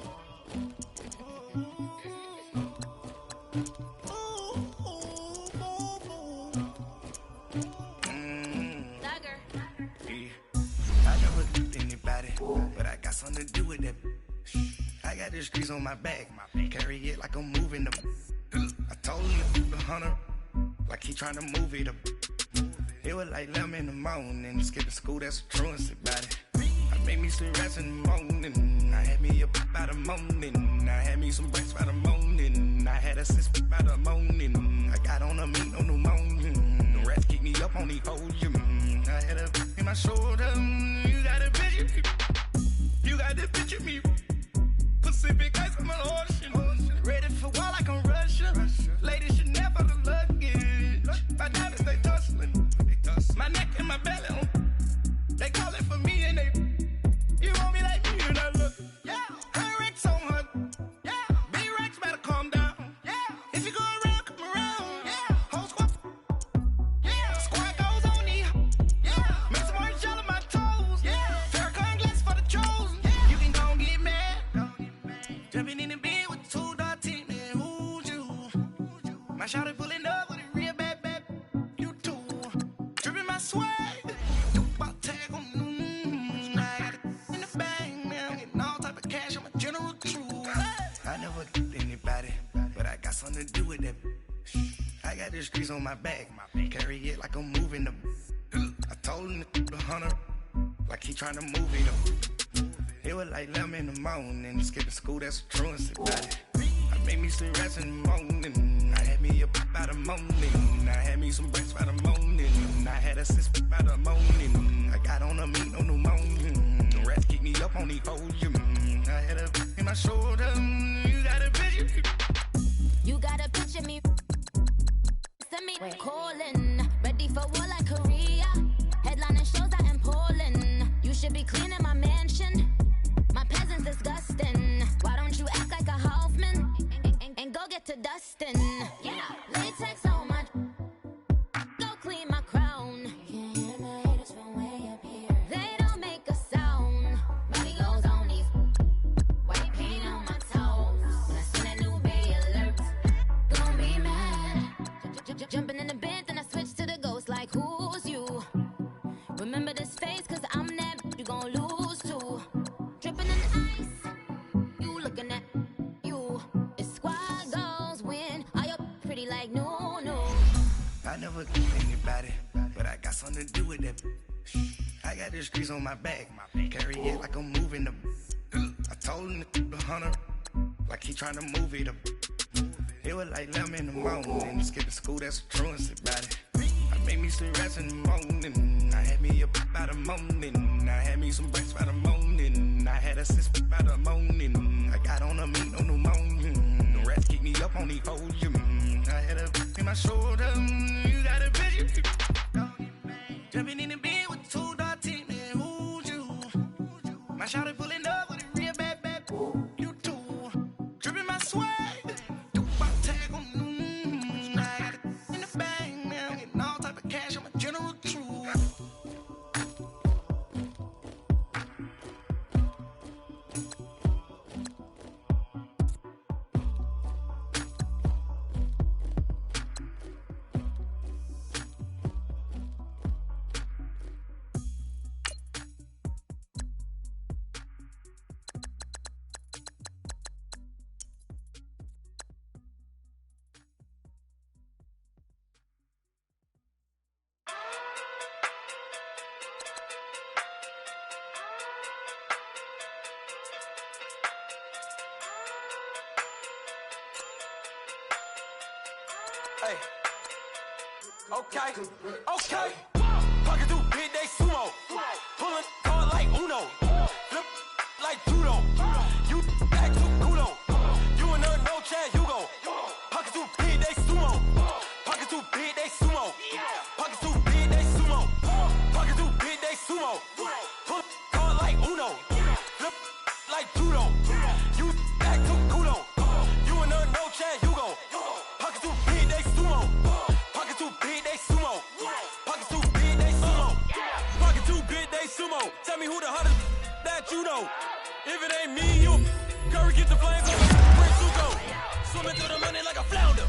But I got something to do with that. I got the streets on my back. Carry it like I'm moving them. I told him the hunter, like he trying to move it up. It was like 11 in the morning. Skip to school, that's a truancy about it. I made me some rest in the morning. I had me a pop by the morning. I had me some breaks by the morning. I had a sis by the morning. I got on a meat on the morning. The rats keep me up on the podium. I had a in my shoulder. You got a picture me. You got to picture me. Pacific ice on my ocean. Ready for war like I'm Russia. Ladies should never the luggage. My diamonds they tussling. My neck and my belly on. They call it for me and they. You want me like me and I look. Yeah. Her Rex on her. Yeah. B-Rex better calm down. Yeah. If you go around, come around. Yeah. Whole squad. Yeah. Squad goes on me. Yeah. Make some orange gel on my toes. Yeah. Farrakhan glass for the chosen. Yeah. You can go and get mad. Jumping in the bed with 2 dark team. Man, who's you? My shawty pulling up with a real bad. You too. Dripping my swag. You about tag on. I got it in the bag. Now I'm getting all type of cash on my general crew. I never get anybody, but I got something to do with that. I got the streets on my back. Carry it like I'm moving them. I told him the hunter, like he trying to move it up. It was like 11 in the morning. Skip to school, that's a truancy about it. I made me some rest in the morning. I had me a pop by the morning. I had me some breaks by the morning. I had a sis by the morning. I got on a meat on the morning. The rats keep me up on the podium. I had a in my shoulder. You got a picture me. You got a picture me. Send me calling. Ready for war like Korea. Headlining shows out in Poland. You should be cleaning my mansion. My peasants disgusting. Why don't you act like a Hoffman and go get to dustin'? Yeah, latex on my. Go clean my crown. Can't hear my haters from way up here. They don't make a sound. Money goes on these. White paint on my toes. When I see that new Bay alert, gon' be mad. Jumping in the bed, then I switch to the ghost like who's you? Remember this face, cause I'm that you gon' lose too. Dripping in ice, you looking at you. It's squad goals win. Are you pretty like no? I never get anybody, but I got something to do with that. I got the streets on my back. Carry it like I'm moving them. I told him the hunter, like he trying to move it up. It was like 11 in the morning. Skip to school, that's a truancy about it. I made me some rest in the morning. I had me a pop by the morning. I had me some breaks by the morning. I had a sis by the morning. I got on a meat on the morning. The rats keep me up on the podium. I had a in my shoulder. You got a picture. Jumping in the bed with 2 dark team. Man, who's you? My shawty pulling up with a real bad. You too. Dripping my swag. You about tag on. I got it in the bag. Now I'm getting all type of cash on my general crew. Hey. Okay. Pocket through big day sumo. Pulling card like Uno. Flip like judo. You act too kudo. You and her no Chad Hugo. Pocket through big day sumo. Pocket through big day sumo. Pocket through big day sumo. Pocket through big day sumo. Pull card like Uno. Flip like judo. You act too kudo. You and her no Chad Hugo. Pocket through big day sumo. Pocket too big they sumo. Pocket too big they sumo. Pocket too big they sumo. Tell me who the hottest that you know. If it ain't me, you Curry get the flames on Bring Suko. Swimming through the money like a flounder.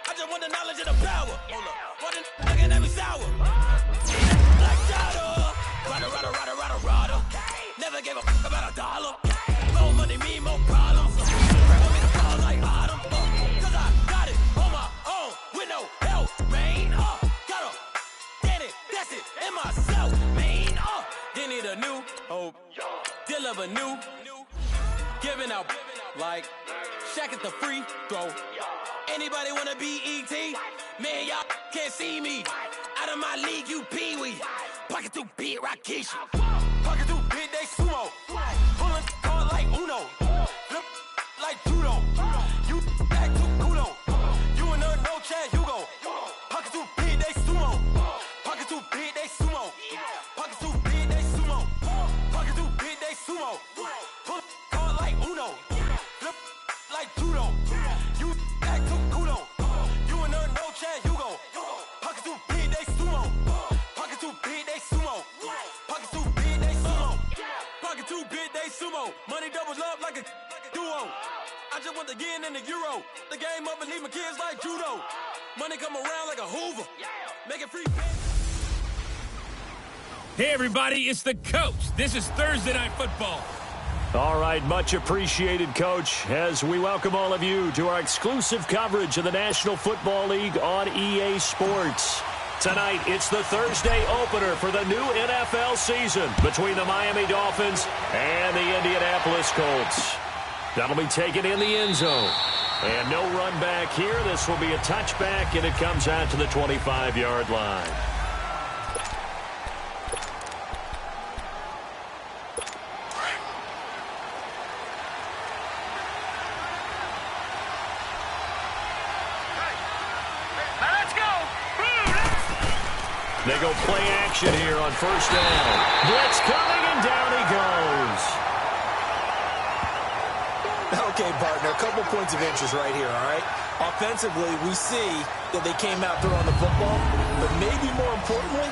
I just want the knowledge and the power. Why the looking at me sour? Like Jada. Rada. Never gave a fuck about a dollar. More money, me, more problems. Bring me the ball like Autumn. Cause I got it on my own with no help, man. Gotta get it, that's it, in myself, man. They need a new hope, deliver new, giving out like Shaq at the free throw. Anybody wanna be ET? Man, y'all can't see me. Out of my league, you pee-wee. Pocket too big, Rakisha. Pocket too big, they sumo. Pulling card like Uno. Flip like judo. You act too kudo. You and her no Chad Hugo. Pocket too big, they sumo. Pocket too big, they sumo. Pocket too big, they sumo. Pocket too big, they sumo. Pull card like Uno. Flip like judo. You act too kudo. You and her no Chad Hugo. Pocket too big, they sumo. Pocket too big, they sumo. Pocket too big, they sumo. Pocket too big, they sumo. Money doubles up like a duo. I just want the yen and the euro. The game up and leave my kids like judo. Money come around like a Hoover. Make it free. Hey, everybody, it's the coach. This is Thursday Night Football. All right, much appreciated, Coach, as we welcome all of you to our exclusive coverage of the National Football League on EA Sports. Tonight, it's the Thursday opener for the new NFL season between the Miami Dolphins and the Indianapolis Colts. That'll be taken in the end zone. And no run back here. This will be a touchback, and it comes out to the 25-yard line. They go play action here on first down. Blitz coming, and down he goes. Okay, partner, a couple points of interest right here, all right? Offensively, we see that they came out throwing the football, but maybe more importantly,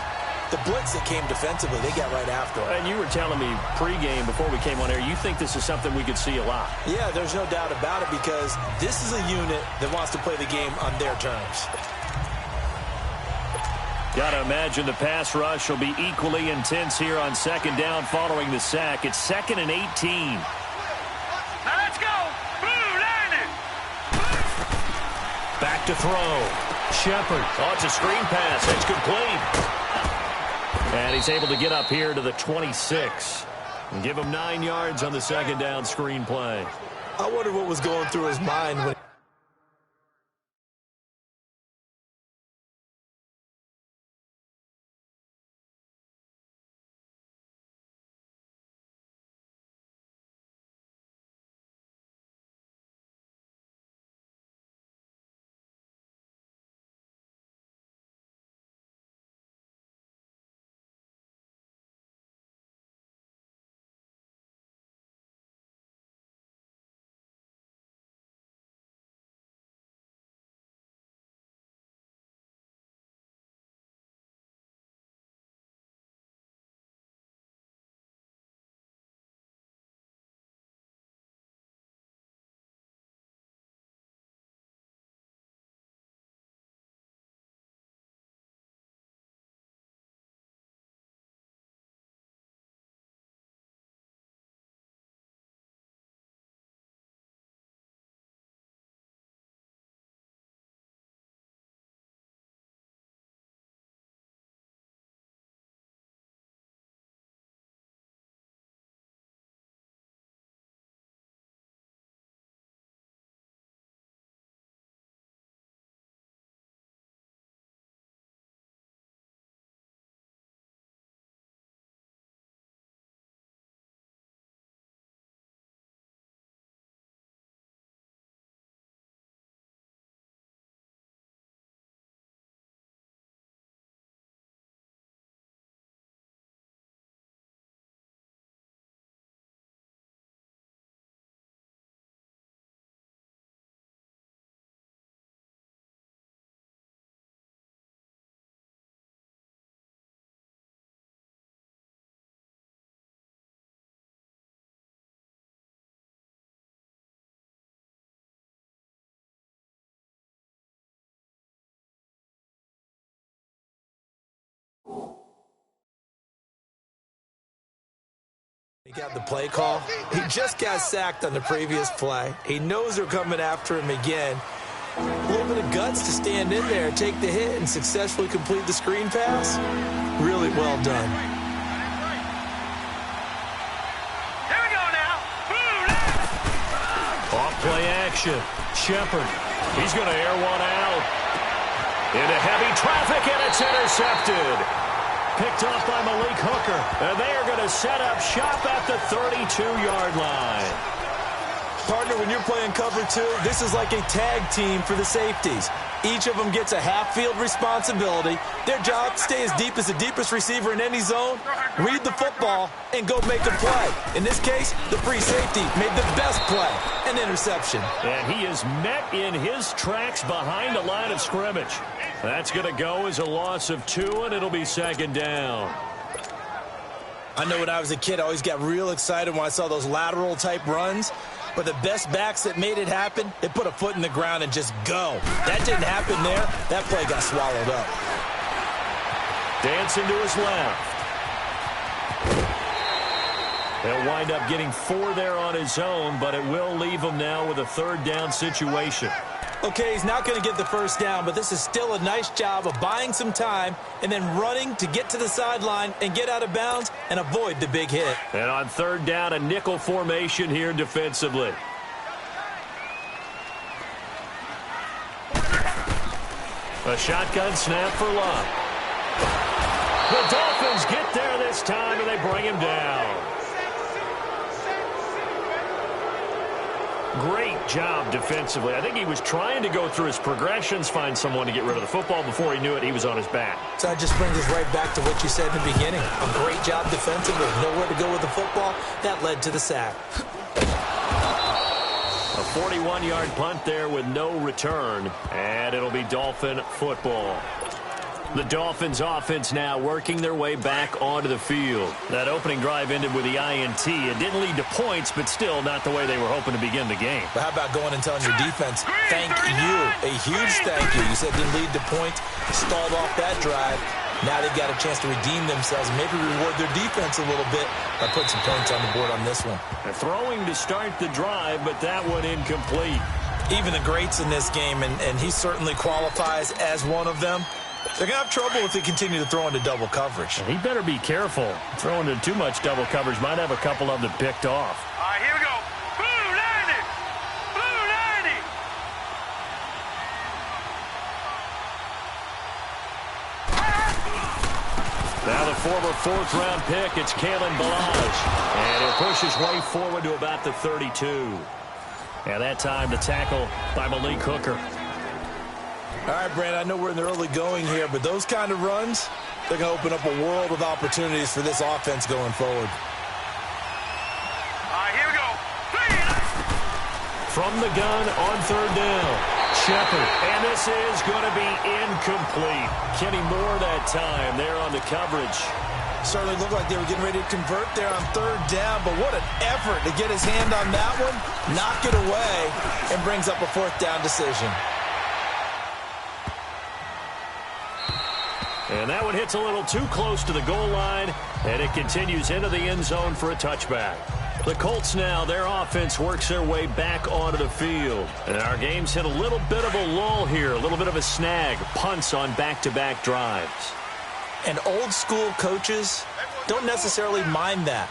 the blitz that came defensively, they got right after it. And you were telling me pregame before we came on air, you think this is something we could see a lot. Yeah, there's no doubt about it because this is a unit that wants to play the game on their terms. Got to imagine the pass rush will be equally intense here on second down following the sack. It's 2nd and 18. Now let's go. Blue landing. Back to throw. Shepard. Oh, it's a screen pass. It's complete. And he's able to get up here to the 26. And give him 9 yards on the second down screen play. I wonder what was going through his mind when He got the play call. He just got sacked on the previous play. He knows they're coming after him again. A little bit of guts to stand in there, take the hit, and successfully complete the screen pass. Really well done. Here we go now. Off play action. Shepard. He's going to air one out. Into heavy traffic, and it's intercepted. Picked off by Malik Hooker, and they are going to set up shop at the 32-yard line. Partner, when you're playing cover two, this is like a tag team for the safeties. Each of them gets a half-field responsibility. Their job, stay as deep as the deepest receiver in any zone, read the football, and go make a play. In this case, the free safety made the best play, an interception. And he is met in his tracks behind the line of scrimmage. That's going to go as a loss of 2, and it'll be second down. I know when I was a kid, I always got real excited when I saw those lateral-type runs. But the best backs that made it happen, they put a foot in the ground and just go. That didn't happen there. That play got swallowed up. Dancing to his left. He'll wind up getting 4 there on his own, but it will leave him now with a third down situation. Okay, he's not going to get the first down, but this is still a nice job of buying some time and then running to get to the sideline and get out of bounds and avoid the big hit. And on third down, a nickel formation here defensively. A shotgun snap for Love. The Dolphins get there this time, and they bring him down. Great job defensively. I think he was trying to go through his progressions, find someone to get rid of the football. Before he knew it, he was on his back. So that just brings us right back to what you said in the beginning. A great job defensively. Nowhere to go with the football. That led to the sack. A 41-yard punt there with no return, and it'll be Dolphin football. The Dolphins offense now working their way back onto the field. That opening drive ended with the INT. It didn't lead to points, but still not the way they were hoping to begin the game. But how about going and telling your defense, thank you, a huge thank you. You said didn't lead to points, stalled off that drive. Now they've got a chance to redeem themselves, maybe reward their defense a little bit by putting some points on the board on this one. They're throwing to start the drive, but that one incomplete. Even the greats in this game, and he certainly qualifies as one of them, they're going to have trouble if they continue to throw into double coverage. He better be careful. Throwing into too much double coverage might have a couple of them picked off. All right, here we go. Blue 90. Blue 90. Now the former fourth-round pick, it's Kalen Ballage. And he'll push his way forward to about the 32. And that time the tackle by Malik Hooker. All right, Brandon, I know we're in the early going here, but those kind of runs, they're going to open up a world of opportunities for this offense going forward. All right, here we go. From the gun on third down, Shepard. And this is going to be incomplete. Kenny Moore that time there on the coverage. Certainly looked like they were getting ready to convert there on third down, but what an effort to get his hand on that one, knock it away, and brings up a fourth down decision. And that one hits a little too close to the goal line, and it continues into the end zone for a touchback. The Colts now, their offense works their way back onto the field. And our game's hit a little bit of a lull here, a little bit of a snag, punts on back-to-back drives. And old-school coaches don't necessarily mind that.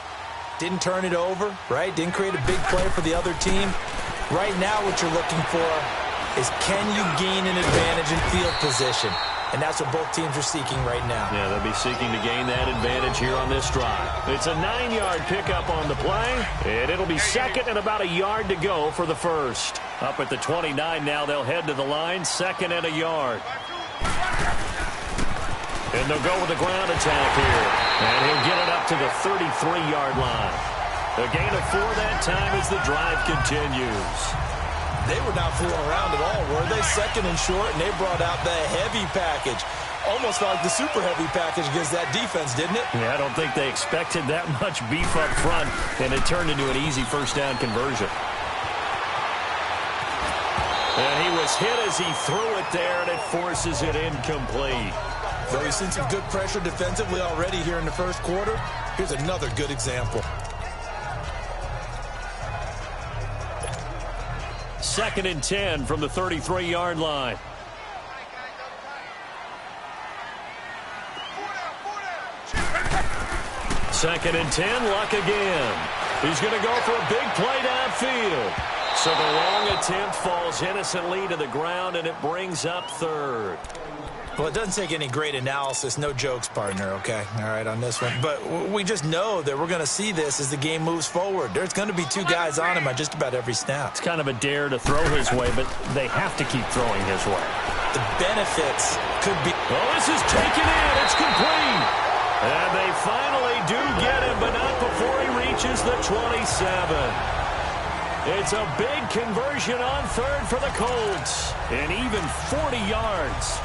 Didn't turn it over, right? Didn't create a big play for the other team. Right now what you're looking for is can you gain an advantage in field position? And that's what both teams are seeking right now. Yeah, they'll be seeking to gain that advantage here on this drive. It's a 9-yard pickup on the play, and it'll be second and about a yard to go for the first. Up at the 29 now, they'll head to the line, second and a yard. And they'll go with the ground attack here. And he'll get it up to the 33-yard line. A gain of 4 that time as the drive continues. They were not fooling around at all, were they? Second and short, and they brought out the heavy package. Almost felt like the super heavy package against that defense, didn't it? Yeah, I don't think they expected that much beef up front, and it turned into an easy first down conversion. And he was hit as he threw it there, and it forces it incomplete. So you've seen some good pressure defensively already here in the first quarter. Here's another good example. 2nd and 10 from the 33-yard line. Second and 10, Luck again. He's going to go for a big play downfield. So the long attempt falls innocently to the ground, and it brings up 3rd. Well, it doesn't take any great analysis. No jokes, partner, okay? All right, on this one. But we just know that we're going to see this as the game moves forward. There's going to be 2 guys on him on just about every snap. It's kind of a dare to throw his way, but they have to keep throwing his way. The benefits could be... Oh, this is taken in. It's complete. And they finally do get him, but not before he reaches the 27. It's a big conversion on 3rd for the Colts. And even 40 yards.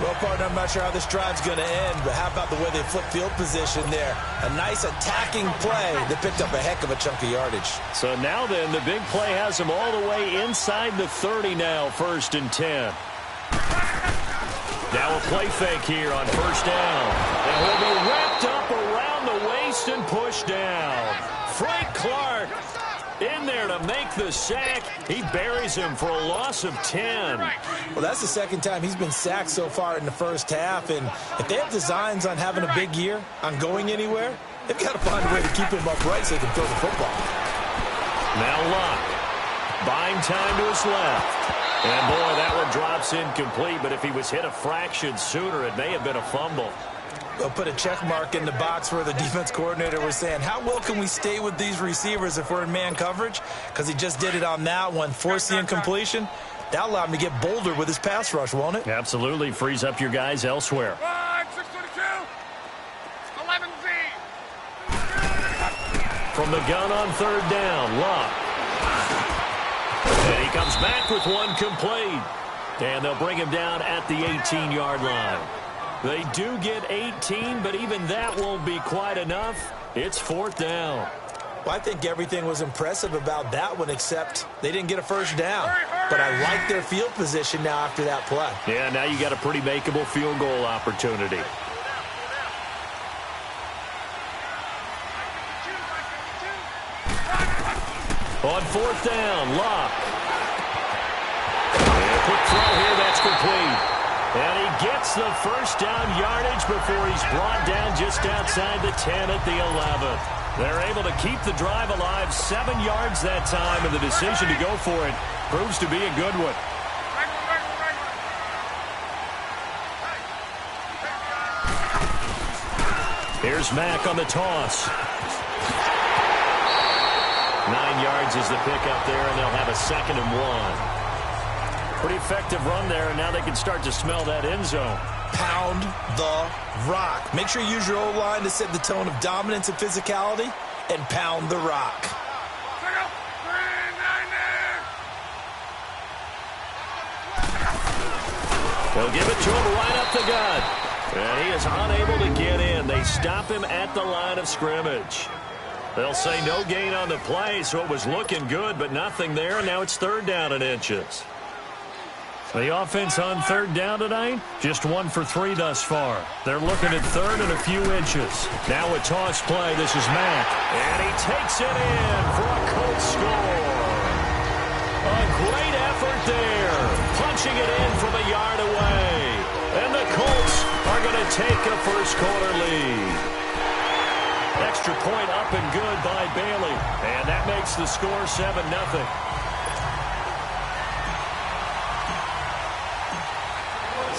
Well, partner, I'm not sure how this drive's going to end, but how about the way they flip field position there? A nice attacking play that picked up a heck of a chunk of yardage. So now then, the big play has them all the way inside the 30 now, 1st and 10. Now a play fake here on 1st down. And he'll be wrapped up around the waist and pushed down. Frank Clark in there to make the sack. He buries him for a loss of 10. Well, that's the 2nd time he's been sacked so far in the first half. And if they have designs on having a big year, on going anywhere, they've got to find a way to keep him upright so they can throw the football. Now Luck. Buying time to his left. And, boy, that one drops incomplete. But if he was hit a fraction sooner, it may have been a fumble. They'll put a check mark in the box where the defense coordinator was saying, how well can we stay with these receivers if we're in man coverage? Because he just did it on that one, forced the incompletion. That'll allow him to get bolder with his pass rush, won't it? Absolutely. Frees up your guys elsewhere. 622. 11Z. From the gun on 3rd down, Luck. And he comes back with one complete. And they'll bring him down at the 18-yard line. They do get 18, but even that won't be quite enough. It's 4th down. Well, I think everything was impressive about that one, except they didn't get a 1st down. But I like their field position now after that play. Yeah, now you got a pretty makeable field goal opportunity. On 4th down, Luck. And a quick throw here, that's complete. And he gets the 1st down yardage before he's brought down just outside the 10 at the 11. They're able to keep the drive alive, 7 yards that time, and the decision to go for it proves to be a good one. Here's Mack on the toss. 9 yards is the pickup there, and they'll have a 2nd and 1. Pretty effective run there, and now they can start to smell that end zone. Pound the rock. Make sure you use your O-line to set the tone of dominance and physicality, and pound the rock. They'll give it to him right up the gut. And he is unable to get in. They stop him at the line of scrimmage. They'll say no gain on the play, so it was looking good, but nothing there, and now it's 3rd down and inches. The offense on 3rd down tonight, just 1 for 3 thus far. They're looking at 3rd and a few inches. Now a toss play. This is Mack. And he takes it in for a Colts score. A great effort there. Punching it in from a yard away. And the Colts are going to take a first-quarter lead. Extra point up and good by Bailey. And that makes the score 7-0.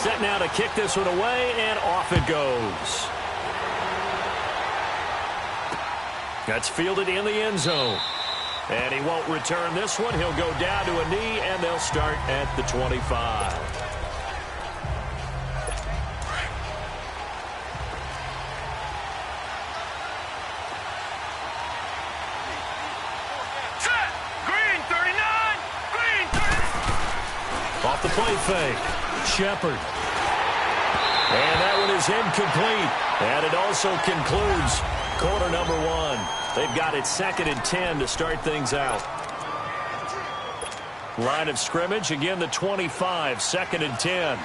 Set now to kick this one away, and off it goes. That's fielded in the end zone. And he won't return this one. He'll go down to a knee, and they'll start at the 25. Off the play fake. Shepard. And that one is incomplete. And it also concludes quarter number 1. They've got it 2nd and 10 to start things out. Line of scrimmage, again the 25, 2nd and 10.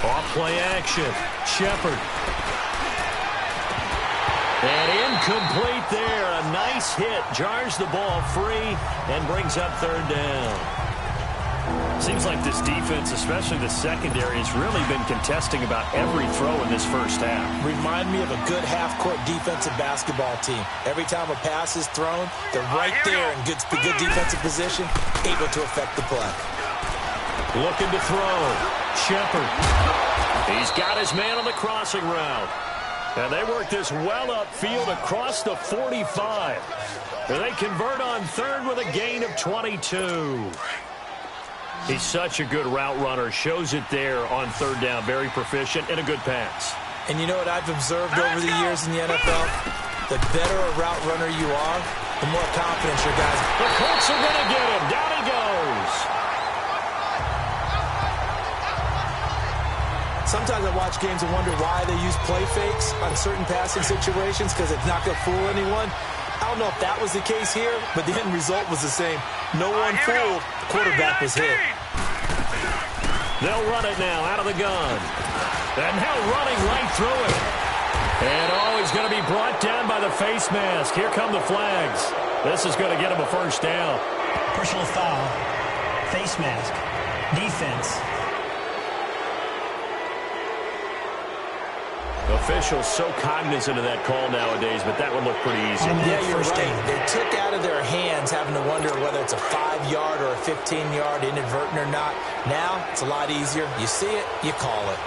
Off play action. Shepard. And incomplete there. A nice hit. Jars the ball free and brings up third down. Seems like this defense, especially the secondary, has really been contesting about every throw in this first half. Remind me of a good half-court defensive basketball team. Every time a pass is thrown, they're right there in good defensive position, able to affect the play. Looking to throw. Shepard. He's got his man on the crossing route. And they work this well upfield across the 45. And they convert on third with a gain of 22. He's such a good route runner. Shows it there on third down. Very proficient and a good pass. And you know what I've observed over the years in the NFL? The better a route runner you are, the more confidence your guys. The Colts are going to get him. Down he goes. Sometimes I watch games and wonder why they use play fakes on certain passing situations because it's not going to fool anyone. I don't know if that was the case here, but the end result was the same. No one fooled. The quarterback was hit. They'll run it now out of the gun. And now running right through it. And he's going to be brought down by the face mask. Here come the flags. This is going to get him a first down. Personal foul. Face mask. Defense. Officials so cognizant of that call nowadays, but that would look pretty easy. Yeah, you're right. They took out of their hands having to wonder whether it's a 5-yard or a 15-yard inadvertent or not. Now, it's a lot easier. You see it, you call it.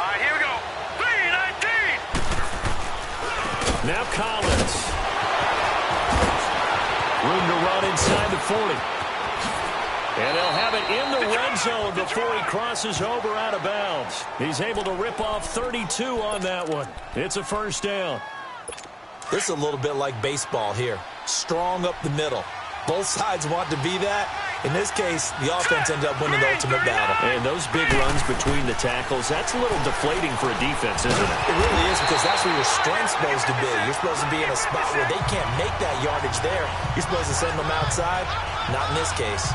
All right, here we go. 3-19. Now Collins. Room to run inside the 40. And they'll have it in the red zone before he crosses over out of bounds. He's able to rip off 32 on that one. It's a first down. This is a little bit like baseball here. Strong up the middle. Both sides want to be that. In this case, the offense ended up winning the ultimate battle. And those big runs between the tackles, that's a little deflating for a defense, isn't it? It really is, because that's where your strength's supposed to be. You're supposed to be in a spot where they can't make that yardage there. You're supposed to send them outside. Not in this case.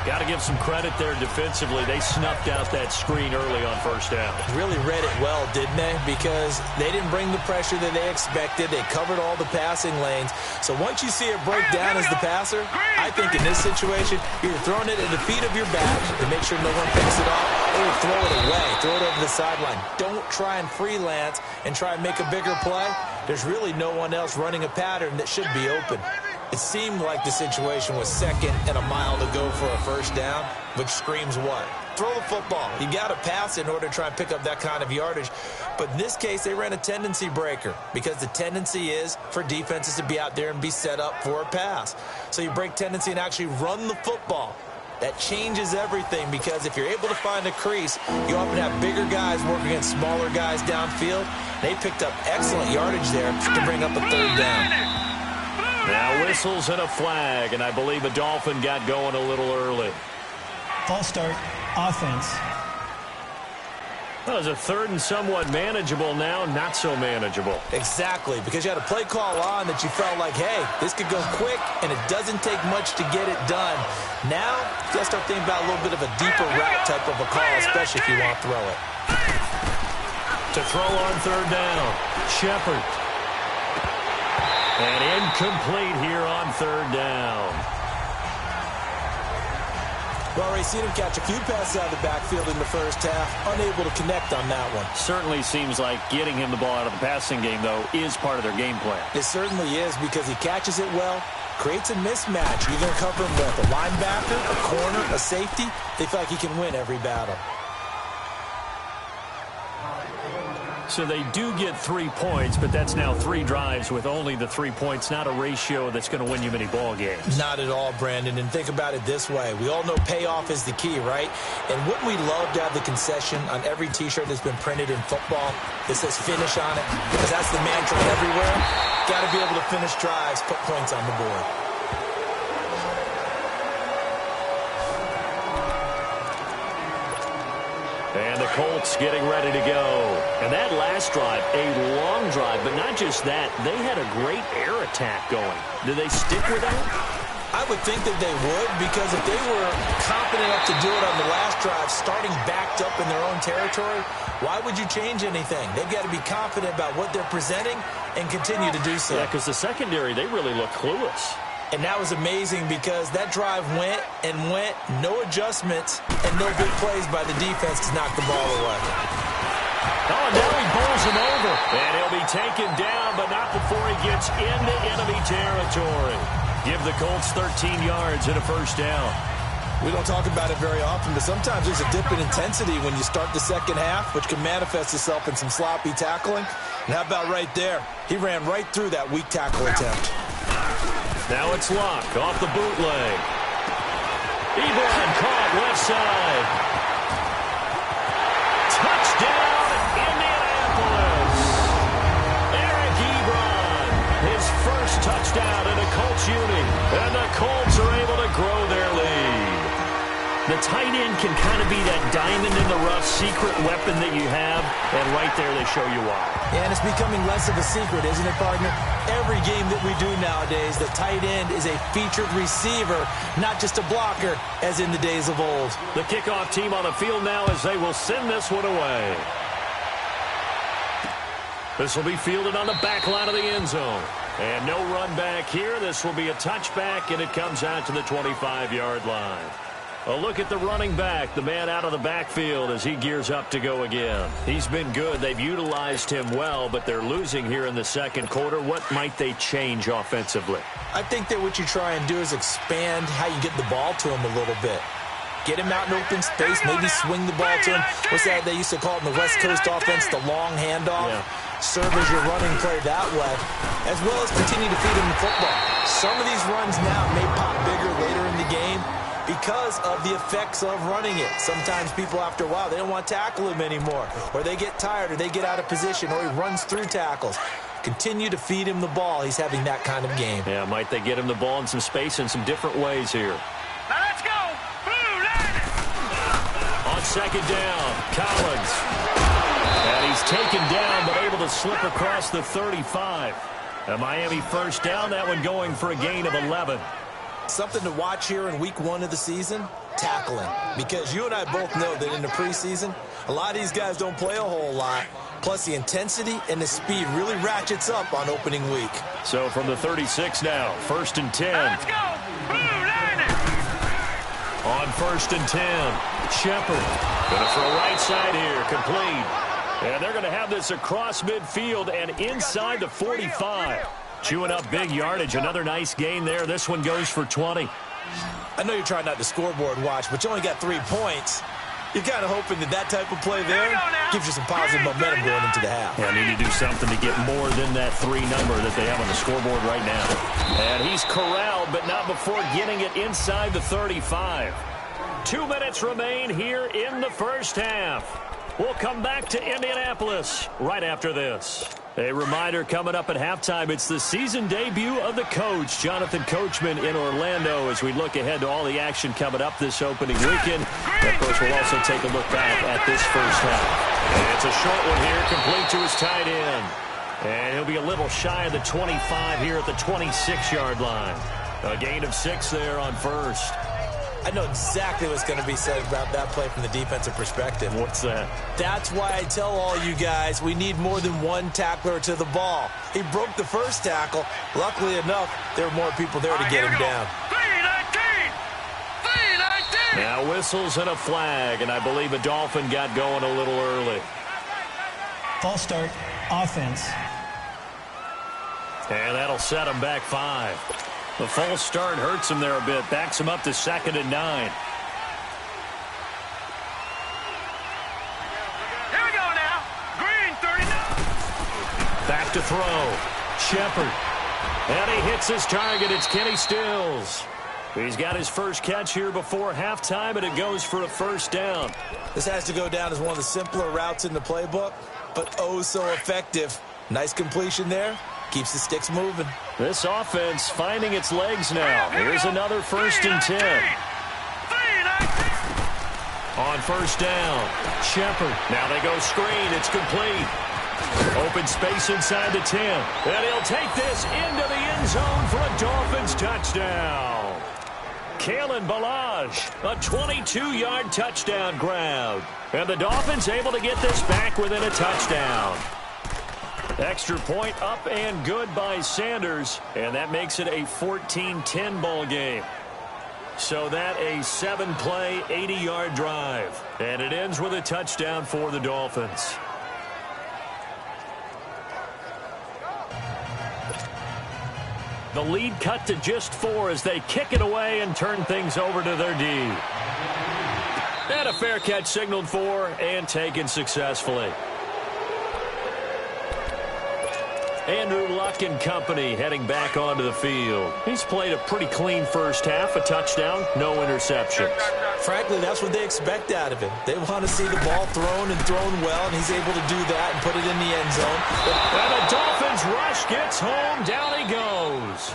Got to give some credit there defensively. They snuffed out that screen early on first down. Really read it well, didn't they? Because they didn't bring the pressure that they expected. They covered all the passing lanes. So once you see it break down as the passer, I think in this situation, you're throwing it at the feet of your back to make sure no one picks it off, or throw it away, throw it over the sideline. Don't try and freelance and try and make a bigger play. There's really no one else running a pattern that should be open. It seemed like the situation was second and a mile to go for a first down, which screams what? Throw the football. You got to pass in order to try and pick up that kind of yardage. But in this case, they ran a tendency breaker because the tendency is for defenses to be out there and be set up for a pass. So you break tendency and actually run the football. That changes everything because if you're able to find a crease, you often have bigger guys working against smaller guys downfield. They picked up excellent yardage there to bring up a third down. Now whistles and a flag, and I believe a Dolphin got going a little early. False start, offense. Well, it's a third and somewhat manageable now, not so manageable. Exactly, because you had a play call on that you felt like, hey, this could go quick, and it doesn't take much to get it done. Now, you got to start thinking about a little bit of a deeper route type of a call, especially if you want to throw it. To throw on third down, Shepard. And incomplete here on third down. We've already seen him catch a few passes out of the backfield in the first half, unable to connect on that one. Certainly seems like getting him the ball out of the passing game, though, is part of their game plan. It certainly is because he catches it well, creates a mismatch. You're going to cover him with a linebacker, a corner, a safety. They feel like he can win every battle. So they do get 3 points, but that's now 3 drives with only the 3 points, not a ratio that's going to win you many ball games. Not at all, Brandon. And think about it this way. We all know payoff is the key, right? And wouldn't we love to have the concession on every T-shirt that's been printed in football that says finish on it? Because that's the mantra everywhere. Got to be able to finish drives, put points on the board. And the Colts getting ready to go. And that last drive, a long drive, but not just that. They had a great air attack going. Do they stick with that? I would think that they would, because if they were confident enough to do it on the last drive, starting backed up in their own territory, why would you change anything? They've got to be confident about what they're presenting and continue to do so. Yeah, because the secondary, they really look clueless. And that was amazing because that drive went and went, no adjustments, and no big plays by the defense to knock the ball away. Oh, and now he bowls him over. And he'll be taken down, but not before he gets into enemy territory. Give the Colts 13 yards and a first down. We don't talk about it very often, but sometimes there's a dip in intensity when you start the second half, which can manifest itself in some sloppy tackling. And how about right there? He ran right through that weak tackle attempt. Now it's Locke off the bootleg. Ebron caught left side. Touchdown, Indianapolis. Eric Ebron, his first touchdown in a Colts uni. And the Colts are able to grow their lead. The tight end can kind of be that diamond in the rough secret weapon that you have, and right there they show you why. Yeah, and it's becoming less of a secret, isn't it, partner? Every game that we do nowadays, the tight end is a featured receiver, not just a blocker, as in the days of old. The kickoff team on the field now as they will send this one away. This will be fielded on the back line of the end zone. And no run back here. This will be a touchback, and it comes out to the 25-yard line. A look at the running back, the man out of the backfield as he gears up to go again. He's been good. They've utilized him well, but they're losing here in the second quarter. What might they change offensively? I think that what you try and do is expand how you get the ball to him a little bit. Get him out in open space, maybe swing the ball to him. What's that they used to call it in the West Coast offense, the long handoff? Yeah. Serve as your running play that way, as well as continue to feed him the football. Some of these runs now may pop bigger later in the game because of the effects of running it. Sometimes people, after a while, they don't want to tackle him anymore, or they get tired, or they get out of position, or he runs through tackles. Continue to feed him the ball. He's having that kind of game. Yeah, might they get him the ball in some space in some different ways here. Now let's go. Blue line. On second down, Collins. And he's taken down, but able to slip across the 35. A Miami first down, that one going for a gain of 11. Something to watch here in week 1 of the season, tackling. Because you and I both know that in the preseason, a lot of these guys don't play a whole lot. Plus, the intensity and the speed really ratchets up on opening week. So from the 36 now, 1st and 10. Let's go. Blue line. On 1st and 10, Shepard. Going to throw right side here, complete. And they're going to have this across midfield and inside the 45. Chewing up big yardage. Another nice gain there. This one goes for 20. I know you're trying not to scoreboard watch, but you only got 3 points. You're kind of hoping that that type of play there gives you some positive momentum going into the half. Yeah, need to do something to get more than that 3 number that they have on the scoreboard right now. And he's corralled, but not before getting it inside the 35. 2 minutes remain here in the first half. We'll come back to Indianapolis right after this. A reminder coming up at halftime, it's the season debut of the coach, Jonathan Coachman, in Orlando, as we look ahead to all the action coming up this opening weekend. And of course, we'll also take a look back at this first half. And it's a short one here, complete to his tight end. And he'll be a little shy of the 25 here at the 26-yard line. A gain of 6 there on first. I know exactly what's going to be said about that play from the defensive perspective. What's that? That's why I tell all you guys we need more than one tackler to the ball. He broke the first tackle. Luckily enough, there were more people there to get him down. 3-19. Now whistles and a flag, and I believe a Dolphin got going a little early. False start, offense. And that'll set him back 5. The false start hurts him there a bit. Backs him up to 2nd and 9. Here we go now. Green 39. Back to throw. Shepard. And he hits his target. It's Kenny Stills. He's got his first catch here before halftime, and it goes for a first down. This has to go down as one of the simpler routes in the playbook, but oh so effective. Nice completion there. Keeps the sticks moving. This offense finding its legs now. Here's another 1st and 10. On first down, Shepard. Now they go screen. It's complete. Open space inside the 10. And he'll take this into the end zone for a Dolphins touchdown. Kalen Ballage, a 22-yard touchdown grab. And the Dolphins able to get this back within a touchdown. Extra point up and good by Sanders, and that makes it a 14-10 ball game. So that a 7-play, 80-yard drive. And it ends with a touchdown for the Dolphins. The lead cut to just 4 as they kick it away and turn things over to their D. And a fair catch signaled for and taken successfully. Andrew Luck and company heading back onto the field. He's played a pretty clean first half, a touchdown, no interceptions. Frankly, that's what they expect out of him. They want to see the ball thrown and thrown well, and he's able to do that and put it in the end zone. And the Dolphins rush gets home, down he goes.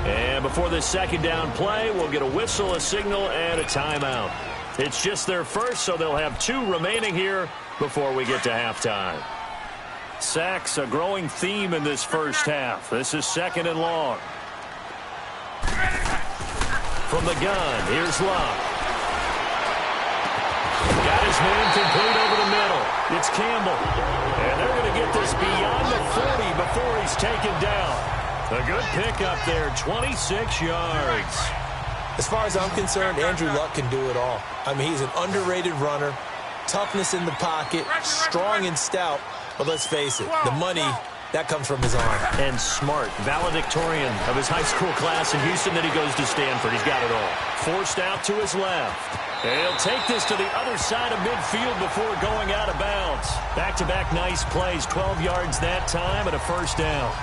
And before this second down play, we'll get a whistle, a signal, and a timeout. It's just their first, so they'll have 2 remaining here before we get to halftime. Sacks, a growing theme in this first half. This is 2nd and long. From the gun, here's Luck. Got his man complete over the middle. It's Campbell. And they're going to get this beyond the 40 before he's taken down. A good pickup there, 26 yards. As far as I'm concerned, Andrew Luck can do it all. I mean, he's an underrated runner. Toughness in the pocket, strong and stout. But let's face it, the money, that comes from his arm. And smart, valedictorian of his high school class in Houston, then he goes to Stanford. He's got it all. Forced out to his left. And he'll take this to the other side of midfield before going out of bounds. Back-to-back nice plays, 12 yards that time and a first down.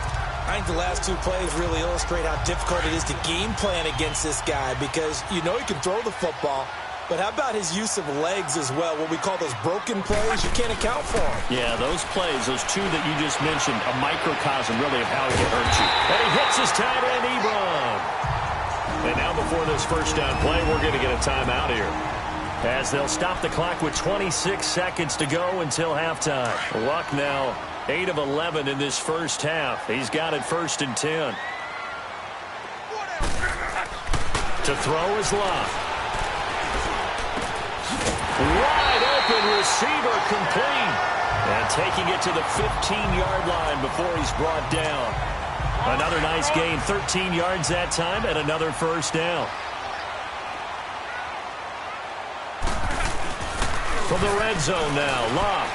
I think the last 2 plays really illustrate how difficult it is to game plan against this guy because you know he can throw the football. But how about his use of legs as well, what we call those broken plays? You can't account for them. Yeah, those plays, those 2 that you just mentioned, a microcosm really of how he can hurt you. And he hits his tight end, Ebron. And now before this first down play, we're going to get a timeout here. As they'll stop the clock with 26 seconds to go until halftime. Luck now 8 of 11 in this first half. He's got it 1st and 10. To throw is Luck. Wide open receiver complete. And taking it to the 15-yard line before he's brought down. Another nice gain, 13 yards that time, and another first down. From the red zone now, Luck.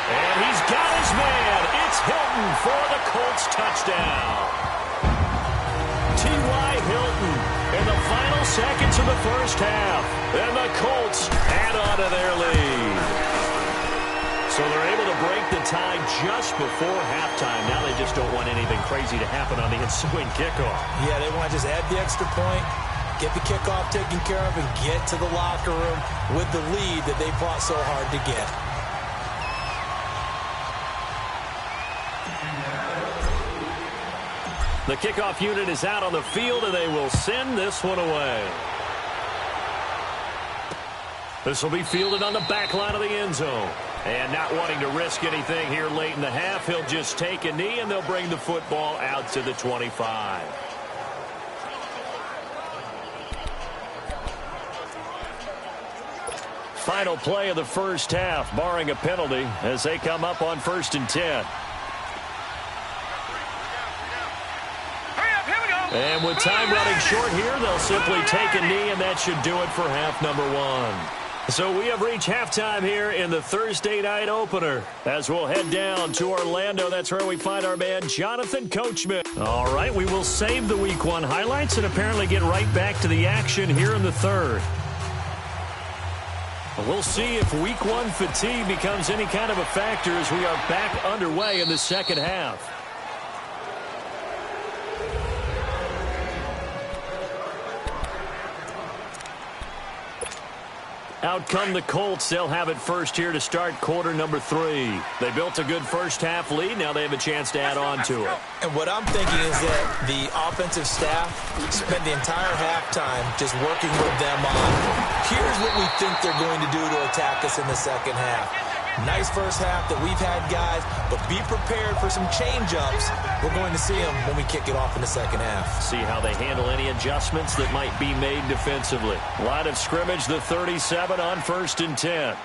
And he's got his man. It's Hilton for the Colts touchdown. T.Y. Hilton. In the final seconds of the first half. And the Colts add on to their lead. So they're able to break the tie just before halftime. Now they just don't want anything crazy to happen on the ensuing kickoff. Yeah, they want to just add the extra point, get the kickoff taken care of, and get to the locker room with the lead that they fought so hard to get. The kickoff unit is out on the field, and they will send this one away. This will be fielded on the back line of the end zone. And not wanting to risk anything here late in the half, he'll just take a knee, and they'll bring the football out to the 25. Final play of the first half, barring a penalty, as they come up on 1st and 10. And with time running short here, they'll simply take a knee, and that should do it for half number 1. So we have reached halftime here in the Thursday night opener. As we'll head down to Orlando, that's where we find our man Jonathan Coachman. All right, we will save the Week 1 highlights and apparently get right back to the action here in the third. We'll see if Week 1 fatigue becomes any kind of a factor as we are back underway in the second half. Out come the Colts. They'll have it first here to start quarter number 3. They built a good first half lead. Now they have a chance to add on to it. And what I'm thinking is that the offensive staff spent the entire halftime just working with them on, here's what we think they're going to do to attack us in the second half. Nice first half that we've had, guys, but be prepared for some change-ups. We're going to see them when we kick it off in the second half. See how they handle any adjustments that might be made defensively. Line of scrimmage, the 37 on 1st and 10.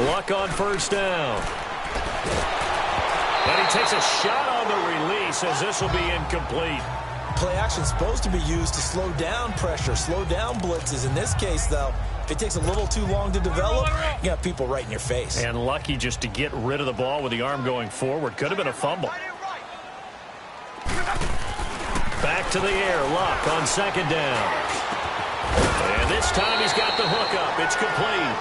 Luck on first down. And he takes a shot on the release as this will be incomplete. Play action supposed to be used to slow down pressure, slow down blitzes. In this case, though, if it takes a little too long to develop, you got people right in your face. And lucky just to get rid of the ball with the arm going forward. Could have been a fumble. Back to the air. Luck on second down. And this time he's got the hook up. It's complete.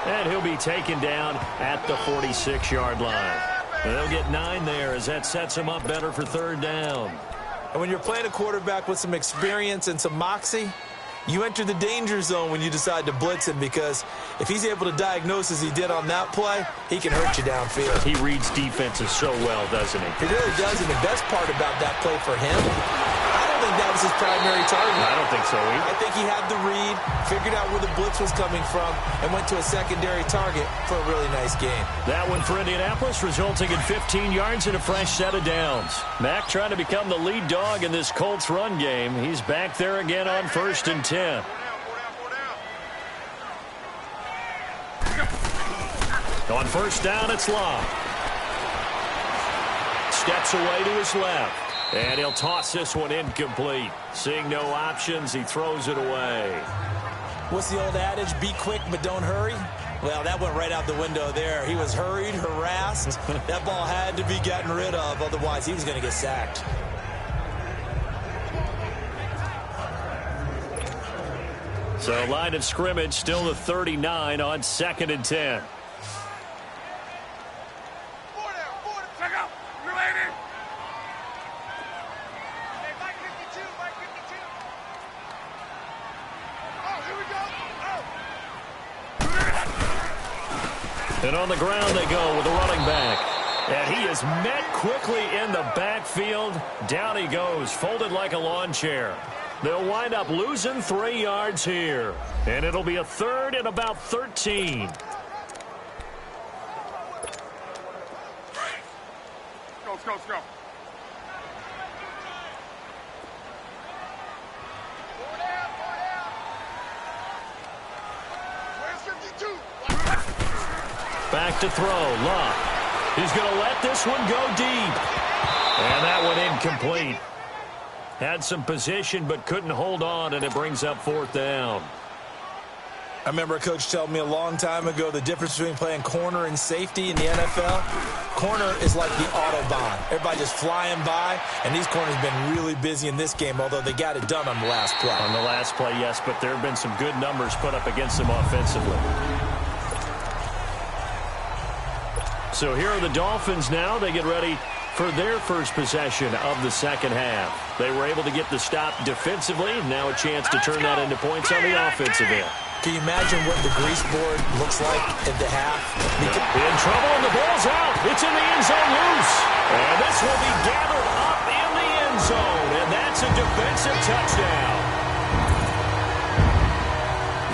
And he'll be taken down at the 46-yard line. They'll get 9 there as that sets him up better for third down. And when you're playing a quarterback with some experience and some moxie, you enter the danger zone when you decide to blitz him, because if he's able to diagnose as he did on that play, he can hurt you downfield. He reads defenses so well, doesn't he? He really does, and the best part about that play for him, I don't think that was his primary target. I don't think so either. I think he had the read, figured out where the blitz was coming from, and went to a secondary target for a really nice game. That one for Indianapolis, resulting in 15 yards and a fresh set of downs. Mack trying to become the lead dog in this Colts run game. He's back there again on 1st and 10. On first down, it's Locke. Steps away to his left. And he'll toss this one incomplete. Seeing no options, he throws it away. What's the old adage? Be quick, but don't hurry. Well, that went right out the window there. He was hurried, harassed. That ball had to be gotten rid of. Otherwise, he was going to get sacked. So line of scrimmage, still the 39 on 2nd and 10. And on the ground they go with the running back. And he is met quickly in the backfield. Down he goes, folded like a lawn chair. They'll wind up losing 3 yards here. And it'll be a 3rd and about 13. Let's go. Back to throw, Locke. He's going to let this one go deep. And that one incomplete. Had some position but couldn't hold on, and it brings up 4th down. I remember a coach telling me a long time ago the difference between playing corner and safety in the NFL. Corner is like the Autobahn. Everybody just flying by, and these corners have been really busy in this game, although they got it done on the last play. On the last play, yes, but there have been some good numbers put up against them offensively. So here are the Dolphins now. They get ready for their first possession of the second half. They were able to get the stop defensively. Now a chance to turn that into points on the offensive end. Can you imagine what the grease board looks like at the half? In trouble, and the ball's out. It's in the end zone loose. And this will be gathered up in the end zone. And that's a defensive touchdown.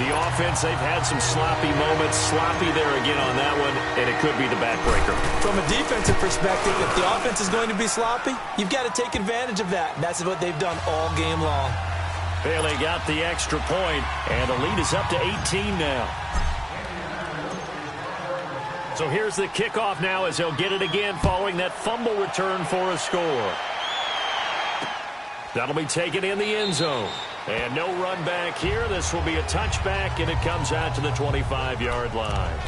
The offense, they've had some sloppy moments. Sloppy there again on that one, and it could be the backbreaker. From a defensive perspective, if the offense is going to be sloppy, you've got to take advantage of that. And that's what they've done all game long. Bailey got the extra point, and the lead is up to 18 now. So here's the kickoff now as they'll get it again following that fumble return for a score. That'll be taken in the end zone. And no run back here. This will be a touchback, and it comes out to the 25-yard line.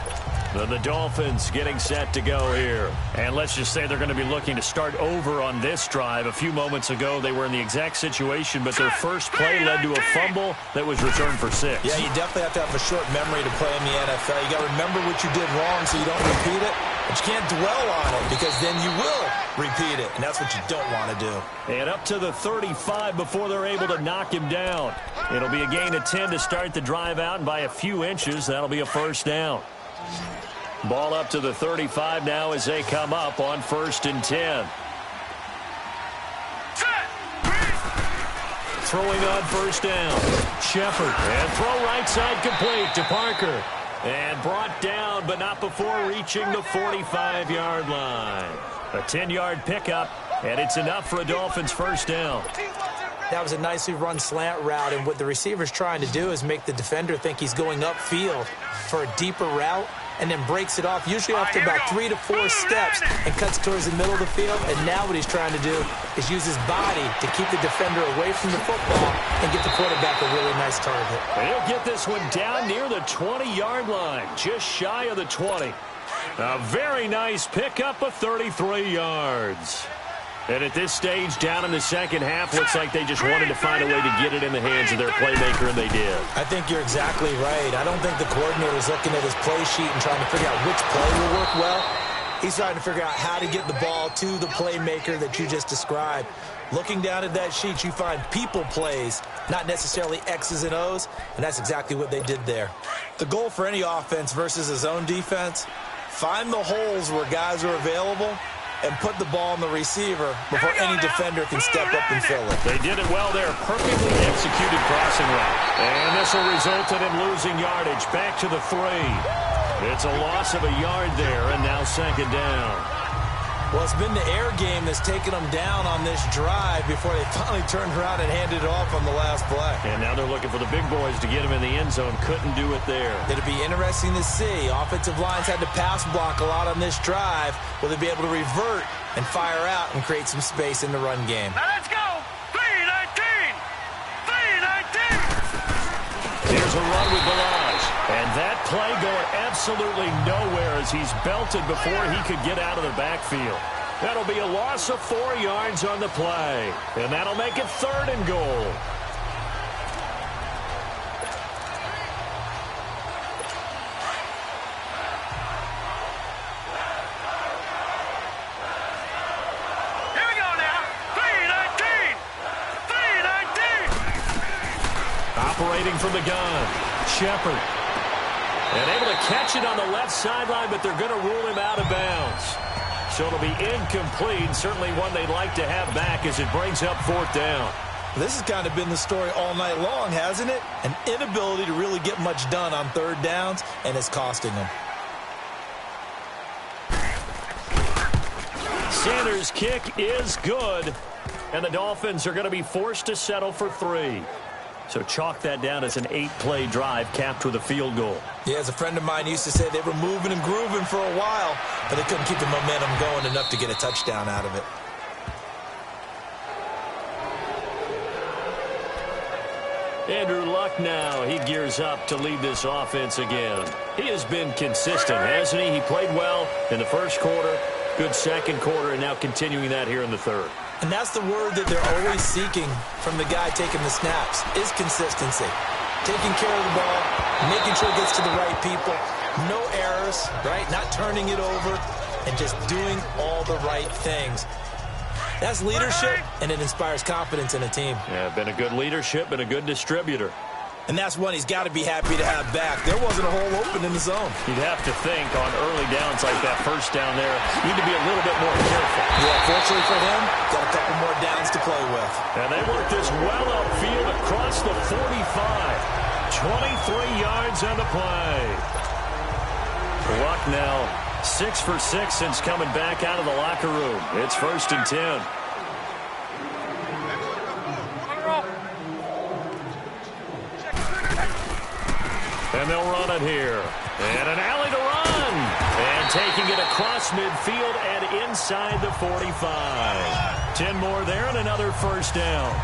Then the Dolphins getting set to go here. And let's just say they're going to be looking to start over on this drive. A few moments ago, they were in the exact situation, but their first play led to a fumble that was returned for 6. Yeah, you definitely have to have a short memory to play in the NFL. You got to remember what you did wrong so you don't repeat it. But you can't dwell on it because then you will repeat it, and that's what you don't want to do. And up to the 35 before they're able to knock him down. It'll be a gain of 10 to start the drive out, and by a few inches, that'll be a first down. Ball up to the 35 now as they come up on 1st and 10. throwing on first down. Shepard. And throw right side complete to Parker. And brought down, but not before reaching the 45-yard line. A 10-yard pickup, and it's enough for a Dolphins first down. That was a nicely run slant route, and what the receiver's trying to do is make the defender think he's going upfield for a deeper route, and then breaks it off, usually after about 3 to 4 steps, and cuts towards the middle of the field. And now what he's trying to do is use his body to keep the defender away from the football and get the quarterback a really nice target. And he'll get this one down near the 20-yard line, just shy of the 20. A very nice pickup of 33 yards. And at this stage, down in the second half, looks like they just wanted to find a way to get it in the hands of their playmaker, and they did. I think you're exactly right. I don't think the coordinator's looking at his play sheet and trying to figure out which play will work well. He's trying to figure out how to get the ball to the playmaker that you just described. Looking down at that sheet, you find people plays, not necessarily X's and O's, and that's exactly what they did there. The goal for any offense versus a zone defense, find the holes where guys are available and put the ball on the receiver before any defender can step up and fill it. They did it well there. Perfectly executed crossing route. And this will result in him losing yardage. Back to the 3. It's a loss of a yard there, and now second down. Well, it's been the air game that's taken them down on this drive before they finally turned around and handed it off on the last play. And now they're looking for the big boys to get him in the end zone. Couldn't do it there. It'll be interesting to see. Offensive lines had to pass block a lot on this drive. Will they be able to revert and fire out and create some space in the run game? Now let's go! 3-19! 3-19! Here's a run with Balazs. And that play going absolutely nowhere as he's belted before he could get out of the backfield. That'll be a loss of 4 yards on the play. And that'll make it 3rd and goal. Here we go now! 3-19! 3-19! Operating from the gun, Shepard. And able to catch it on the left sideline, but they're going to rule him out of bounds. So it'll be incomplete, certainly one they'd like to have back as it brings up 4th down. This has kind of been the story all night long, hasn't it? An inability to really get much done on 3rd downs, and it's costing them. Sanders' kick is good, and the Dolphins are going to be forced to settle for 3. So chalk that down as an 8-play drive capped with a field goal. Yeah, as a friend of mine used to say, they were moving and grooving for a while, but they couldn't keep the momentum going enough to get a touchdown out of it. Andrew Luck now, he gears up to lead this offense again. He has been consistent, hasn't he? He played well in the first quarter, good second quarter, and now continuing that here in the 3rd. And that's the word that they're always seeking from the guy taking the snaps, is consistency. Taking care of the ball, making sure it gets to the right people, no errors, right? Not turning it over, and just doing all the right things. That's leadership, and it inspires confidence in a team. Yeah, been a good leadership, been a good distributor. And that's one he's got to be happy to have back. There wasn't a hole open in the zone. You'd have to think on early downs like that first down there, you need to be a little bit more careful. Yeah, fortunately for him, got a couple more downs to play with. And they work this well upfield across the 45. 23 yards on the play. Luck now 6 for 6 since coming back out of the locker room. It's 1st and 10. And they'll run it here. And an alley to run. And taking it across midfield and inside the 45. 10 more there and another first down.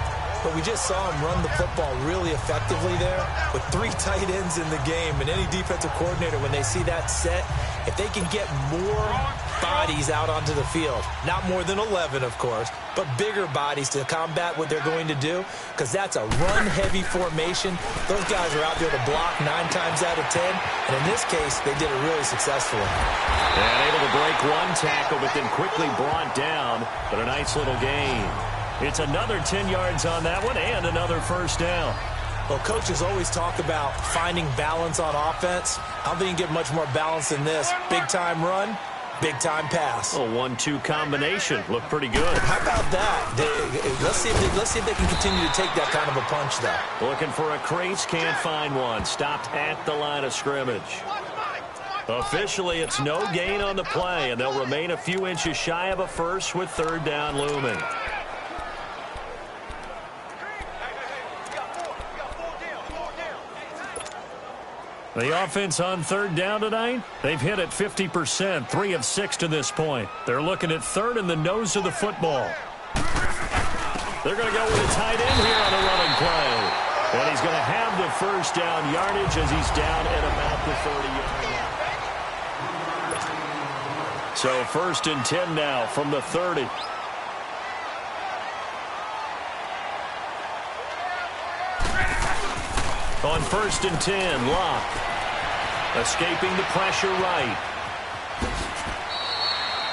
But we just saw him run the football really effectively there with 3 tight ends in the game. And any defensive coordinator, when they see that set, if they can get more bodies out onto the field, not more than 11, of course, but bigger bodies to combat what they're going to do, because that's a run-heavy formation. Those guys are out there to block 9 times out of 10, and in this case, they did it really successfully. And able to break one tackle, but then quickly brought down, but a nice little gain. It's another 10 yards on that one and another first down. Well, coaches always talk about finding balance on offense. I don't think you can get much more balance than this. Big-time run, Big-time pass. A 1-2 combination. Looked pretty good. How about that? Let's see if they can continue to take that kind of a punch, though. Looking for a crease, can't find one. Stopped at the line of scrimmage. Officially, it's no gain on the play, and they'll remain a few inches shy of a first with third down looming. The offense on third down tonight, they've hit it 50%, 3 of 6 to this point. They're looking at third in the nose of the football. They're going to go with a tight end here on the running play. And he's going to have the first down yardage as he's down at about the 30-yard line. So 1st and 10 now from the 30. On 1st and 10, Locke. Escaping the pressure right.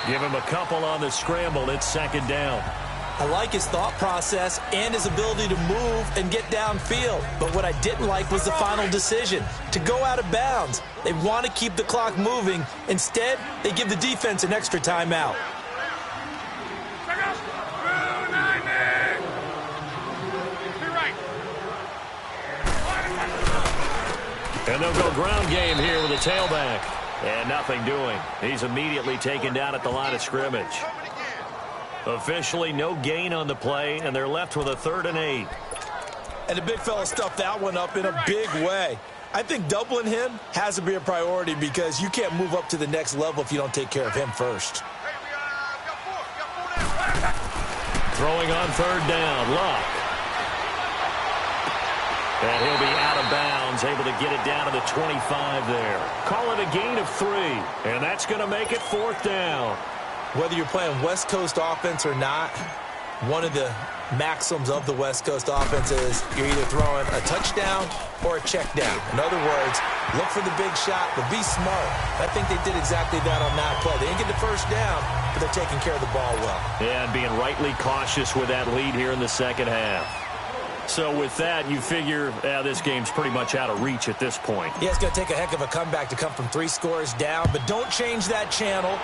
Give him a couple on the scramble. It's 2nd down. I like his thought process and his ability to move and get downfield. But what I didn't like was the final decision, to go out of bounds. They want to keep the clock moving. Instead, they give the defense an extra timeout. And they'll go ground game here with a tailback. And nothing doing. He's immediately taken down at the line of scrimmage. Officially no gain on the play, and they're left with a 3rd and 8. And the big fella stuffed that one up in a big way. I think doubling him has to be a priority because you can't move up to the next level if you don't take care of him first. Throwing on 3rd down, Locke. And he'll be out of bounds, able to get it down to the 25 there. Call it a gain of 3, and that's going to make it 4th down. Whether you're playing West Coast offense or not, one of the maxims of the West Coast offense is you're either throwing a touchdown or a check down. In other words, look for the big shot, but be smart. I think they did exactly that on that play. They didn't get the first down, but they're taking care of the ball well. Yeah, and being rightly cautious with that lead here in the 2nd half. So with that, you figure this game's pretty much out of reach at this point. Yeah, it's going to take a heck of a comeback to come from 3 scores down, but don't change that channel.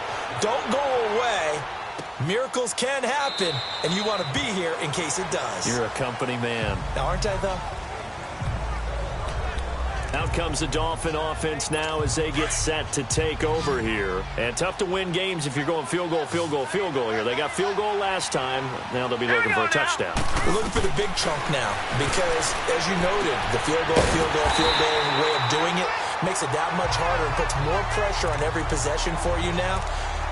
Don't go away. Miracles can happen, and you want to be here in case it does. You're a company man. Now, aren't I, though? Out comes the Dolphin offense now as they get set to take over here. And tough to win games if you're going field goal, field goal, field goal here. They got field goal last time. Now they'll be looking for a touchdown. We're looking for the big chunk now because, as you noted, the field goal way of doing it makes it that much harder and puts more pressure on every possession for you now.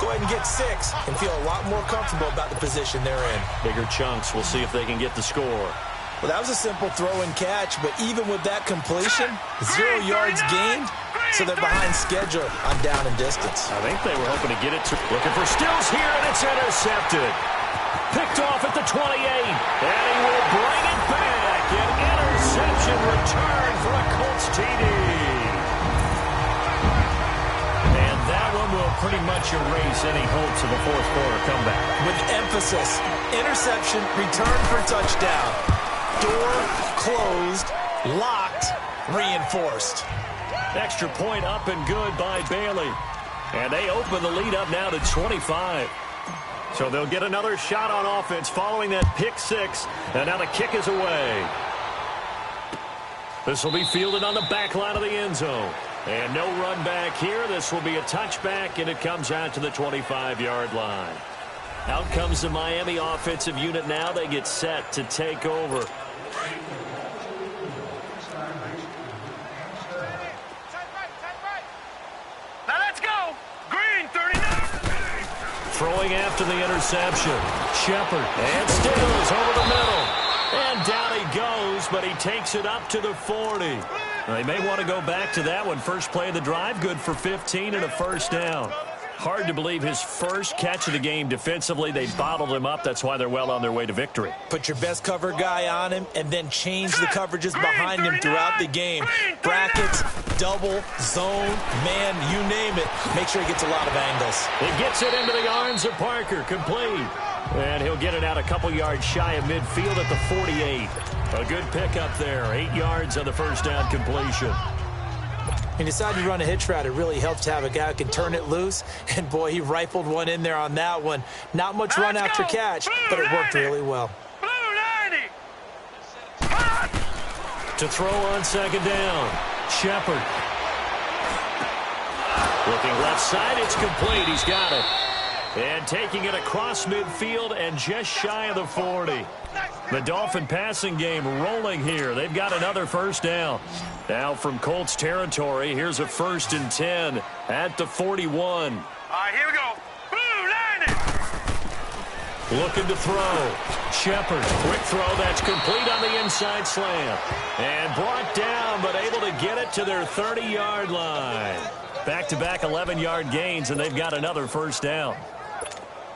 Go ahead and get 6 and feel a lot more comfortable about the position they're in. Bigger chunks. We'll see if they can get the score. Well, that was a simple throw and catch, but even with that completion, 0 yards gained, so they're behind schedule on down and distance. I think they were hoping to get it to... Looking for Stills here, and it's intercepted. Picked off at the 28, and he will bring it back. An interception return for a Colts TD. And that one will pretty much erase any hopes of a 4th quarter comeback. With emphasis, interception, return for touchdown. Door closed, locked, reinforced. Extra point up and good by Bailey. And they open the lead up now to 25. So they'll get another shot on offense following that pick 6. And now the kick is away. This will be fielded on the back line of the end zone. And no run back here. This will be a touchback, and it comes out to the 25-yard line. Out comes the Miami offensive unit now. They get set to take over. Now let's go. Green, 39. Throwing after the interception. Shepard and Stills over the middle. And down he goes, but he takes it up to the 40. They may want to go back to that one. First play of the drive, good for 15 and a first down. Hard to believe his first catch of the game defensively. They bottled him up. That's why they're well on their way to victory. Put your best cover guy on him and then change the coverages behind him throughout the game. Brackets, double, zone, man, you name it. Make sure he gets a lot of angles. He gets it into the arms of Parker, complete. And he'll get it out a couple yards shy of midfield at the 48. A good pickup there, 8 yards on the first down completion. When you decide to run a hitch route, it really helps to have a guy who can turn it loose. And, boy, he rifled one in there on that one. Not much run after catch, but it worked really well. To throw on second down, Shepard. Looking left side, it's complete. He's got it. And taking it across midfield and just shy of the 40. The Dolphin passing game rolling here. They've got another first down. Now from Colts territory, here's a 1st and 10 at the 41. All right, here we go. Blue, line it. Looking to throw. Shepard, quick throw. That's complete on the inside slant. And brought down, but able to get it to their 30-yard line. Back-to-back 11-yard gains, and they've got another first down.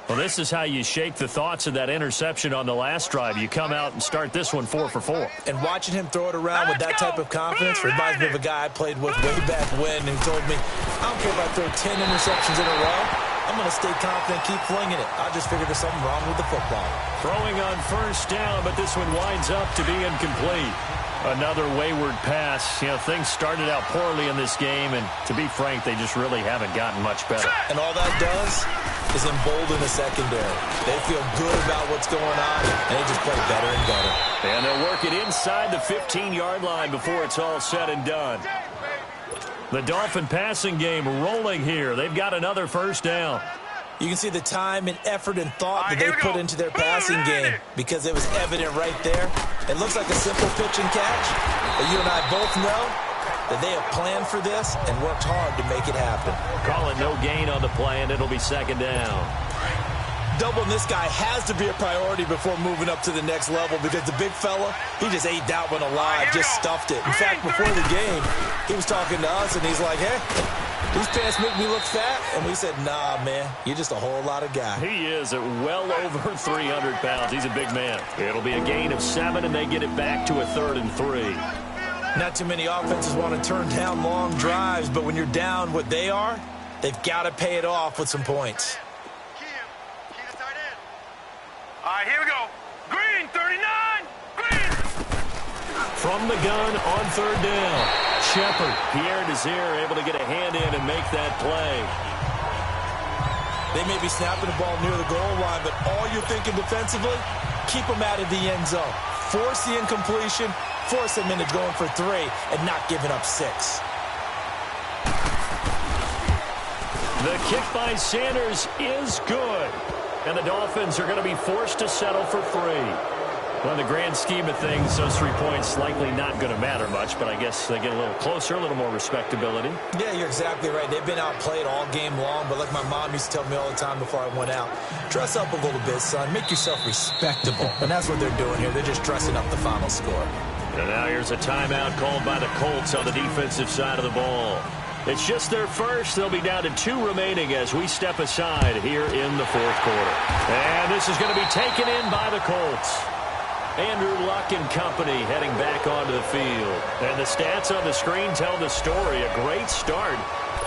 Well, this is how you shake the thoughts of that interception on the last drive. You come out and start this one 4 for 4. And watching him throw it around with that type of confidence reminds me of a guy I played with way back when who told me, I don't care if I throw 10 interceptions in a row. I'm going to stay confident, keep flinging it. I just figured there's something wrong with the football. Throwing on first down, but this one winds up to be incomplete. Another wayward pass. You know, things started out poorly in this game, and to be frank, they just really haven't gotten much better. And all that does is embolden the secondary. They feel good about what's going on, and they just play better and better. And they'll work it inside the 15-yard line before it's all said and done. The Dolphin passing game rolling here. They've got another first down. You can see the time and effort and thought that they put into their passing game because it was evident right there. It looks like a simple pitch and catch, but you and I both know that they have planned for this and worked hard to make it happen. Calling no gain on the play, and it'll be second down. Doubling this guy has to be a priority before moving up to the next level because the big fella, he just ate that one alive, just stuffed it. In fact, before the game, he was talking to us, and he's like, hey, these pants make me look fat. And we said, nah, man, you're just a whole lot of guy. He is at well over 300 pounds. He's a big man. It'll be a gain of 7, and they get it back to a 3rd and 3. Not too many offenses want to turn down long drives, but when you're down what they are, they've got to pay it off with some points. All right, here we go. Green, 39. Green. From the gun on 3rd down. Shepard, Pierre Desir able to get a hand in and make that play. They may be snapping the ball near the goal line, but all you're thinking defensively, keep them out of the end zone. Force the incompletion, force them into going for 3, and not giving up 6. The kick by Sanders is good. And the Dolphins are going to be forced to settle for 3. Well, in the grand scheme of things, those 3 points likely not going to matter much, but I guess they get a little closer, a little more respectability. Yeah, you're exactly right. They've been outplayed all game long, but like my mom used to tell me all the time before I went out, dress up a little bit, son. Make yourself respectable. And that's what they're doing here. They're just dressing up the final score. And now here's a timeout called by the Colts on the defensive side of the ball. It's just their first. They'll be down to 2 remaining as we step aside here in the 4th quarter. And this is going to be taken in by the Colts. Andrew Luck and company heading back onto the field. And the stats on the screen tell the story. A great start.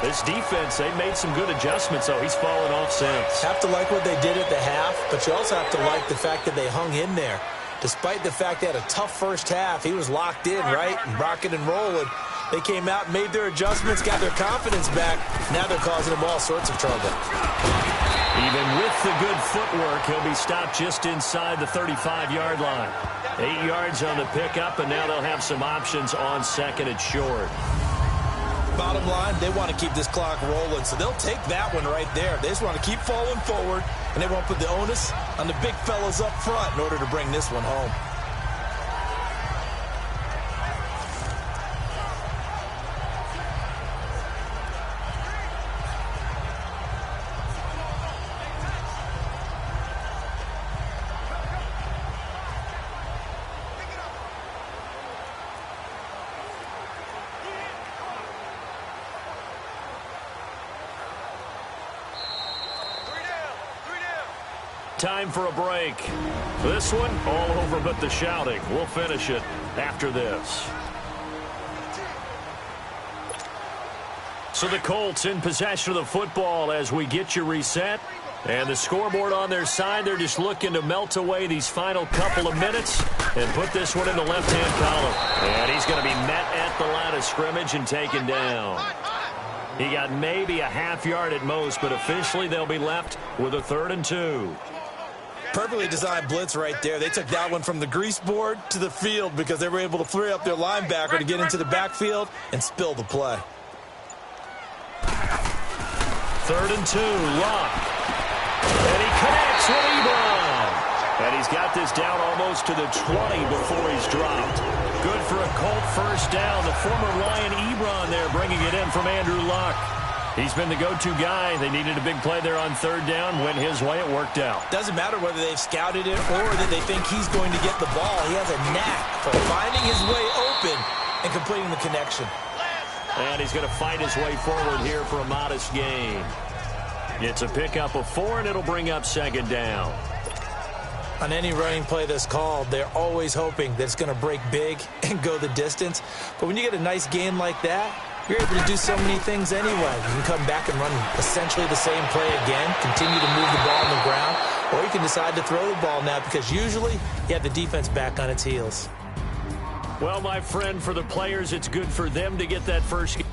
This defense, they've made some good adjustments, so he's fallen off since. Have to like what they did at the half, but you also have to like the fact that they hung in there. Despite the fact they had a tough first half, he was locked in, right, and rocking and rolling. They came out, made their adjustments, got their confidence back. Now they're causing them all sorts of trouble. Even with the good footwork, he'll be stopped just inside the 35-yard line. 8 yards on the pickup, and now they'll have some options on 2nd and short. Bottom line, they want to keep this clock rolling, so they'll take that one right there. They just want to keep falling forward, and they won't put the onus on the big fellas up front in order to bring this one home. Time for a break. This one, all over but the shouting. We'll finish it after this. So the Colts in possession of the football as we get you reset. And the scoreboard on their side, they're just looking to melt away these final couple of minutes and put this one in the left-hand column. And he's going to be met at the line of scrimmage and taken down. He got maybe a half yard at most, but officially they'll be left with a 3rd and 2. Perfectly designed blitz right there. They took that one from the grease board to the field because they were able to free up their linebacker to get into the backfield and spill the play. 3rd and 2, Luck. And he connects with Ebron. And he's got this down almost to the 20 before he's dropped. Good for a Colt first down. The former Lion Ebron there bringing it in from Andrew Luck. He's been the go-to guy. They needed a big play there on 3rd down. Went his way. It worked out. Doesn't matter whether they've scouted it or that they think he's going to get the ball. He has a knack for finding his way open and completing the connection. And he's going to fight his way forward here for a modest gain. It's a pickup of 4, and it'll bring up 2nd down. On any running play that's called, they're always hoping that it's going to break big and go the distance. But when you get a nice gain like that, you're able to do so many things anyway. You can come back and run essentially the same play again, continue to move the ball on the ground, or you can decide to throw the ball now because usually you have the defense back on its heels. Well, my friend, for the players, it's good for them to get that first game.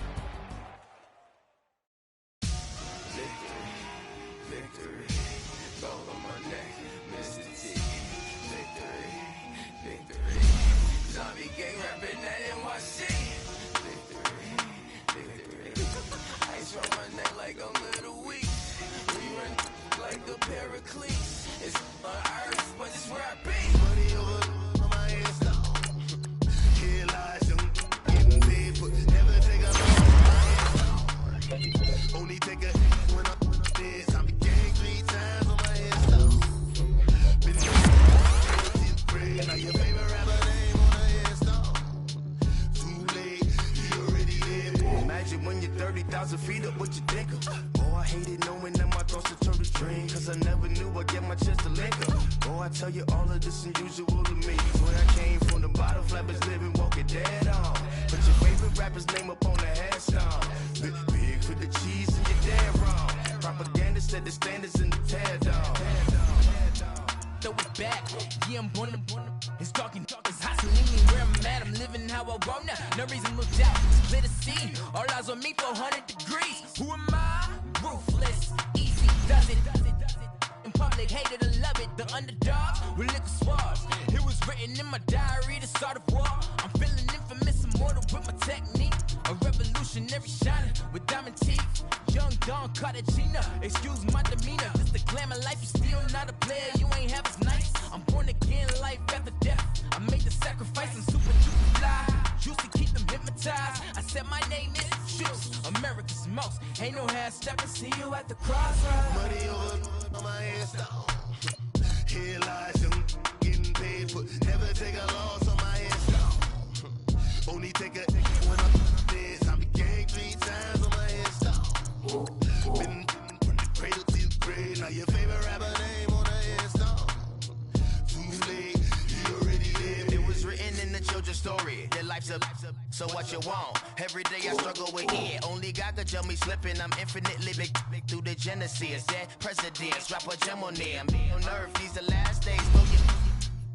So what you want? Every day I struggle with it. Only God could tell me slipping. I'm infinitely big through the genesis. That presidents drop a gem on them. On earth, these the last days. Know you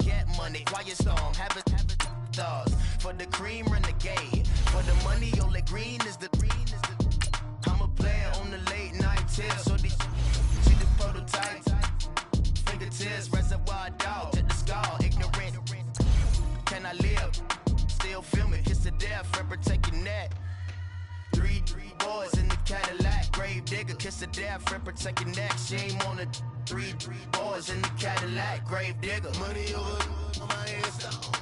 get money. Quiet storm. Have it thoughts. For the cream, renegade. For the money, only green is the. I'm a player on the late night tips. So these see the prototype. Fingertips, reservoir dog. To the skull. Ignorant. Can I live? Still filming, kiss to death, Ripper taking that. Three boys in the Cadillac, grave digger, kiss to death, Ripper taking that. Shame on the three boys in the Cadillac, grave digger. Money over on my headstone.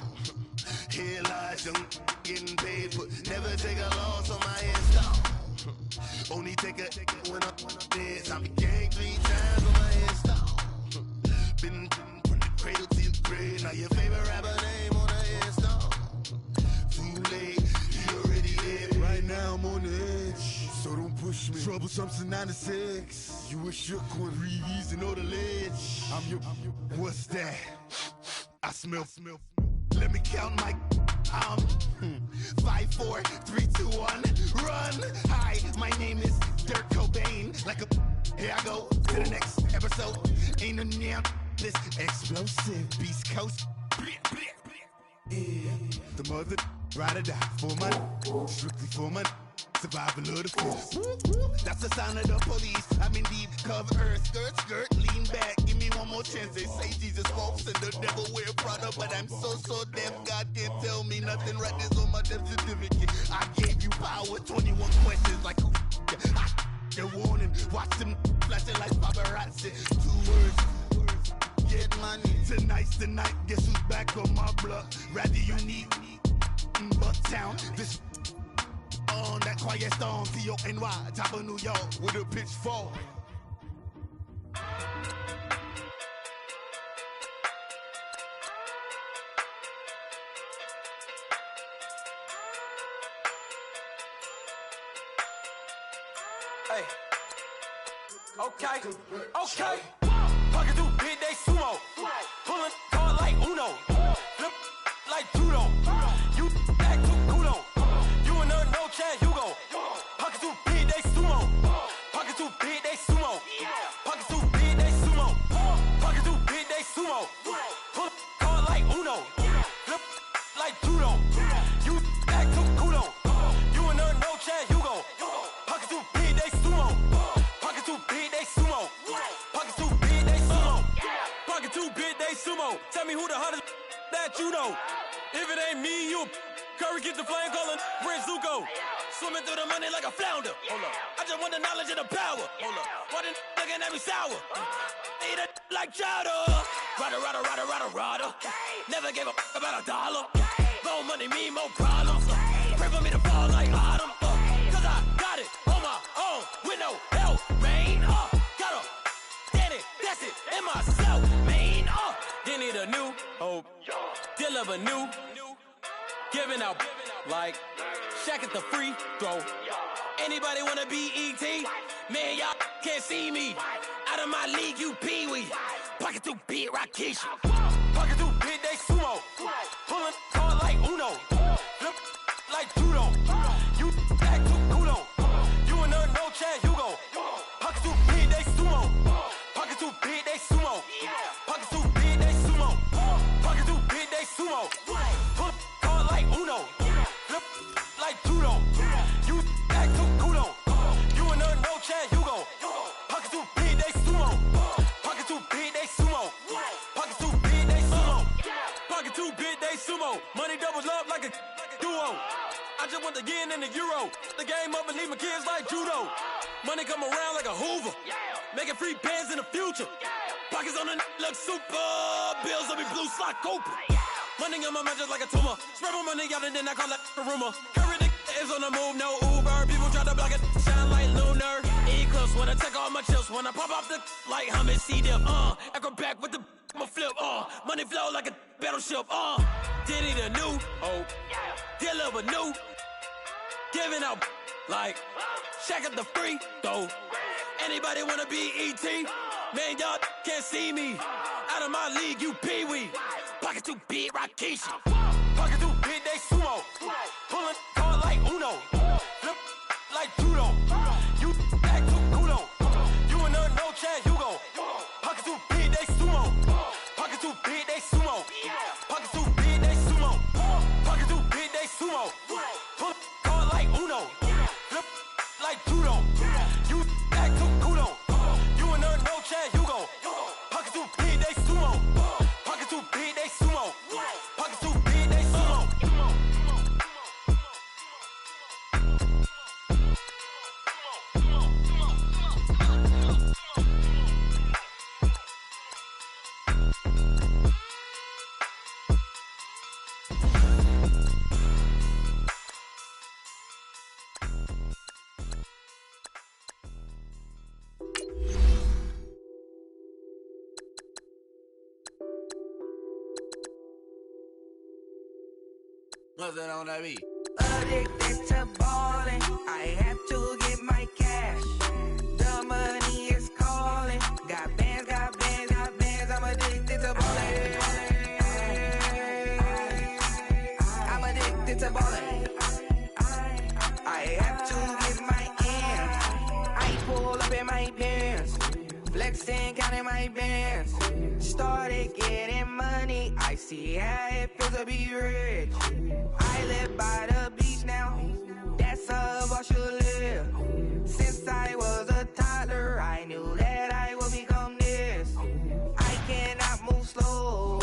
Here lies young, getting paid, but never take a loss on my headstone. Only take a when I'm dead. I be gang 3 times on my headstone. Been from the cradle to the grave. Now your favorite rapper name on the headstone. Right now I'm on the edge, so don't push me. Troublesome since 96. You a shook one, breeze and know the ledge. I'm your, what's that? I smell. Let me count my. 5, 4, 3, 2, 1, run. Hi, my name is Dirk Cobain. Like a here I go to the next episode. Ain't no damn this explosive Beast Coast. Yeah, the mother ride or die for money, strictly for money. Survival of the fittest. That's the sound of the police. I'm indeed cover earth, skirt, lean back. Give me one more chance. They say Jesus walks and the devil wear Prada, but I'm so deaf. God can't tell me nothing. Right there's on my death certificate. I gave you power. 21 questions like who? They're warning. Watch them flashing like paparazzi. 2 words. Get money. Tonight's the night. Guess who's back on my block? Rather unique. Bucktown. This. On that quiet storm, T-O-N-Y, top of New York, with a pitchfork. Hey. Okay. Pocket through big, they sumo. Pulling card like Uno. Flip like judo. You act too kudo. No chance, you go. Pockets too big, they sumo. Pockets too big, they sumo. Pockets too big, they sumo. Pockets too big, they sumo. Pull card like Uno. Flip like judo. You act too kudo. You in there, no chance, you go. Pockets too big, they sumo. Pockets too big, they sumo. Pockets too big, they sumo. Pockets too big, they sumo. Tell me who the hottest that you know. If it ain't me, you. Curry get the flame calling Prince Zuko. Swimming through the money like a flounder. Hold up. I just want the knowledge and the power. Hold up. Why they looking at me sour? Eat it like chowder. Rada. Never gave a about $1. More money mean more problems. Pray for me to fall like autumn. Cause I got it on my own with no help, man. Got a daddy, that's it, in myself, man. They need a new hope. Deal of a new. Giving out like Shaq at the free throw. Anybody wanna be E.T.? Man, y'all can't see me. Out of my league, you pee-wee. Pocket too big, Rakesh. Pocket too big, they sumo. Pulling card like Uno. Flip like judo. You act too kudo. You in there, no chance, you go. Pocket too big, they sumo. Pocket too big, they sumo. Pocket too big, they sumo. Pocket too big, they sumo. Pull card like Uno. Flip like judo. You act too kudo. You in there, no chance, you go. Pocket too big, they sumo. Pocket too big, they sumo. Pocket too big, they sumo. Pocket too big, they sumo. Money doubles up like a duo. I just want the yen and the euro. The game up and leave my kids like judo. Money come around like a Hoover. Making free bands in the future. Pockets on the look super. Bills on me blue slot Cooper. Money on my mind just like a tumor. Spread my money out and then I call it a rumor. Curry the is on the move, no Uber. People try to block it, shine like lunar. Eclipse when I take all my chips. When I pop off the like hummus, C-dip. Acrobat with the I'ma flip. Money flow like a battleship. Diddy the new hope. Deliver new. Giving out like Shaq at the free throw. Anybody wanna be E.T.? Man, y'all can't see me. Out of my league, you pee-wee. Pocket too big, Rakesh. Pocket too big, they sumo. Pulling card like Uno. Flip like judo. You act too kudo. You in there, no chance, you go. Pocket too big, they sumo. Pocket too big, they sumo. Pocket too big, they sumo. Pocket too big, they sumo. Pull card like Uno. Flip like judo. You act too kudo. You in there, no chance, you go. Pocket too big, they sumo. Pocket too big, they sumo. Pocket too big, they sumo. What's that on that beat? Addicted to ballin', I have to get my cash. The money is calling. Got bands, I'm addicted to ballin'. I'm addicted to ballin'. I have to get my ends. I pull up in my pants. flexing, counting my bands. Started getting money, I see how it feels to be rich. I live by the beach now, that's how I should live. Since I was a toddler, I knew that I would become this. I cannot move slow,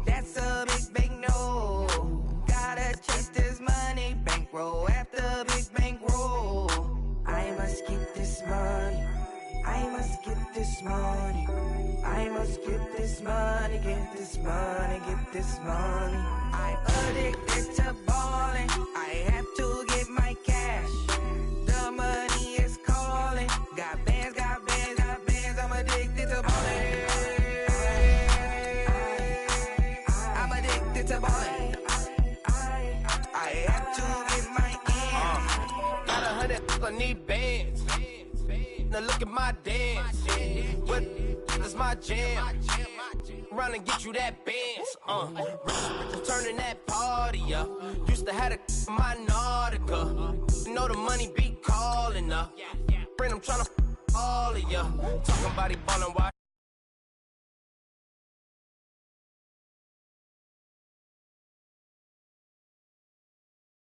that's a big no. Gotta chase this money, bankroll after big bankroll. I must get this money, I must get this money, I must get this money, get this money, get this money. I'm addicted to balling, I have to get my cash. The money is calling, got bands, got bands, got bands, I'm addicted to balling. I'm addicted to balling, I have to get my ends. Got 100, I need bands. Now look at my dance. What is my jam? Run and get you that bands. Turning that party up. Used to have a my Nautica. You know the money be calling up. Friend, I'm tryna all of ya. Talking about he ballin' wide.